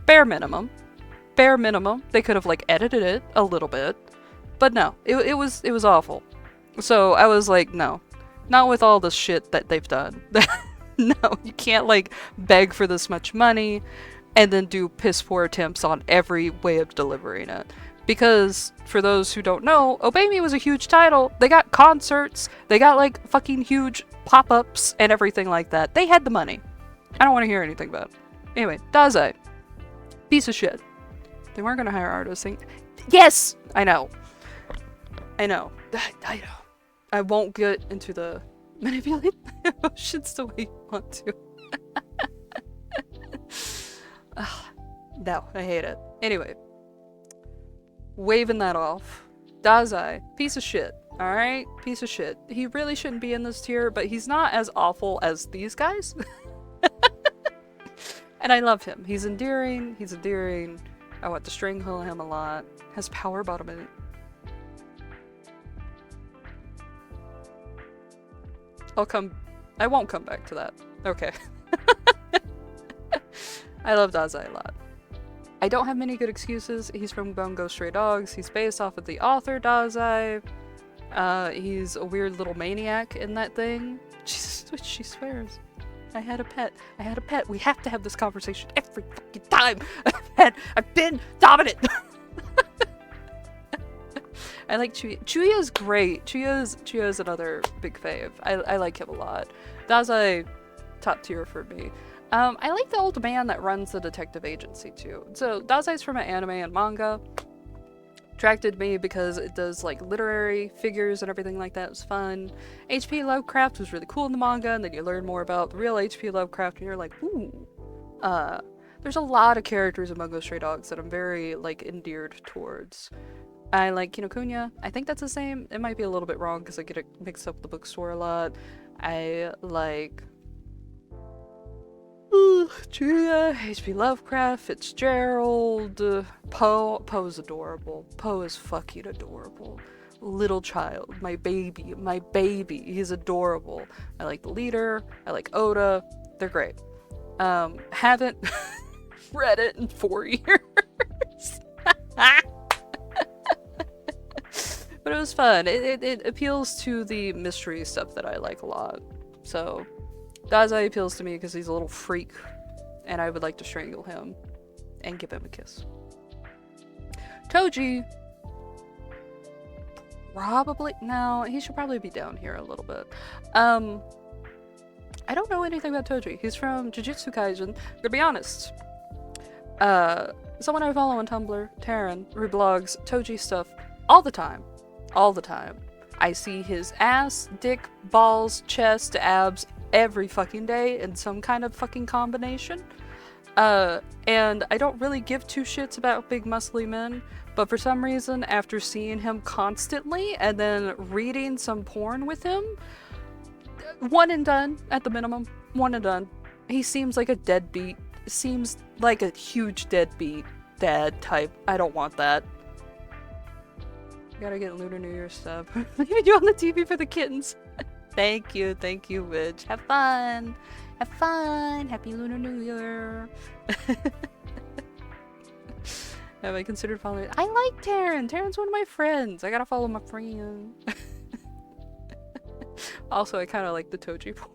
they could have, like, edited it a little bit. But no, it was awful. So I was like, no. Not with all the shit that they've done. No, you can't, like, beg for this much money and then do piss poor attempts on every way of delivering it. Because, for those who don't know, Obey Me was a huge title. They got concerts, they got, like, fucking huge pop-ups and everything like that. They had the money. I don't want to hear anything about it. Anyway, Dazai. Piece of shit. They weren't gonna hire artists. Yes! I know. I know. I won't get into the manipulate emotions the way you want to. No, I hate it. Anyway. Waving that off. Dazai, piece of shit. Alright? Piece of shit. He really shouldn't be in this tier, but he's not as awful as these guys. And I love him. He's endearing. I want to string him a lot. Has power bottom in it. I won't come back to that. Okay. I love Dazai a lot. I don't have many good excuses. He's from Bungo Stray Dogs. He's based off of the author, Dazai. He's a weird little maniac in that thing. Jesus, she swears. I had a pet. I had a pet. We have to have this conversation every fucking time. I've been dominant. I like Chuya. Chuya's great. Chuya's another big fave. I like him a lot. Dazai, top tier for me. I like the old man that runs the detective agency too. So Dazai's from an anime and manga. Attracted me because it does like literary figures and everything like that. It was fun. H.P. Lovecraft was really cool in the manga, and then you learn more about the real H.P. Lovecraft, and you're like, ooh. There's a lot of characters in Bungo Stray Dogs that I'm very like endeared towards. I like Kinokuniya. I think that's his name. It might be a little bit wrong because I get it mixed up with the bookstore a lot. I like Chuya, H.P. Lovecraft, Fitzgerald, Poe. Poe's adorable. Poe is fucking adorable. Little child, my baby. He's adorable. I like the leader. I like Oda. They're great. Haven't read it in 4 years. But it was fun. It appeals to the mystery stuff that I like a lot. So Dazai appeals to me because he's a little freak, and I would like to strangle him and give him a kiss. Toji, probably, no, he should probably be down here a little bit. I don't know anything about Toji. He's from Jujutsu Kaisen. To be honest, someone I follow on Tumblr, Taryn, who blogs Toji stuff all the time. All the time. I see his ass, dick, balls, chest, abs every fucking day in some kind of fucking combination. And I don't really give two shits about big muscly men, but for some reason, after seeing him constantly and then reading some porn with him, one and done, at the minimum. One and done. He seems like a deadbeat. Seems like a huge deadbeat dad type. I don't want that. Gotta get Lunar New Year stuff. Leaving you on the TV for the kittens. Thank you, Witch. Have fun. Have fun. Happy Lunar New Year. Have I considered following? I like Taryn. Taryn's one of my friends. I gotta follow my friend. Also, I kind of like the Toji porn.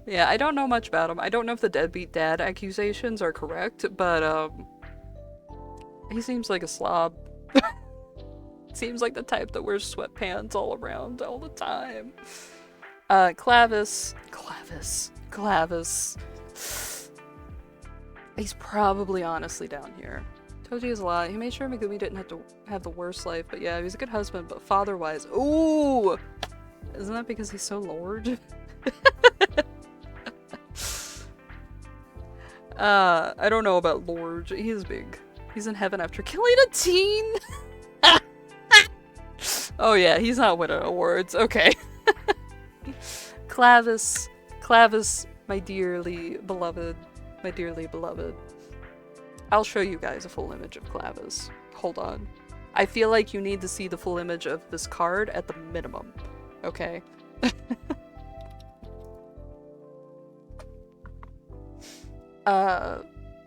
Yeah, I don't know much about him. I don't know if the deadbeat dad accusations are correct, but he seems like a slob. Seems like the type that wears sweatpants all around all the time. Clavis. He's probably honestly down here. Toji is a lot. He made sure Megumi didn't have to have the worst life, but yeah, he's a good husband, but father-wise, ooh! Isn't that because he's so lord? I don't know about lord. He's big. He's in heaven after killing a teen! Oh yeah, he's not winning awards. Okay. Clavis, my dearly beloved. I'll show you guys a full image of Clavis. Hold on. I feel like you need to see the full image of this card at the minimum. Okay?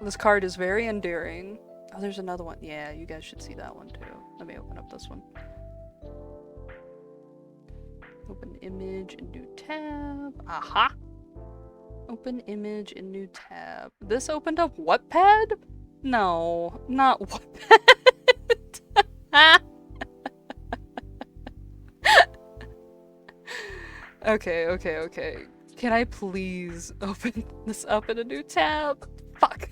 This card is very endearing. Oh, there's another one. Yeah, you guys should see that one too. Let me open up this one. Open image in new tab. Aha! Open image in new tab. This opened up Wattpad? No, not Wattpad. Okay. Can I please open this up in a new tab? Fuck.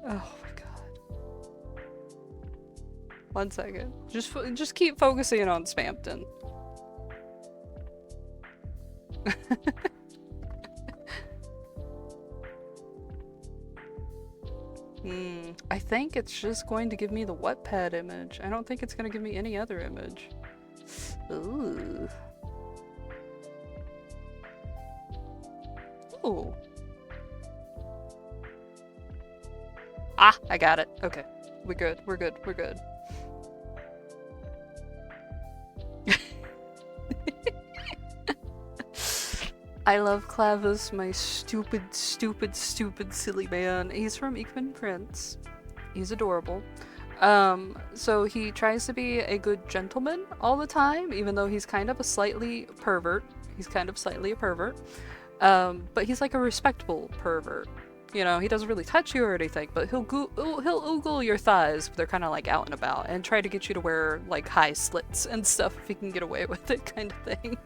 Oh. 1 second. Just keep focusing on Spampton. I think it's just going to give me the Wattpad image. I don't think it's going to give me any other image. Ooh. Ooh. Ah, I got it. Okay. We're good. I love Clavis, my stupid, stupid, stupid, silly man. He's from Ikman Prince. He's adorable. So he tries to be a good gentleman all the time, even though he's kind of a slightly pervert. He's kind of slightly a pervert. But he's like a respectable pervert. You know, he doesn't really touch you or anything, but he'll oogle your thighs if they're kind of like out and about, and try to get you to wear like high slits and stuff if he can get away with it, kind of thing.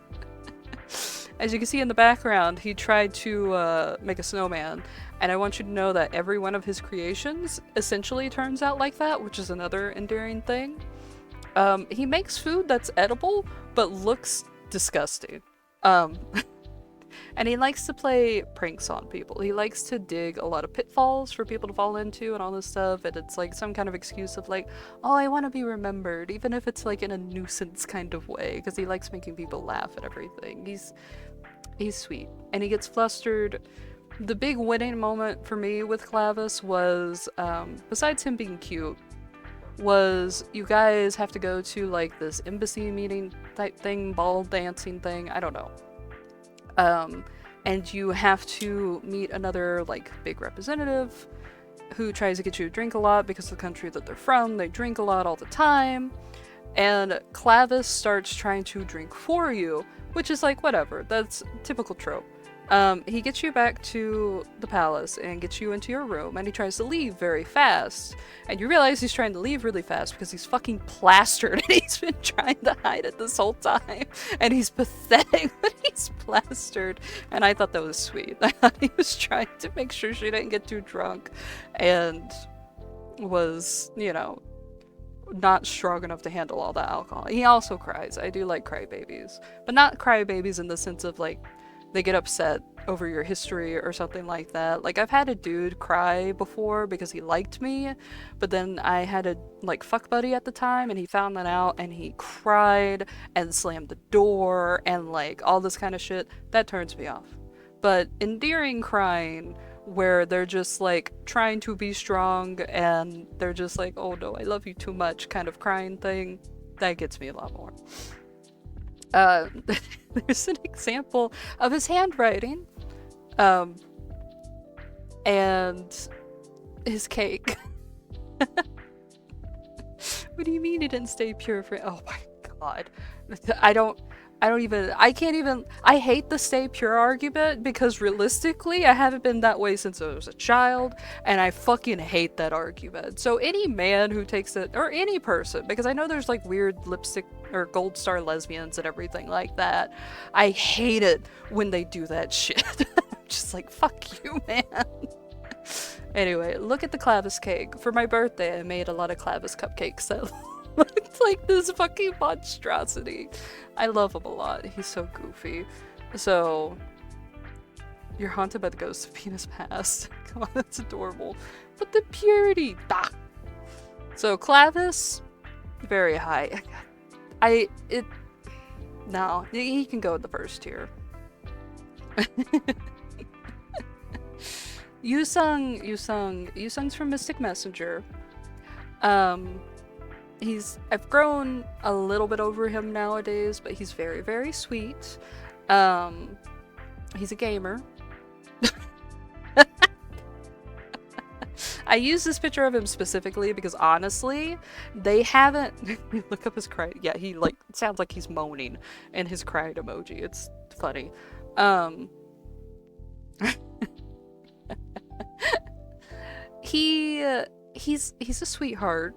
As you can see in the background, he tried to make a snowman, and I want you to know that every one of his creations essentially turns out like that, which is another endearing thing. He makes food that's edible, but looks disgusting. And he likes to play pranks on people. He likes to dig a lot of pitfalls for people to fall into and all this stuff, and it's like some kind of excuse of like, oh, I want to be remembered, even if it's like in a nuisance kind of way, because he likes making people laugh at everything. He's sweet, and he gets flustered. The big winning moment for me with Clavis was, besides him being cute, was you guys have to go to like this embassy meeting type thing, ball dancing thing, I don't know. And you have to meet another like big representative who tries to get you to drink a lot because of the country that they're from. They drink a lot all the time. And Clavis starts trying to drink for you, which is like, whatever, that's typical trope. He gets you back to the palace and gets you into your room, and he tries to leave very fast. And you realize he's trying to leave really fast because he's fucking plastered and he's been trying to hide it this whole time. And he's pathetic, but he's plastered. And I thought that was sweet. I thought he was trying to make sure she didn't get too drunk and was, you know, not strong enough to handle all that alcohol. He also cries. I do like crybabies, but not crybabies in the sense of like they get upset over your history or something like that. Like, I've had a dude cry before because he liked me, but then I had a like fuck buddy at the time and he found that out and he cried and slammed the door and like all this kind of shit. That turns me off. But endearing crying where they're just like trying to be strong and they're just like, oh no, I love you too much kind of crying thing, that gets me a lot more. There's an example of his handwriting, and his cake. What do you mean it didn't stay pure for— oh my god. I hate the stay pure argument because realistically I haven't been that way since I was a child, and I fucking hate that argument. So any man who takes it, or any person, because I know there's like weird lipstick or gold star lesbians and everything like that, I hate it when they do that shit. I'm just like, fuck you, man. Anyway, look at the Clavis cake. For my birthday I made a lot of Clavis cupcakes that looked like this fucking monstrosity. I love him a lot. He's so goofy. So, you're haunted by the ghost of Penis Past. Come on, that's adorable. But the purity! Bah! So, Clavis, very high. No, he can go in the first tier. Yusung's from Mystic Messenger. I've grown a little bit over him nowadays, but he's very, very sweet. He's a gamer. I use this picture of him specifically because honestly, they haven't— look up his cry. Yeah, he like sounds like he's moaning in his crying emoji. It's funny. He's a sweetheart.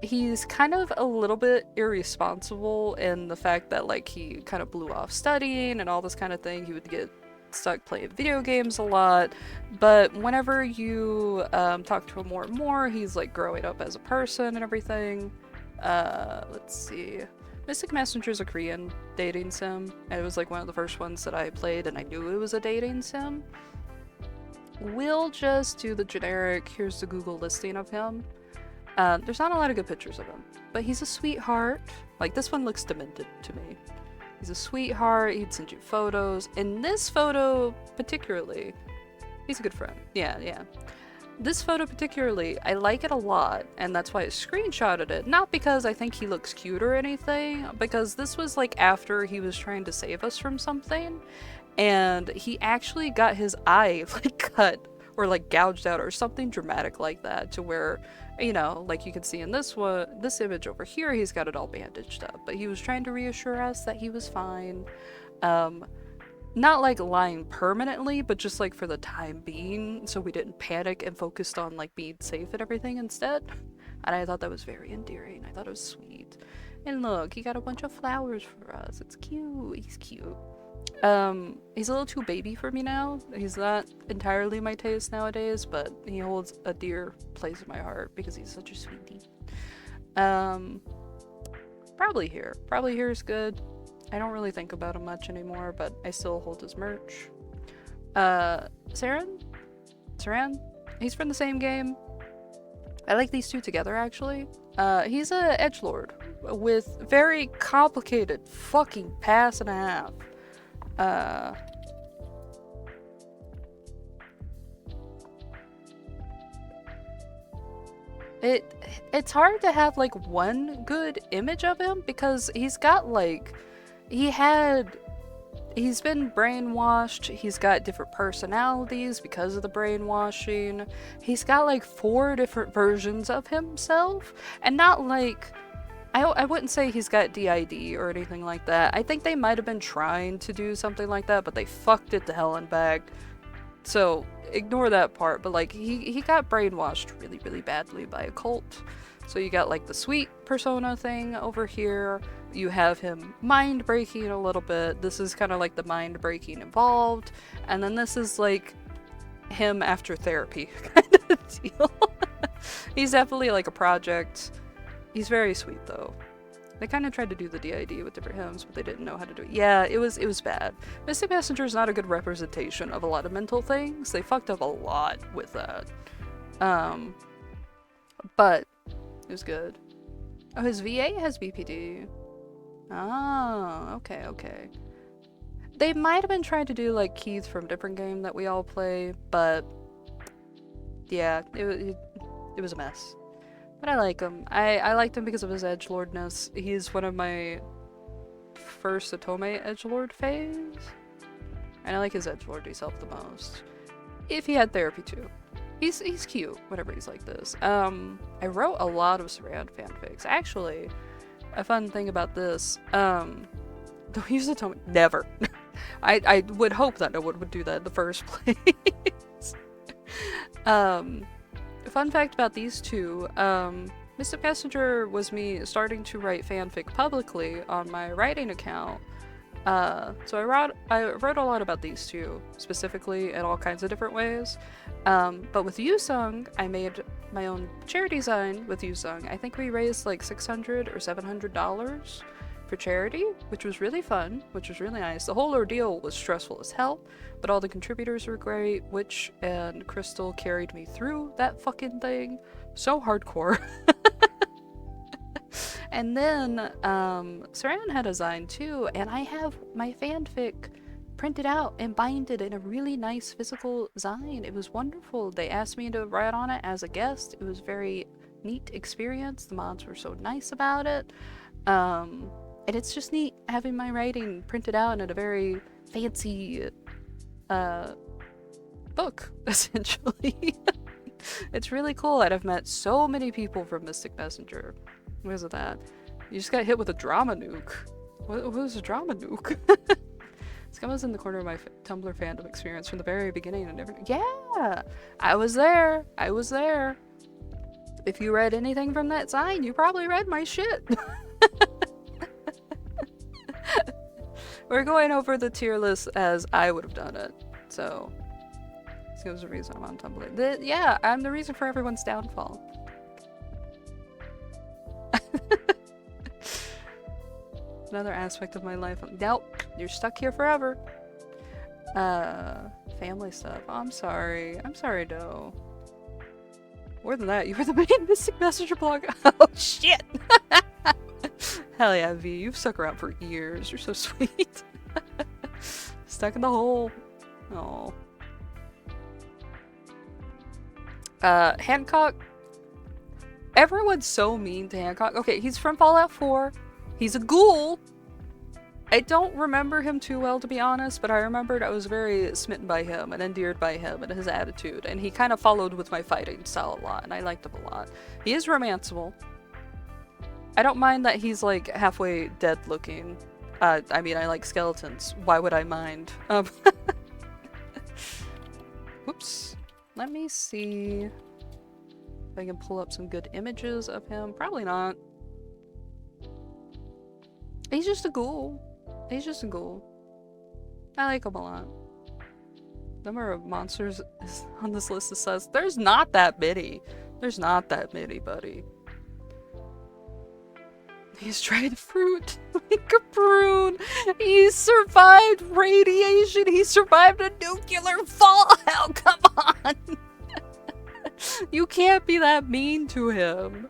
He's kind of a little bit irresponsible in the fact that like he kind of blew off studying and all this kind of thing. He would get stuck playing video games a lot, but whenever you talk to him more and more, he's like growing up as a person and everything. Let's see. Mystic Messenger is a Korean dating sim, and it was like one of the first ones that I played, and I knew it was a dating sim. We'll just do the generic, here's the Google listing of him. There's not a lot of good pictures of him, but he's a sweetheart. Like, this one looks demented to me. He's a sweetheart, he'd send you photos. In this photo, particularly, he's a good friend. Yeah. This photo particularly, I like it a lot, and that's why I screenshotted it. Not because I think he looks cute or anything, because this was like after he was trying to save us from something, and he actually got his eye like cut or like gouged out or something dramatic like that, to where, you know, like you can see in this image over here, he's got it all bandaged up, but he was trying to reassure us that he was fine. Not like lying permanently, but just like for the time being, so we didn't panic and focused on like being safe and everything instead. And I thought that was very endearing. I thought it was sweet. And look, he got a bunch of flowers for us. It's cute. He's cute. He's a little too baby for me now. He's not entirely my taste nowadays, but he holds a dear place in my heart because he's such a sweetie. Probably here. Probably here is good. I don't really think about him much anymore, but I still hold his merch. Saran? He's from the same game. I like these two together, actually. He's a edgelord with very complicated fucking pass and a half. It's hard to have like one good image of him because he's got like, he's been brainwashed, he's got different personalities because of the brainwashing, he's got like 4 different versions of himself, and not like, I wouldn't say he's got DID or anything like that. I think they might have been trying to do something like that, but they fucked it to hell and back. So ignore that part, but like he got brainwashed really, really badly by a cult. So you got like the sweet persona thing over here. You have him mind breaking a little bit. This is kind of like the mind breaking involved. And then this is like him after therapy kind of deal. He's definitely like a project. He's very sweet though. They kind of tried to do the DID with different hymns, but they didn't know how to do it. Yeah, it was bad. Mystic Messenger is not a good representation of a lot of mental things. They fucked up a lot with that. But it was good. Oh, his VA has BPD. Oh, okay. They might have been trying to do like Keith from different game that we all play, but yeah, it was a mess. But I like him. I liked him because of his edgelordness. He's one of my first Otome edgelord phase. And I like his edgelordy self the most. If he had therapy too. He's cute whenever he's like this. I wrote a lot of Saran fanfics. Actually, a fun thing about this, don't use Otome. Never. I would hope that no one would do that in the first place. Fun fact about these two, Mystic Messenger was me starting to write fanfic publicly on my writing account. So I wrote a lot about these two, specifically in all kinds of different ways. But with Yusung, I made my own charity design with Yusung. I think we raised like $600 or $700 for charity, which was really fun, which was really nice. The whole ordeal was stressful as hell, but all the contributors were great. Witch and Crystal carried me through that fucking thing. So hardcore. And then, Saran had a design too, and I have my fanfic printed out and binded in a really nice physical design. It was wonderful. They asked me to write on it as a guest. It was a very neat experience. The mods were so nice about it. And it's just neat having my writing printed out in a very fancy book, essentially. It's really cool, and I've met so many people from Mystic Messenger because of that. You just got hit with a drama nuke. What was a drama nuke? Scum was in the corner of my Tumblr fandom experience from the very beginning and everything. Yeah! I was there! If you read anything from that sign, you probably read my shit! We're going over the tier list as I would have done it, so this gives a reason I'm on Tumblr. Yeah, I'm the reason for everyone's downfall. Another aspect of my life. Nope, you're stuck here forever. Family stuff. Oh, I'm sorry, Do. More than that, you were the main Mystic Messenger blog. Oh shit! Hell yeah, V, you've stuck around for years. You're so sweet. Stuck in the hole. Oh. Hancock. Everyone's so mean to Hancock. Okay, he's from Fallout 4. He's a ghoul. I don't remember him too well, to be honest, but I remembered I was very smitten by him and endeared by him and his attitude, and he kind of followed with my fighting style a lot, and I liked him a lot. He is romanceable. I don't mind that he's, like, halfway dead looking. I mean, I like skeletons. Why would I mind? Whoops. Let me see if I can pull up some good images of him. Probably not. He's just a ghoul. He's just a ghoul. I like him a lot. Number of monsters on this list, it says there's not that many. There's not that many, buddy. He's tried fruit like a prune. He survived radiation. He survived a nuclear fallout. Come on. You can't be that mean to him.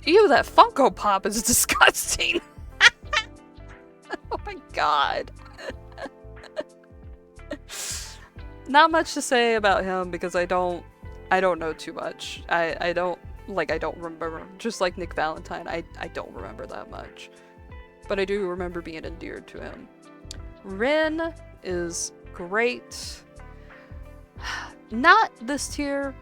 Ew, that Funko Pop is disgusting. Oh my god. Not much to say about him because I don't know too much. I don't remember. Just like Nick Valentine, I don't remember that much. But I do remember being endeared to him. Rin is great. Not this tier.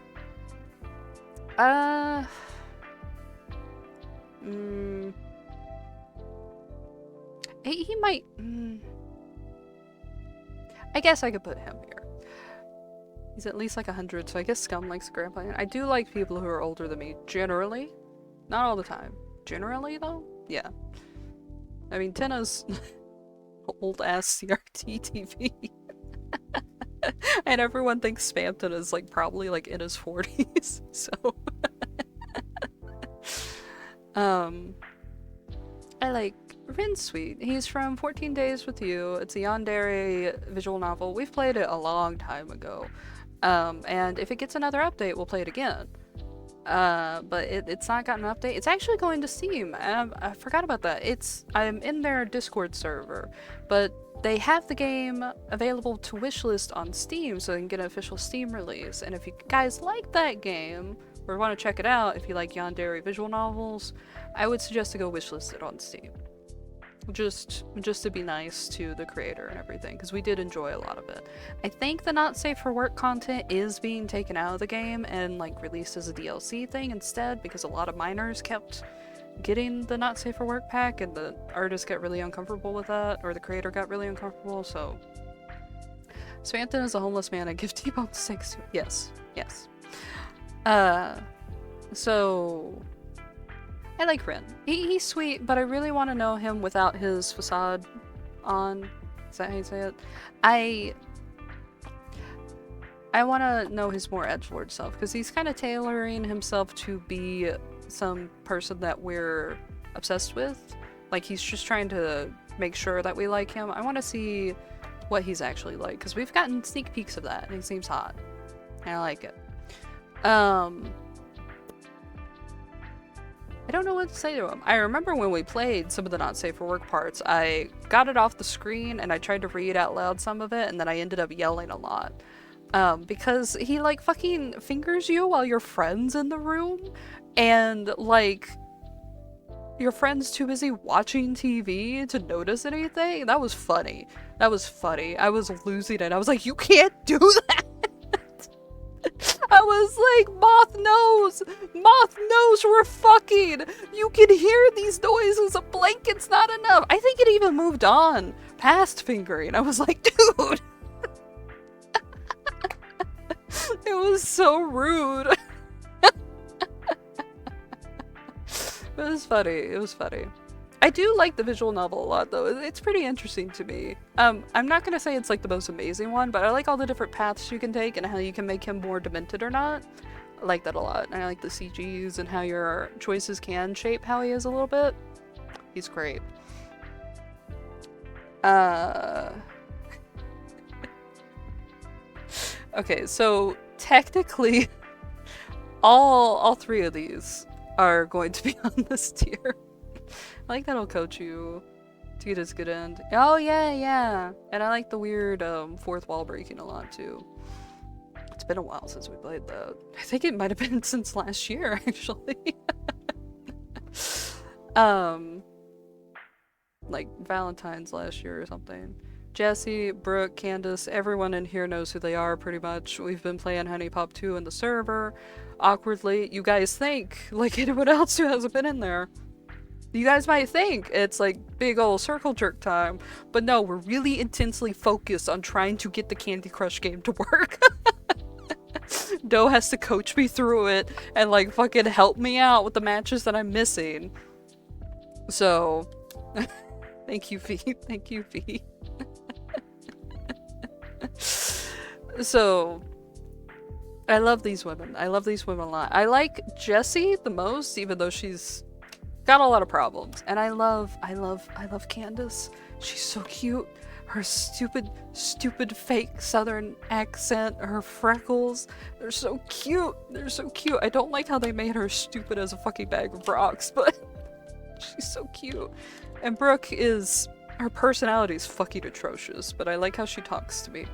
He might... I guess I could put him here. He's at least like 100, so I guess Scum likes Grandpa. I do like people who are older than me, generally. Not all the time. Generally, though? Yeah. I mean, Tenna's old-ass CRT TV. And everyone thinks Spamton is, like, probably, like, in his 40s, so... I like Rin's sweet. He's from 14 Days with You. It's a yandere visual novel. We've played it a long time ago. And if it gets another update, we'll play it again. But it's not gotten an update. It's actually going to Steam. I forgot about that. I'm in their Discord server, but they have the game available to wishlist on Steam so they can get an official Steam release. And if you guys like that game, or want to check it out, if you like yandere visual novels, I would suggest to go wishlist it on Steam. Just to be nice to the creator and everything, because we did enjoy a lot of it. I think the not safe for work content is being taken out of the game and like released as a DLC thing instead, because a lot of minors kept getting the not safe for work pack and the artist got really uncomfortable with that, or the creator got really uncomfortable, so... Spamton is a homeless man I give T-Bone sticks to. Yes. Yes. So... I like Rin. He's sweet, but I really want to know him without his facade on. Is that how you say it? I want to know his more edgelord self, because he's kind of tailoring himself to be some person that we're obsessed with. Like, he's just trying to make sure that we like him. I want to see what he's actually like, because we've gotten sneak peeks of that, and he seems hot. And I like it. I don't know what to say to him. I remember when we played some of the not safe for work parts, I got it off the screen and I tried to read out loud some of it, and then I ended up yelling a lot. Because he like fucking fingers you while your friend's in the room, and like your friend's too busy watching TV to notice anything. That was funny. That was funny. I was losing it. I was like, you can't do that! I was like, Moth knows we're fucking! You can hear these noises, a blanket's not enough! I think it even moved on past fingering. I was like, dude! It was so rude. It was funny, it was funny. I do like the visual novel a lot, though. It's pretty interesting to me. I'm not gonna say it's like the most amazing one, but I like all the different paths you can take and how you can make him more demented or not. I like that a lot. And I like the CGs and how your choices can shape how he is a little bit. He's great. Okay, so technically, all three of these are going to be on this tier. I like that Okochu. Tita's good end. Oh yeah, yeah. And I like the weird fourth wall breaking a lot too. It's been a while since we played that. I think it might have been since last year, actually. Like Valentine's last year or something. Jesse, Brooke, Candace, everyone in here knows who they are pretty much. We've been playing Honey Pop 2 in the server. Awkwardly, you guys think, like anyone else who hasn't been in there, you guys might think it's like big old circle jerk time, but no, we're really intensely focused on trying to get the Candy Crush game to work. Do has to coach me through it and like fucking help me out with the matches that I'm missing. So, thank you, V. Thank you, V. So, I love these women. I love these women a lot. I like Jessie the most, even though she's got a lot of problems. And I love Candace. She's so cute. Her stupid fake southern accent, her freckles, they're so cute. They're so cute. I don't like how they made her stupid as a fucking bag of rocks, but she's so cute. And Brooke her personality is fucking atrocious, but I like how she talks to me.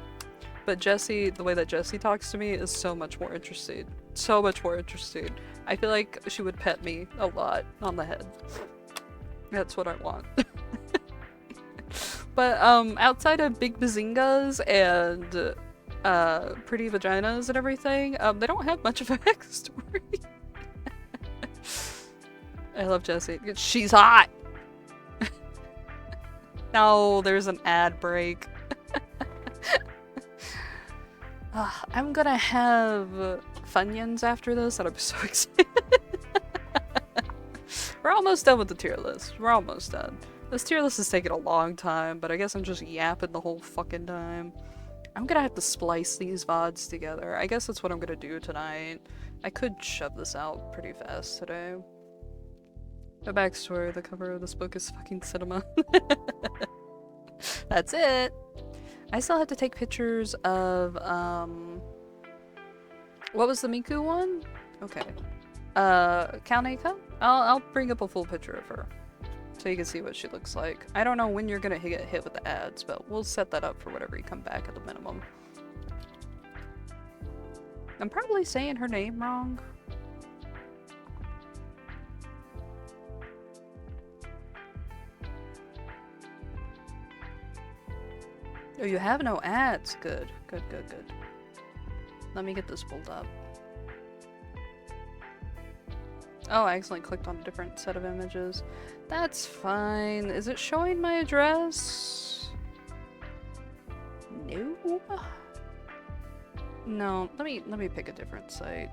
But Jessie, the way that Jessie talks to me is so much more interesting. So much more interesting. I feel like she would pet me a lot on the head. That's what I want. But outside of big bazingas and pretty vaginas and everything, they don't have much of a backstory. I love Jessie. She's hot! No, there's an ad break. I'm gonna have Funyuns after this, and I'm so excited. We're almost done with the tier list. We're almost done. This tier list is taking a long time, but I guess I'm just yapping the whole fucking time. I'm gonna have to splice these VODs together. I guess that's what I'm gonna do tonight. I could shove this out pretty fast today. The backstory, the cover of this book is fucking cinema. That's it! I still have to take pictures of, what was the Miku one? Okay. Kauneka? I'll bring up a full picture of her, so you can see what she looks like. I don't know when you're gonna get hit with the ads, but we'll set that up for whenever you come back at the minimum. I'm probably saying her name wrong. Oh, you have no ads. Good. Good, good, good. Let me get this pulled up. Oh, I accidentally clicked on a different set of images. That's fine. Is it showing my address? No. No, let me pick a different site.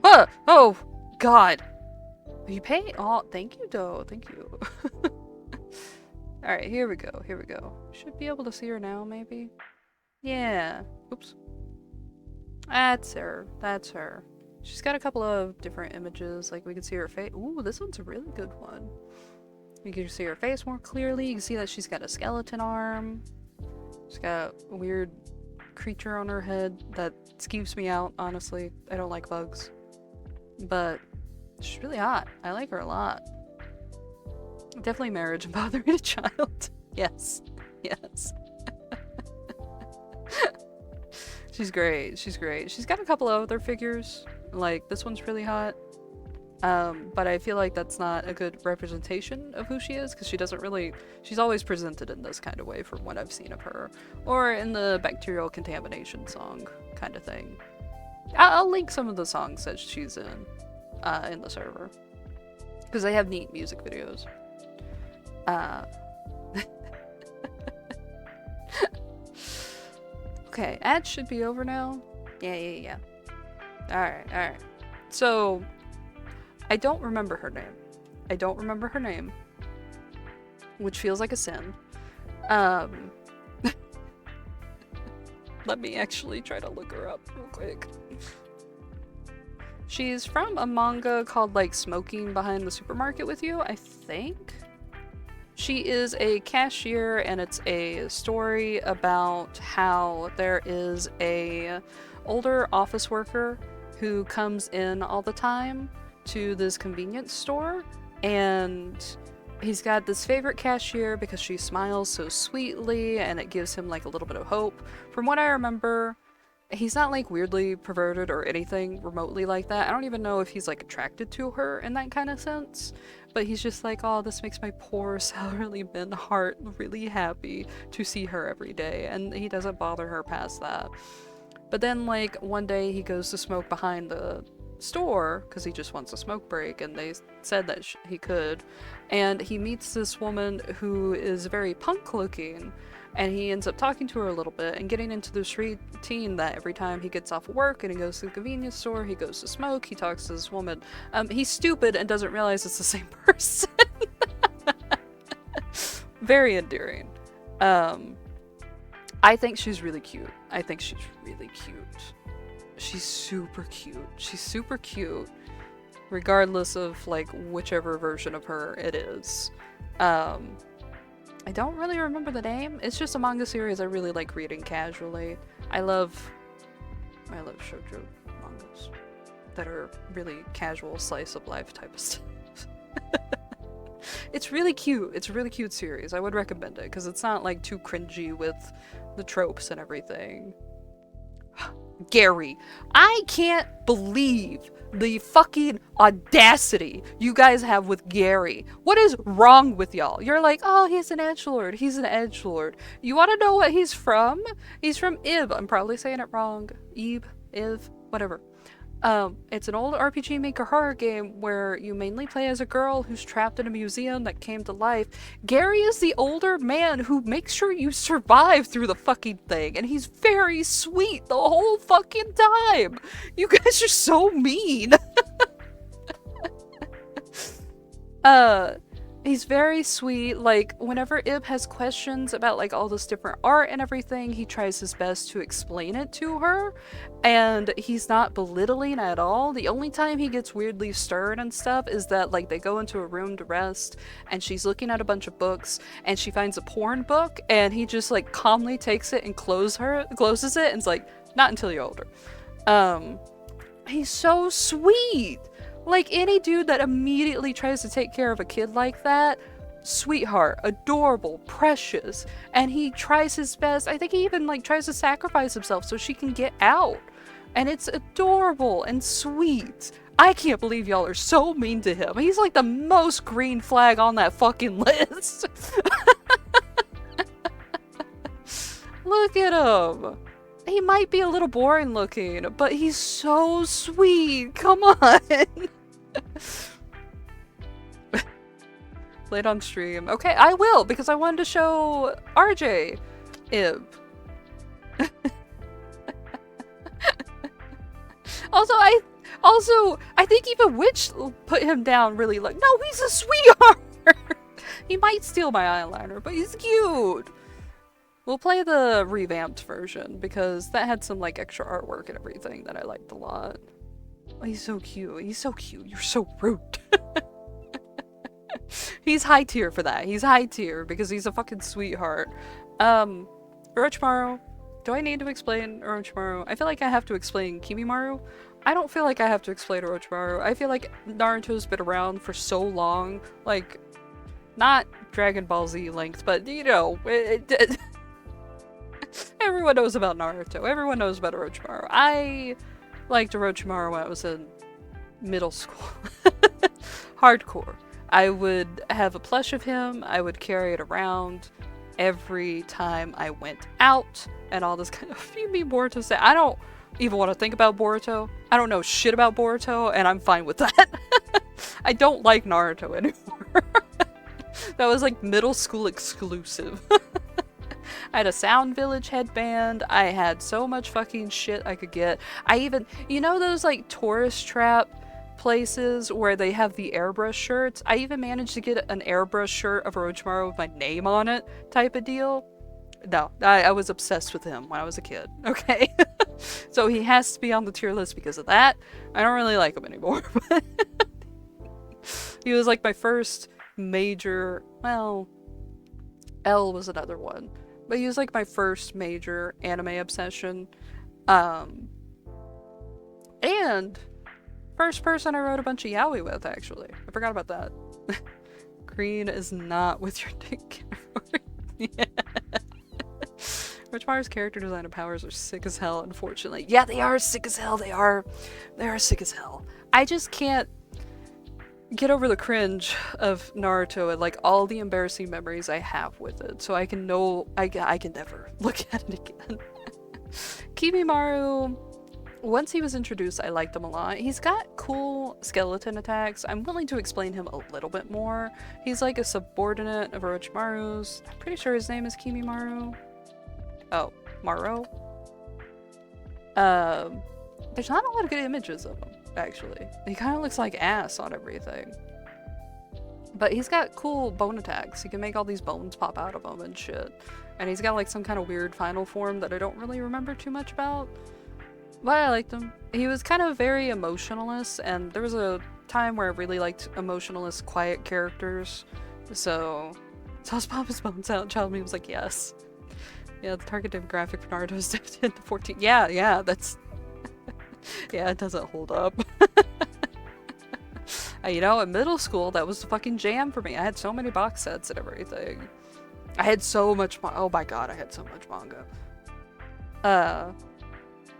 Ah! Oh! God! Are you paying? Oh, thank you, Do. Thank you. Alright, here we go. Here we go. Should be able to see her now, maybe? Yeah. Oops. That's her. That's her. She's got a couple of different images. Like, we can see her face. Ooh, this one's a really good one. You can see her face more clearly. You can see that she's got a skeleton arm. She's got a weird creature on her head that skeeves me out, honestly. I don't like bugs. But she's really hot. I like her a lot. Definitely marriage and bothering a child. Yes. Yes. She's great. She's great. She's got a couple of other figures. Like, this one's really hot. But I feel like that's not a good representation of who she is, because she doesn't really... She's always presented in this kind of way from what I've seen of her. Or in the bacterial contamination song kind of thing. I'll link some of the songs that she's in the server. Because they have neat music videos. Okay, ads should be over now. Yeah. Alright. So, I don't remember her name. Which feels like a sin. Let me actually try to look her up real quick. She's from a manga called, like, Smoking Behind the Supermarket with You, I think? She is a cashier, and it's a story about how there is a older office worker who comes in all the time to this convenience store, and He's got this favorite cashier because she smiles so sweetly and it gives him like a little bit of hope. From what I remember, he's not like weirdly perverted or anything remotely like that. I don't even know if he's like attracted to her in that kind of sense. But he's just like, oh, this makes my poor sourly bent heart really happy to see her every day. And he doesn't bother her past that. But then like one day he goes to smoke behind the store because he just wants a smoke break, and they said that he could, and he meets this woman who is very punk looking, and he ends up talking to her a little bit and getting into this routine that every time he gets off of work and he goes to the convenience store, he goes to smoke, he talks to this woman. He's stupid and doesn't realize it's the same person. Very endearing. I think she's really cute. I think she's really cute. She's super cute. She's super cute, regardless of like whichever version of her it is. I don't really remember the name. It's just a manga series I really like reading casually. I love shoujo mangas that are really casual slice of life type of stuff. It's really cute. It's a really cute series. I would recommend it because it's not like too cringy with the tropes and everything. Gary, I can't believe the fucking audacity you guys have with Gary. What is wrong with y'all? You're like, oh, he's an edgelord. He's an edgelord. You want to know what he's from? He's from Ib. I'm probably saying it wrong. Ib, whatever. It's an old RPG Maker horror game where you mainly play as a girl who's trapped in a museum that came to life. Gary is the older man who makes sure you survive through the fucking thing, and he's very sweet the whole fucking time. You guys are so mean. He's very sweet. Like, whenever Ib has questions about like all this different art and everything, he tries his best to explain it to her, and he's not belittling at all. The only time he gets weirdly stern and stuff is that like they go into a room to rest and she's looking at a bunch of books and she finds a porn book, and he just like calmly takes it and closes it and is like, not until you're older. He's so sweet. Like, any dude that immediately tries to take care of a kid like that, sweetheart, adorable, precious, and he tries his best. I think he even like tries to sacrifice himself so she can get out, and it's adorable and sweet. I can't believe y'all are so mean to him. He's like the most green flag on that fucking list. Look at him. He might be a little boring looking, but he's so sweet. Come on. Played on stream. Okay, I will, because I wanted to show RJ Ib. I think even Witch put him down really like, no, he's a sweetheart. He might steal my eyeliner, but he's cute. We'll play the revamped version because that had some like extra artwork and everything that I liked a lot. Oh, he's so cute. He's so cute. You're so rude. He's high tier for that. He's high tier because he's a fucking sweetheart. Orochimaru. Do I need to explain Orochimaru? I feel like I have to explain Kimimaro. I don't feel like I have to explain Orochimaru. I feel like Naruto's been around for so long. Like, not Dragon Ball Z length, but you know, everyone knows about Naruto. Everyone knows about Orochimaru. I liked Orochimaru when I was in middle school. Hardcore. I would have a plush of him. I would carry it around every time I went out and all this kind of Boruto say. I don't even want to think about Boruto. I don't know shit about Boruto, and I'm fine with that. I don't like Naruto anymore. That was like middle school exclusive. I had a Sound Village headband. I had so much fucking shit I could get. I even, you know those like tourist trap places where they have the airbrush shirts? I even managed to get an airbrush shirt of Orochimaru with my name on it type of deal. No, I was obsessed with him when I was a kid, okay? So he has to be on the tier list because of that. I don't really like him anymore, but he was like my first major, well, L was another one, but he was like my first major anime obsession. And first person I wrote a bunch of yaoi with, actually. I forgot about that. Green is not with your dick. Yeah. Orochimaru's character design and powers are sick as hell, unfortunately. Yeah, they are sick as hell. They are sick as hell. I just can't get over the cringe of Naruto and like all the embarrassing memories I have with it. So I can never look at it again. Kibimaru, once he was introduced, I liked him a lot. He's got cool skeleton attacks. I'm willing to explain him a little bit more. He's like a subordinate of Orochimaru's. I'm pretty sure his name is Kibimaru. Oh, Maro. There's not a lot of good images of him, actually. He kind of looks like ass on everything. But he's got cool bone attacks. He can make all these bones pop out of him and shit. And he's got like some kind of weird final form that I don't really remember too much about. But I liked him. He was kind of very emotionless, and there was a time where I really liked emotionless, quiet characters. So I was popping his bones out, and Child Me was like, yes. Yeah, the target demographic for Naruto is 10 to 14. Yeah, that's... yeah, it doesn't hold up. You know, in middle school, that was the fucking jam for me. I had so many box sets and everything. I had so much oh my god, I had so much manga.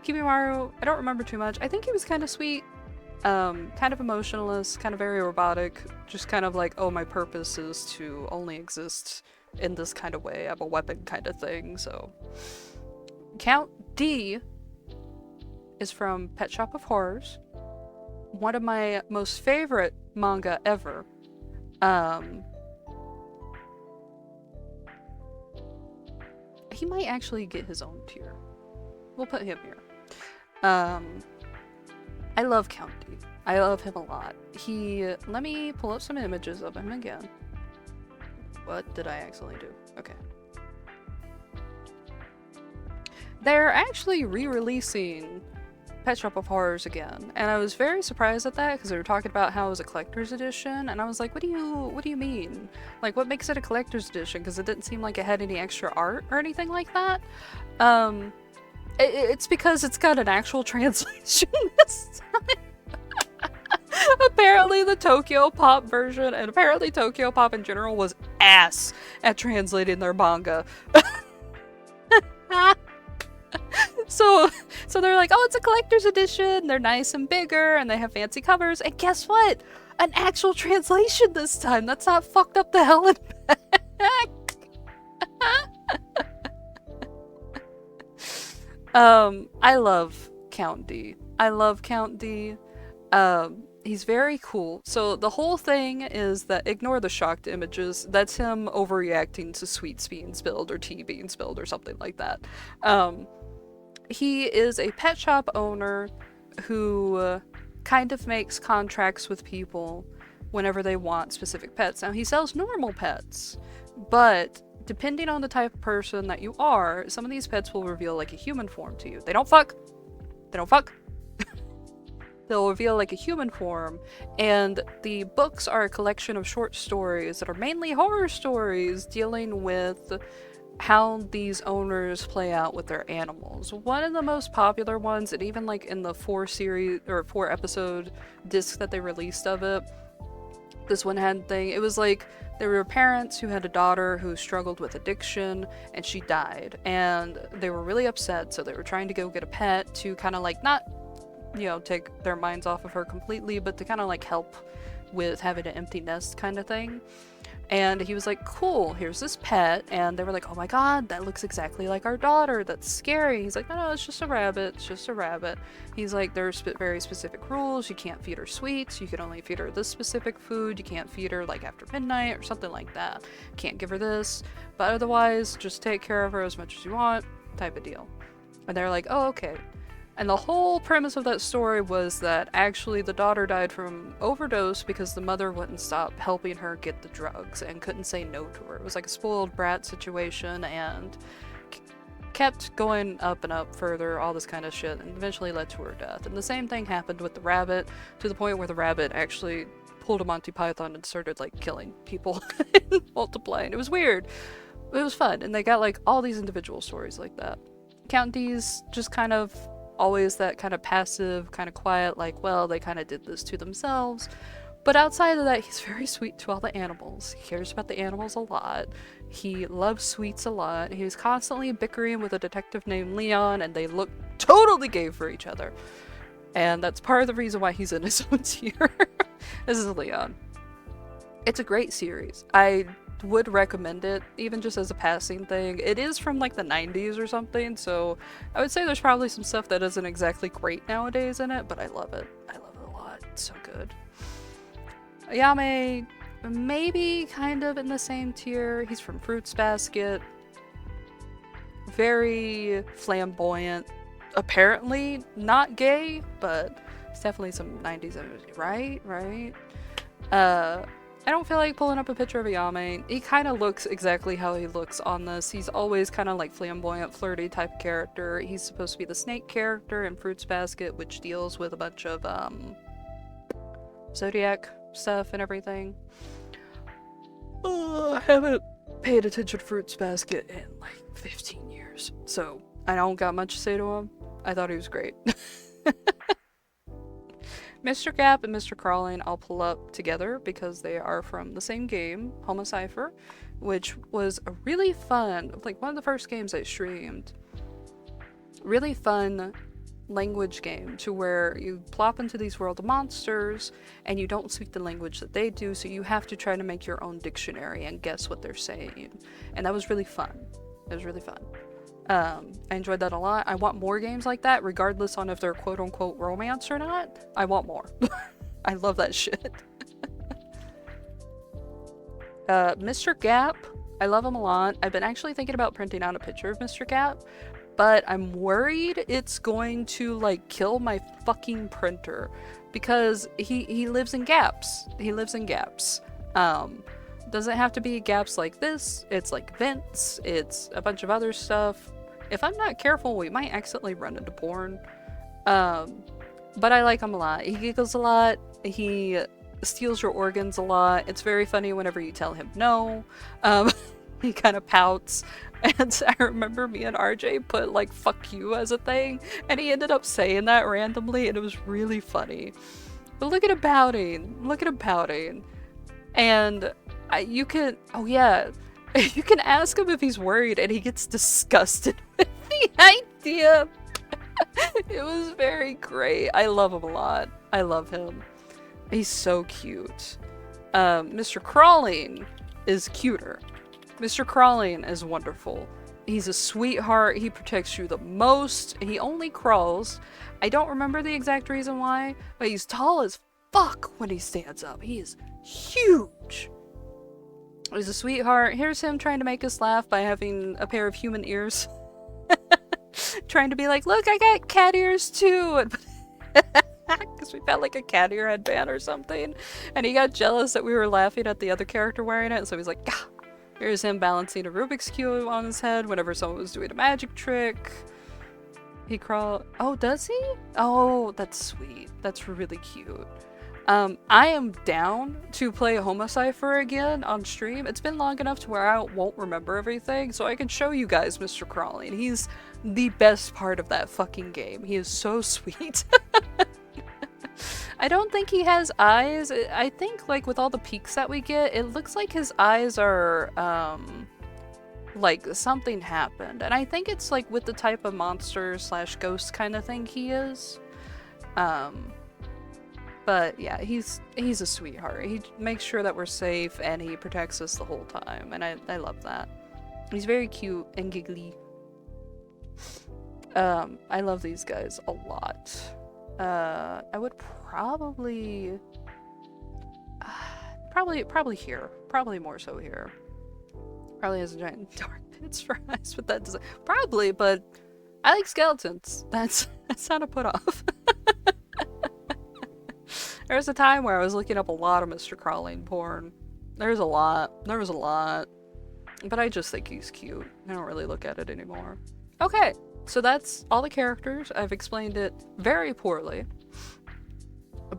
Kibimaru, I don't remember too much. I think he was kind of sweet. Kind of emotionless, kind of very robotic. Just kind of like, oh, my purpose is to only exist in this kind of way. I'm a weapon kind of thing, so. Count D is from Pet Shop of Horrors. One of my most favorite manga ever. He might actually get his own tier. We'll put him here. I love Count D. I love him a lot. Let me pull up some images of him again. What did I accidentally do? Okay. They're actually re-releasing Pet Shop of Horrors again, and I was very surprised at that because they were talking about how it was a collector's edition, and I was like, what do you mean? Like, what makes it a collector's edition? Because it didn't seem like it had any extra art or anything like that. It's because it's got an actual translation this time. Apparently the Tokyo Pop version, and apparently Tokyo Pop in general, was ass at translating their manga. So they're like, oh, it's a collector's edition, they're nice and bigger, and they have fancy covers, and guess what? An actual translation this time! That's not fucked up the hell and back! I love Count D. I love Count D. He's very cool. So the whole thing is that, ignore the shocked images, that's him overreacting to sweets being spilled or tea being spilled or something like that. He is a pet shop owner who kind of makes contracts with people whenever they want specific pets. Now, he sells normal pets, but depending on the type of person that you are, some of these pets will reveal like a human form to you. They don't fuck. They don't fuck. They'll reveal like a human form, and the books are a collection of short stories that are mainly horror stories dealing with how these owners play out with their animals. One of the most popular ones, and even like in the 4 episode disc that they released of it, this one had thing, it was like there were parents who had a daughter who struggled with addiction and she died, and they were really upset, so they were trying to go get a pet to kind of like not, you know, take their minds off of her completely, but to kind of like help with having an empty nest kind of thing. And he was like, cool, here's this pet. And they were like, oh my god, that looks exactly like our daughter. That's scary. He's like, no, it's just a rabbit. It's just a rabbit. He's like, there's very specific rules. You can't feed her sweets. You can only feed her this specific food. You can't feed her like after midnight or something like that. Can't give her this. But otherwise, just take care of her as much as you want, type of deal. And they're like, oh, okay. And the whole premise of that story was that actually the daughter died from overdose because the mother wouldn't stop helping her get the drugs and couldn't say no to her. It was like a spoiled brat situation, and kept going up and up further, all this kind of shit, and eventually led to her death. And the same thing happened with the rabbit, to the point where the rabbit actually pulled a Monty Python and started like killing people and multiplying. It was weird. It was fun, and they got like all these individual stories like that. Count D's just kind of always that kind of passive, kind of quiet, like, well, they kind of did this to themselves. But outside of that, he's very sweet to all the animals. He cares about the animals a lot. He loves sweets a lot. He was constantly bickering with a detective named Leon, and they look totally gay for each other. And that's part of the reason why he's in his own tier. This is Leon. It's a great series. I would recommend it, even just as a passing thing. It is from like the 90s or something, so I would say there's probably some stuff that isn't exactly great nowadays in it, but I love it. I love it a lot. It's so good. Ayame, maybe kind of in the same tier. He's from Fruits Basket. Very flamboyant. Apparently not gay, but it's definitely some 90s energy. Right? I don't feel like pulling up a picture of Ayame. He kind of looks exactly how he looks on this. He's always kind of like flamboyant, flirty type character. He's supposed to be the snake character in Fruits Basket, which deals with a bunch of zodiac stuff and everything. I haven't paid attention to Fruits Basket in like 15 years, so I don't got much to say to him. I thought he was great. Mr. Gap and Mr. Crawling I'll pull up together because they are from the same game, Homocypher, which was a really fun, like one of the first games I streamed. Really fun language game to where you plop into these world of monsters and you don't speak the language that they do, so you have to try to make your own dictionary and guess what they're saying. And that was really fun. It was really fun. I enjoyed that a lot. I want more games like that, regardless on if they're quote-unquote romance or not. I want more. I love that shit. Mr. Gap, I love him a lot. I've been actually thinking about printing out a picture of Mr. Gap, but I'm worried it's going to like kill my fucking printer because he lives in gaps. He lives in gaps. Doesn't have to be gaps like this. It's like vents. It's a bunch of other stuff. If I'm not careful, we might accidentally run into porn. But I like him a lot. He giggles a lot. He steals your organs a lot. It's very funny whenever you tell him no. He kind of pouts. And I remember me and RJ put like fuck you as a thing, and he ended up saying that randomly, and it was really funny. But look at him pouting. Look at him pouting. And you can, oh yeah, you can ask him if he's worried, and he gets disgusted with the idea. It was very great. I love him a lot. I love him. He's so cute. Mr. Crawling is cuter. Mr. Crawling is wonderful. He's a sweetheart. He protects you the most. He only crawls. I don't remember the exact reason why, but he's tall as fuck when he stands up. He is huge. He's a sweetheart. Here's him trying to make us laugh by having a pair of human ears. Trying to be like, look, I got cat ears too. Because we found like a cat ear headband or something. And he got jealous that we were laughing at the other character wearing it. So he's like, ah. Here's him balancing a Rubik's Cube on his head whenever someone was doing a magic trick. He crawled. Oh, does he? Oh, that's sweet. That's really cute. I am down to play Homocypher again on stream. It's been long enough to where I won't remember everything, so I can show you guys Mr. Crawling. He's the best part of that fucking game. He is so sweet. I don't think he has eyes. I think, like, with all the peaks that we get, it looks like his eyes are, like, something happened. And I think it's, like, with the type of monster / ghost kind of thing he is. But yeah, he's a sweetheart. He makes sure that we're safe and he protects us the whole time, and I love that. He's very cute and giggly. I love these guys a lot. I would probably here. Probably more so here. Probably has giant dark pits for eyes, but that doesn't. Probably, but I like skeletons. That's not a put off. There was a time where I was looking up a lot of Mr. Crawling porn. There was a lot. But I just think he's cute. I don't really look at it anymore. Okay, so that's all the characters. I've explained it very poorly.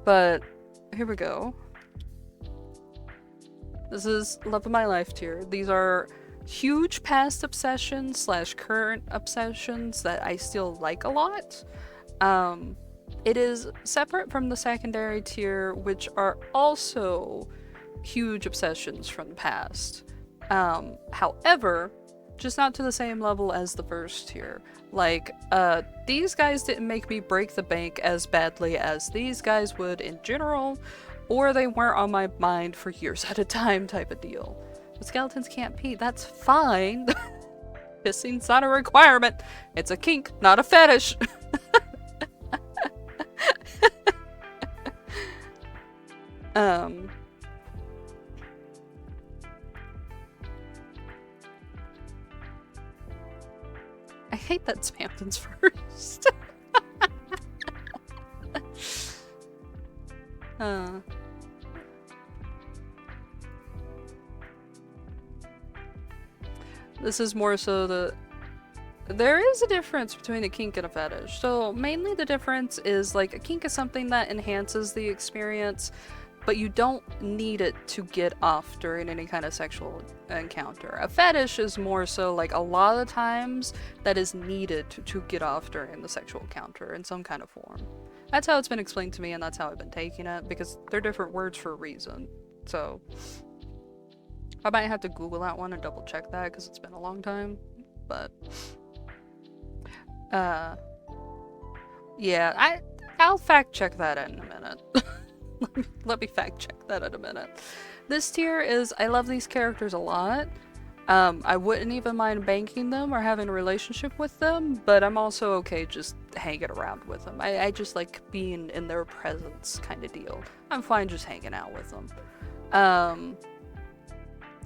But here we go. This is Love of My Life tier. These are huge past obsessions / current obsessions that I still like a lot. It is separate from the secondary tier, which are also huge obsessions from the past. However, just not to the same level as the first tier. Like, these guys didn't make me break the bank as badly as these guys would in general, or they weren't on my mind for years at a time type of deal. But skeletons can't pee, that's fine. Pissing's not a requirement. It's a kink, not a fetish. I hate that Spampton's first. This is more so the... There is a difference between a kink and a fetish. So mainly the difference is like a kink is something that enhances the experience, but you don't need it to get off during any kind of sexual encounter. A fetish is more so like a lot of times that is needed to get off during the sexual encounter in some kind of form. That's how it's been explained to me, and that's how I've been taking it, because they're different words for a reason. So I might have to Google that one and double check that because it's been a long time. But yeah, I'll fact check that in a minute. Let me fact check that in a minute. This tier is, I love these characters a lot. I wouldn't even mind banking them or having a relationship with them, but I'm also okay just hanging around with them. I just like being in their presence kind of deal. I'm fine just hanging out with them.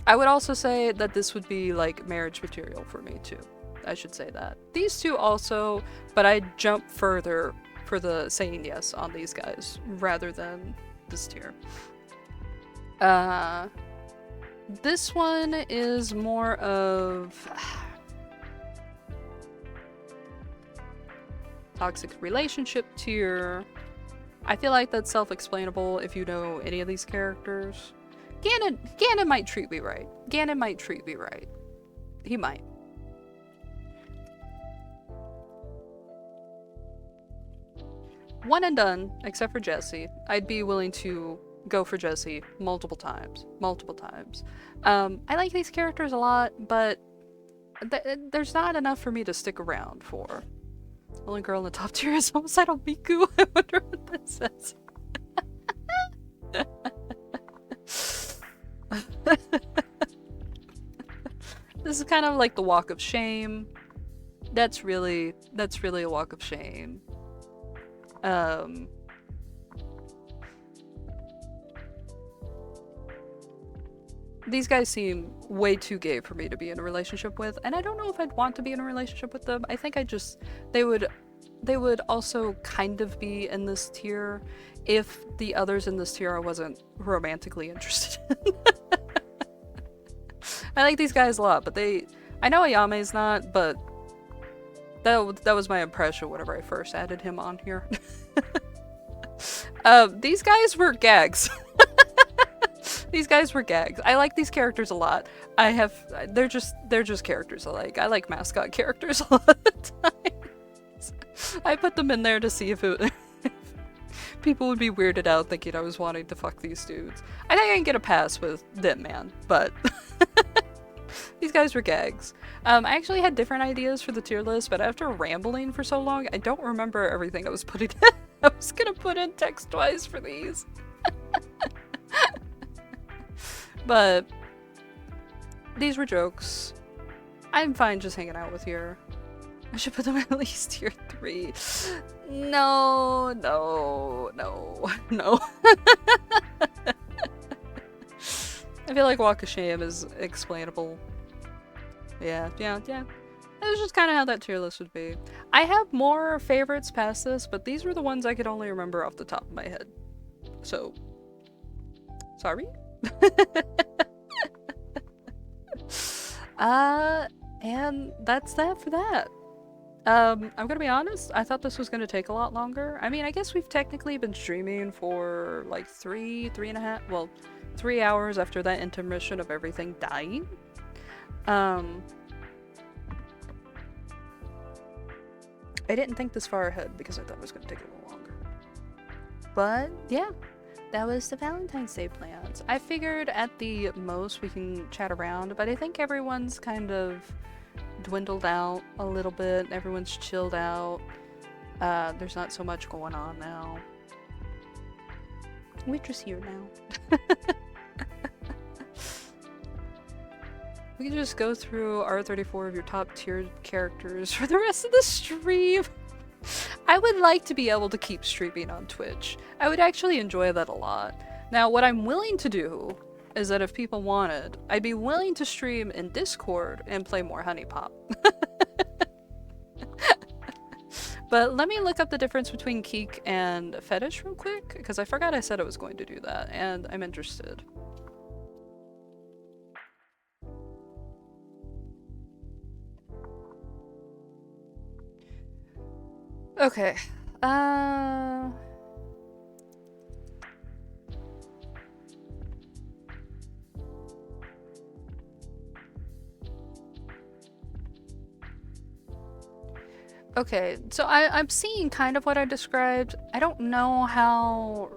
I would also say that this would be like marriage material for me too. I should say that. These two also, but I'd jump further for the saying yes on these guys rather than this tier. This one is more of toxic relationship tier. I feel like that's self-explainable if you know any of these characters. Ganon might treat me right. Ganon might treat me right. He might. One and done, except for Jessie. I'd be willing to go for Jessie multiple times. I like these characters a lot, but there's not enough for me to stick around for. Only girl in the top tier is homicidal Miku. I wonder what that says. This is kind of like the walk of shame. That's really a walk of shame. These guys seem way too gay for me to be in a relationship with, and I don't know if I'd want to be in a relationship with them. I think they would also kind of be in this tier if the others in this tier I wasn't romantically interested in. I like these guys a lot, but I know Ayame's not, but that was my impression whenever I first added him on here. These guys were gags. These guys were gags. I like these characters a lot. They're just characters I like. I like mascot characters a lot of the time. I put them in there to see if people would be weirded out thinking I was wanting to fuck these dudes. I think I can get a pass with them, man, but these guys were gags. I actually had different ideas for the tier list, but after rambling for so long, I don't remember everything I was putting in. I was gonna put in text-wise for these. But these were jokes. I'm fine just hanging out with here. I should put them at least tier 3. No. I feel like Walk of Shame is explainable. Yeah. That was just kind of how that tier list would be. I have more favorites past this, but these were the ones I could only remember off the top of my head. So, sorry? And that's that for that. I'm gonna be honest, I thought this was gonna take a lot longer. I mean, I guess we've technically been streaming for like 3 hours after that intermission of everything dying. I didn't think this far ahead because I thought it was gonna take a little longer. But yeah, that was the Valentine's Day plans. I figured at the most we can chat around, but I think everyone's kind of dwindled out a little bit. Everyone's chilled out. There's not so much going on now. We're just here now. We can just go through R34 of your top tier characters for the rest of the stream. I would like to be able to keep streaming on Twitch. I would actually enjoy that a lot. Now, what I'm willing to do is that if people wanted, I'd be willing to stream in Discord and play more HuniePop. But let me look up the difference between Keek and Fetish real quick, because I forgot I said I was going to do that, and I'm interested. Okay. Okay, so I'm seeing kind of what I described. I don't know how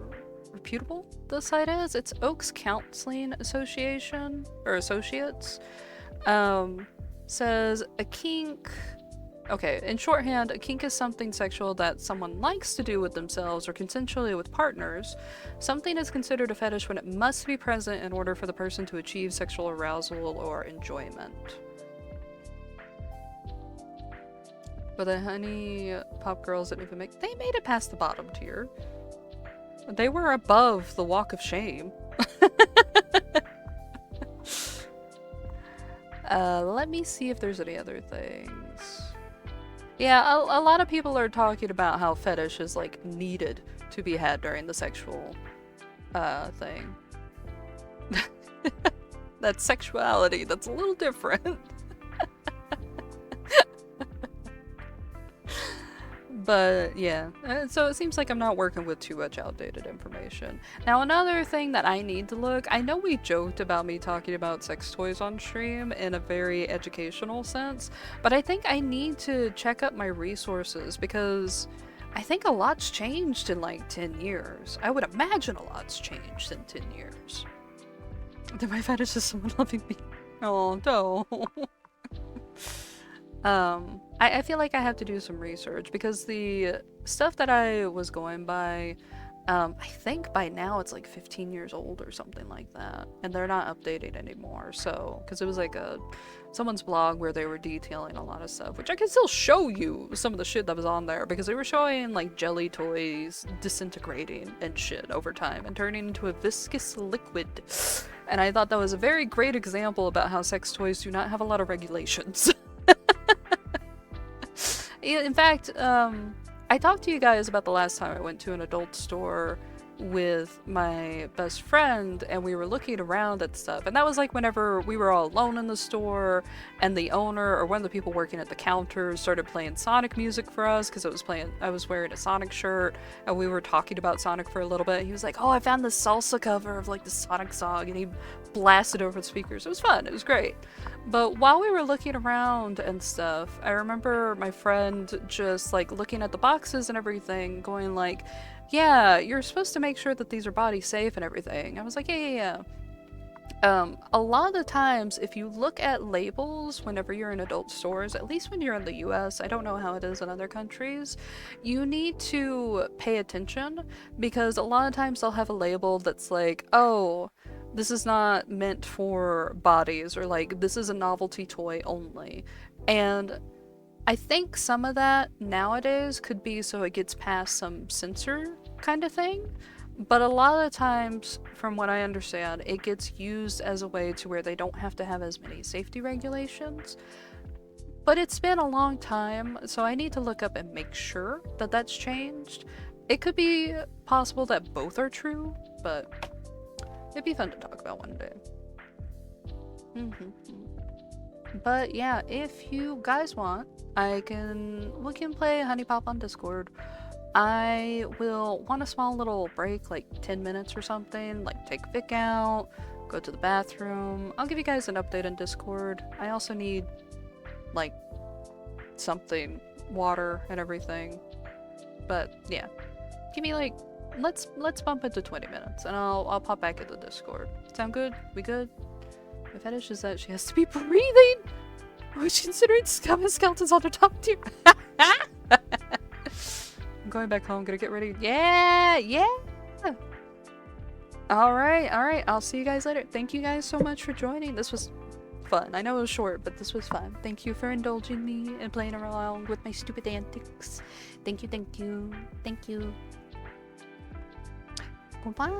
reputable the site is. It's Oaks Counseling Association, or Associates. Says a kink... Okay, in shorthand, a kink is something sexual that someone likes to do with themselves or consensually with partners. Something is considered a fetish when it must be present in order for the person to achieve sexual arousal or enjoyment. But the HuniePop girls didn't even make... They made it past the bottom tier. They were above the walk of shame. Let me see if there's any other things. Yeah, a lot of people are talking about how fetish is, like, needed to be had during the sexual, thing. That's sexuality, that's a little different. But, yeah. So it seems like I'm not working with too much outdated information. Now, another thing that I need to look... I know we joked about me talking about sex toys on stream in a very educational sense, but I think I need to check up my resources because I think a lot's changed in, like, 10 years. I would imagine a lot's changed in 10 years. Then my fetish is someone loving me. Oh, no. I feel like I have to do some research because the stuff that I was going by, I think by now it's like 15 years old or something like that, and they're not updated anymore. So, because it was like someone's blog where they were detailing a lot of stuff, which I can still show you some of the shit that was on there because they were showing like jelly toys disintegrating and shit over time and turning into a viscous liquid. And I thought that was a very great example about how sex toys do not have a lot of regulations. In fact, I talked to you guys about the last time I went to an adult store with my best friend and we were looking around at stuff, and that was like whenever we were all alone in the store and the owner or one of the people working at the counter started playing Sonic music for us because I was wearing a Sonic shirt and we were talking about Sonic for a little bit. He was like, oh, I found the salsa cover of like the Sonic song, and he blasted over the speakers. It was fun, it was great. But while we were looking around and stuff, I remember my friend just like looking at the boxes and everything going like, yeah, you're supposed to make sure that these are body safe and everything. I was like, yeah. A lot of the times, if you look at labels whenever you're in adult stores, at least when you're in the US, I don't know how it is in other countries, you need to pay attention because a lot of times they'll have a label that's like, oh, this is not meant for bodies, or like, this is a novelty toy only. And I think some of that nowadays could be so it gets past some censor kind of thing, but a lot of the times, from what I understand, it gets used as a way to where they don't have to have as many safety regulations. But it's been a long time, so I need to look up and make sure that that's changed. It could be possible that both are true, but it'd be fun to talk about one day. But yeah, if you guys want, we can play HuniePop on Discord. I will want a small little break, like 10 minutes or something, like take Vic out, go to the bathroom. I'll give you guys an update on Discord. I also need, like, something, water and everything. But yeah, give me like let's bump it to 20 minutes, and I'll pop back into Discord. Sound good? We good? My fetish is that she has to be breathing. Which considering scum and skeletons on the top tier. I'm going back home. Gonna get ready. Yeah, yeah. All right. I'll see you guys later. Thank you guys so much for joining. This was fun. I know it was short, but this was fun. Thank you for indulging me and playing around with my stupid antics. Thank you. Goodbye.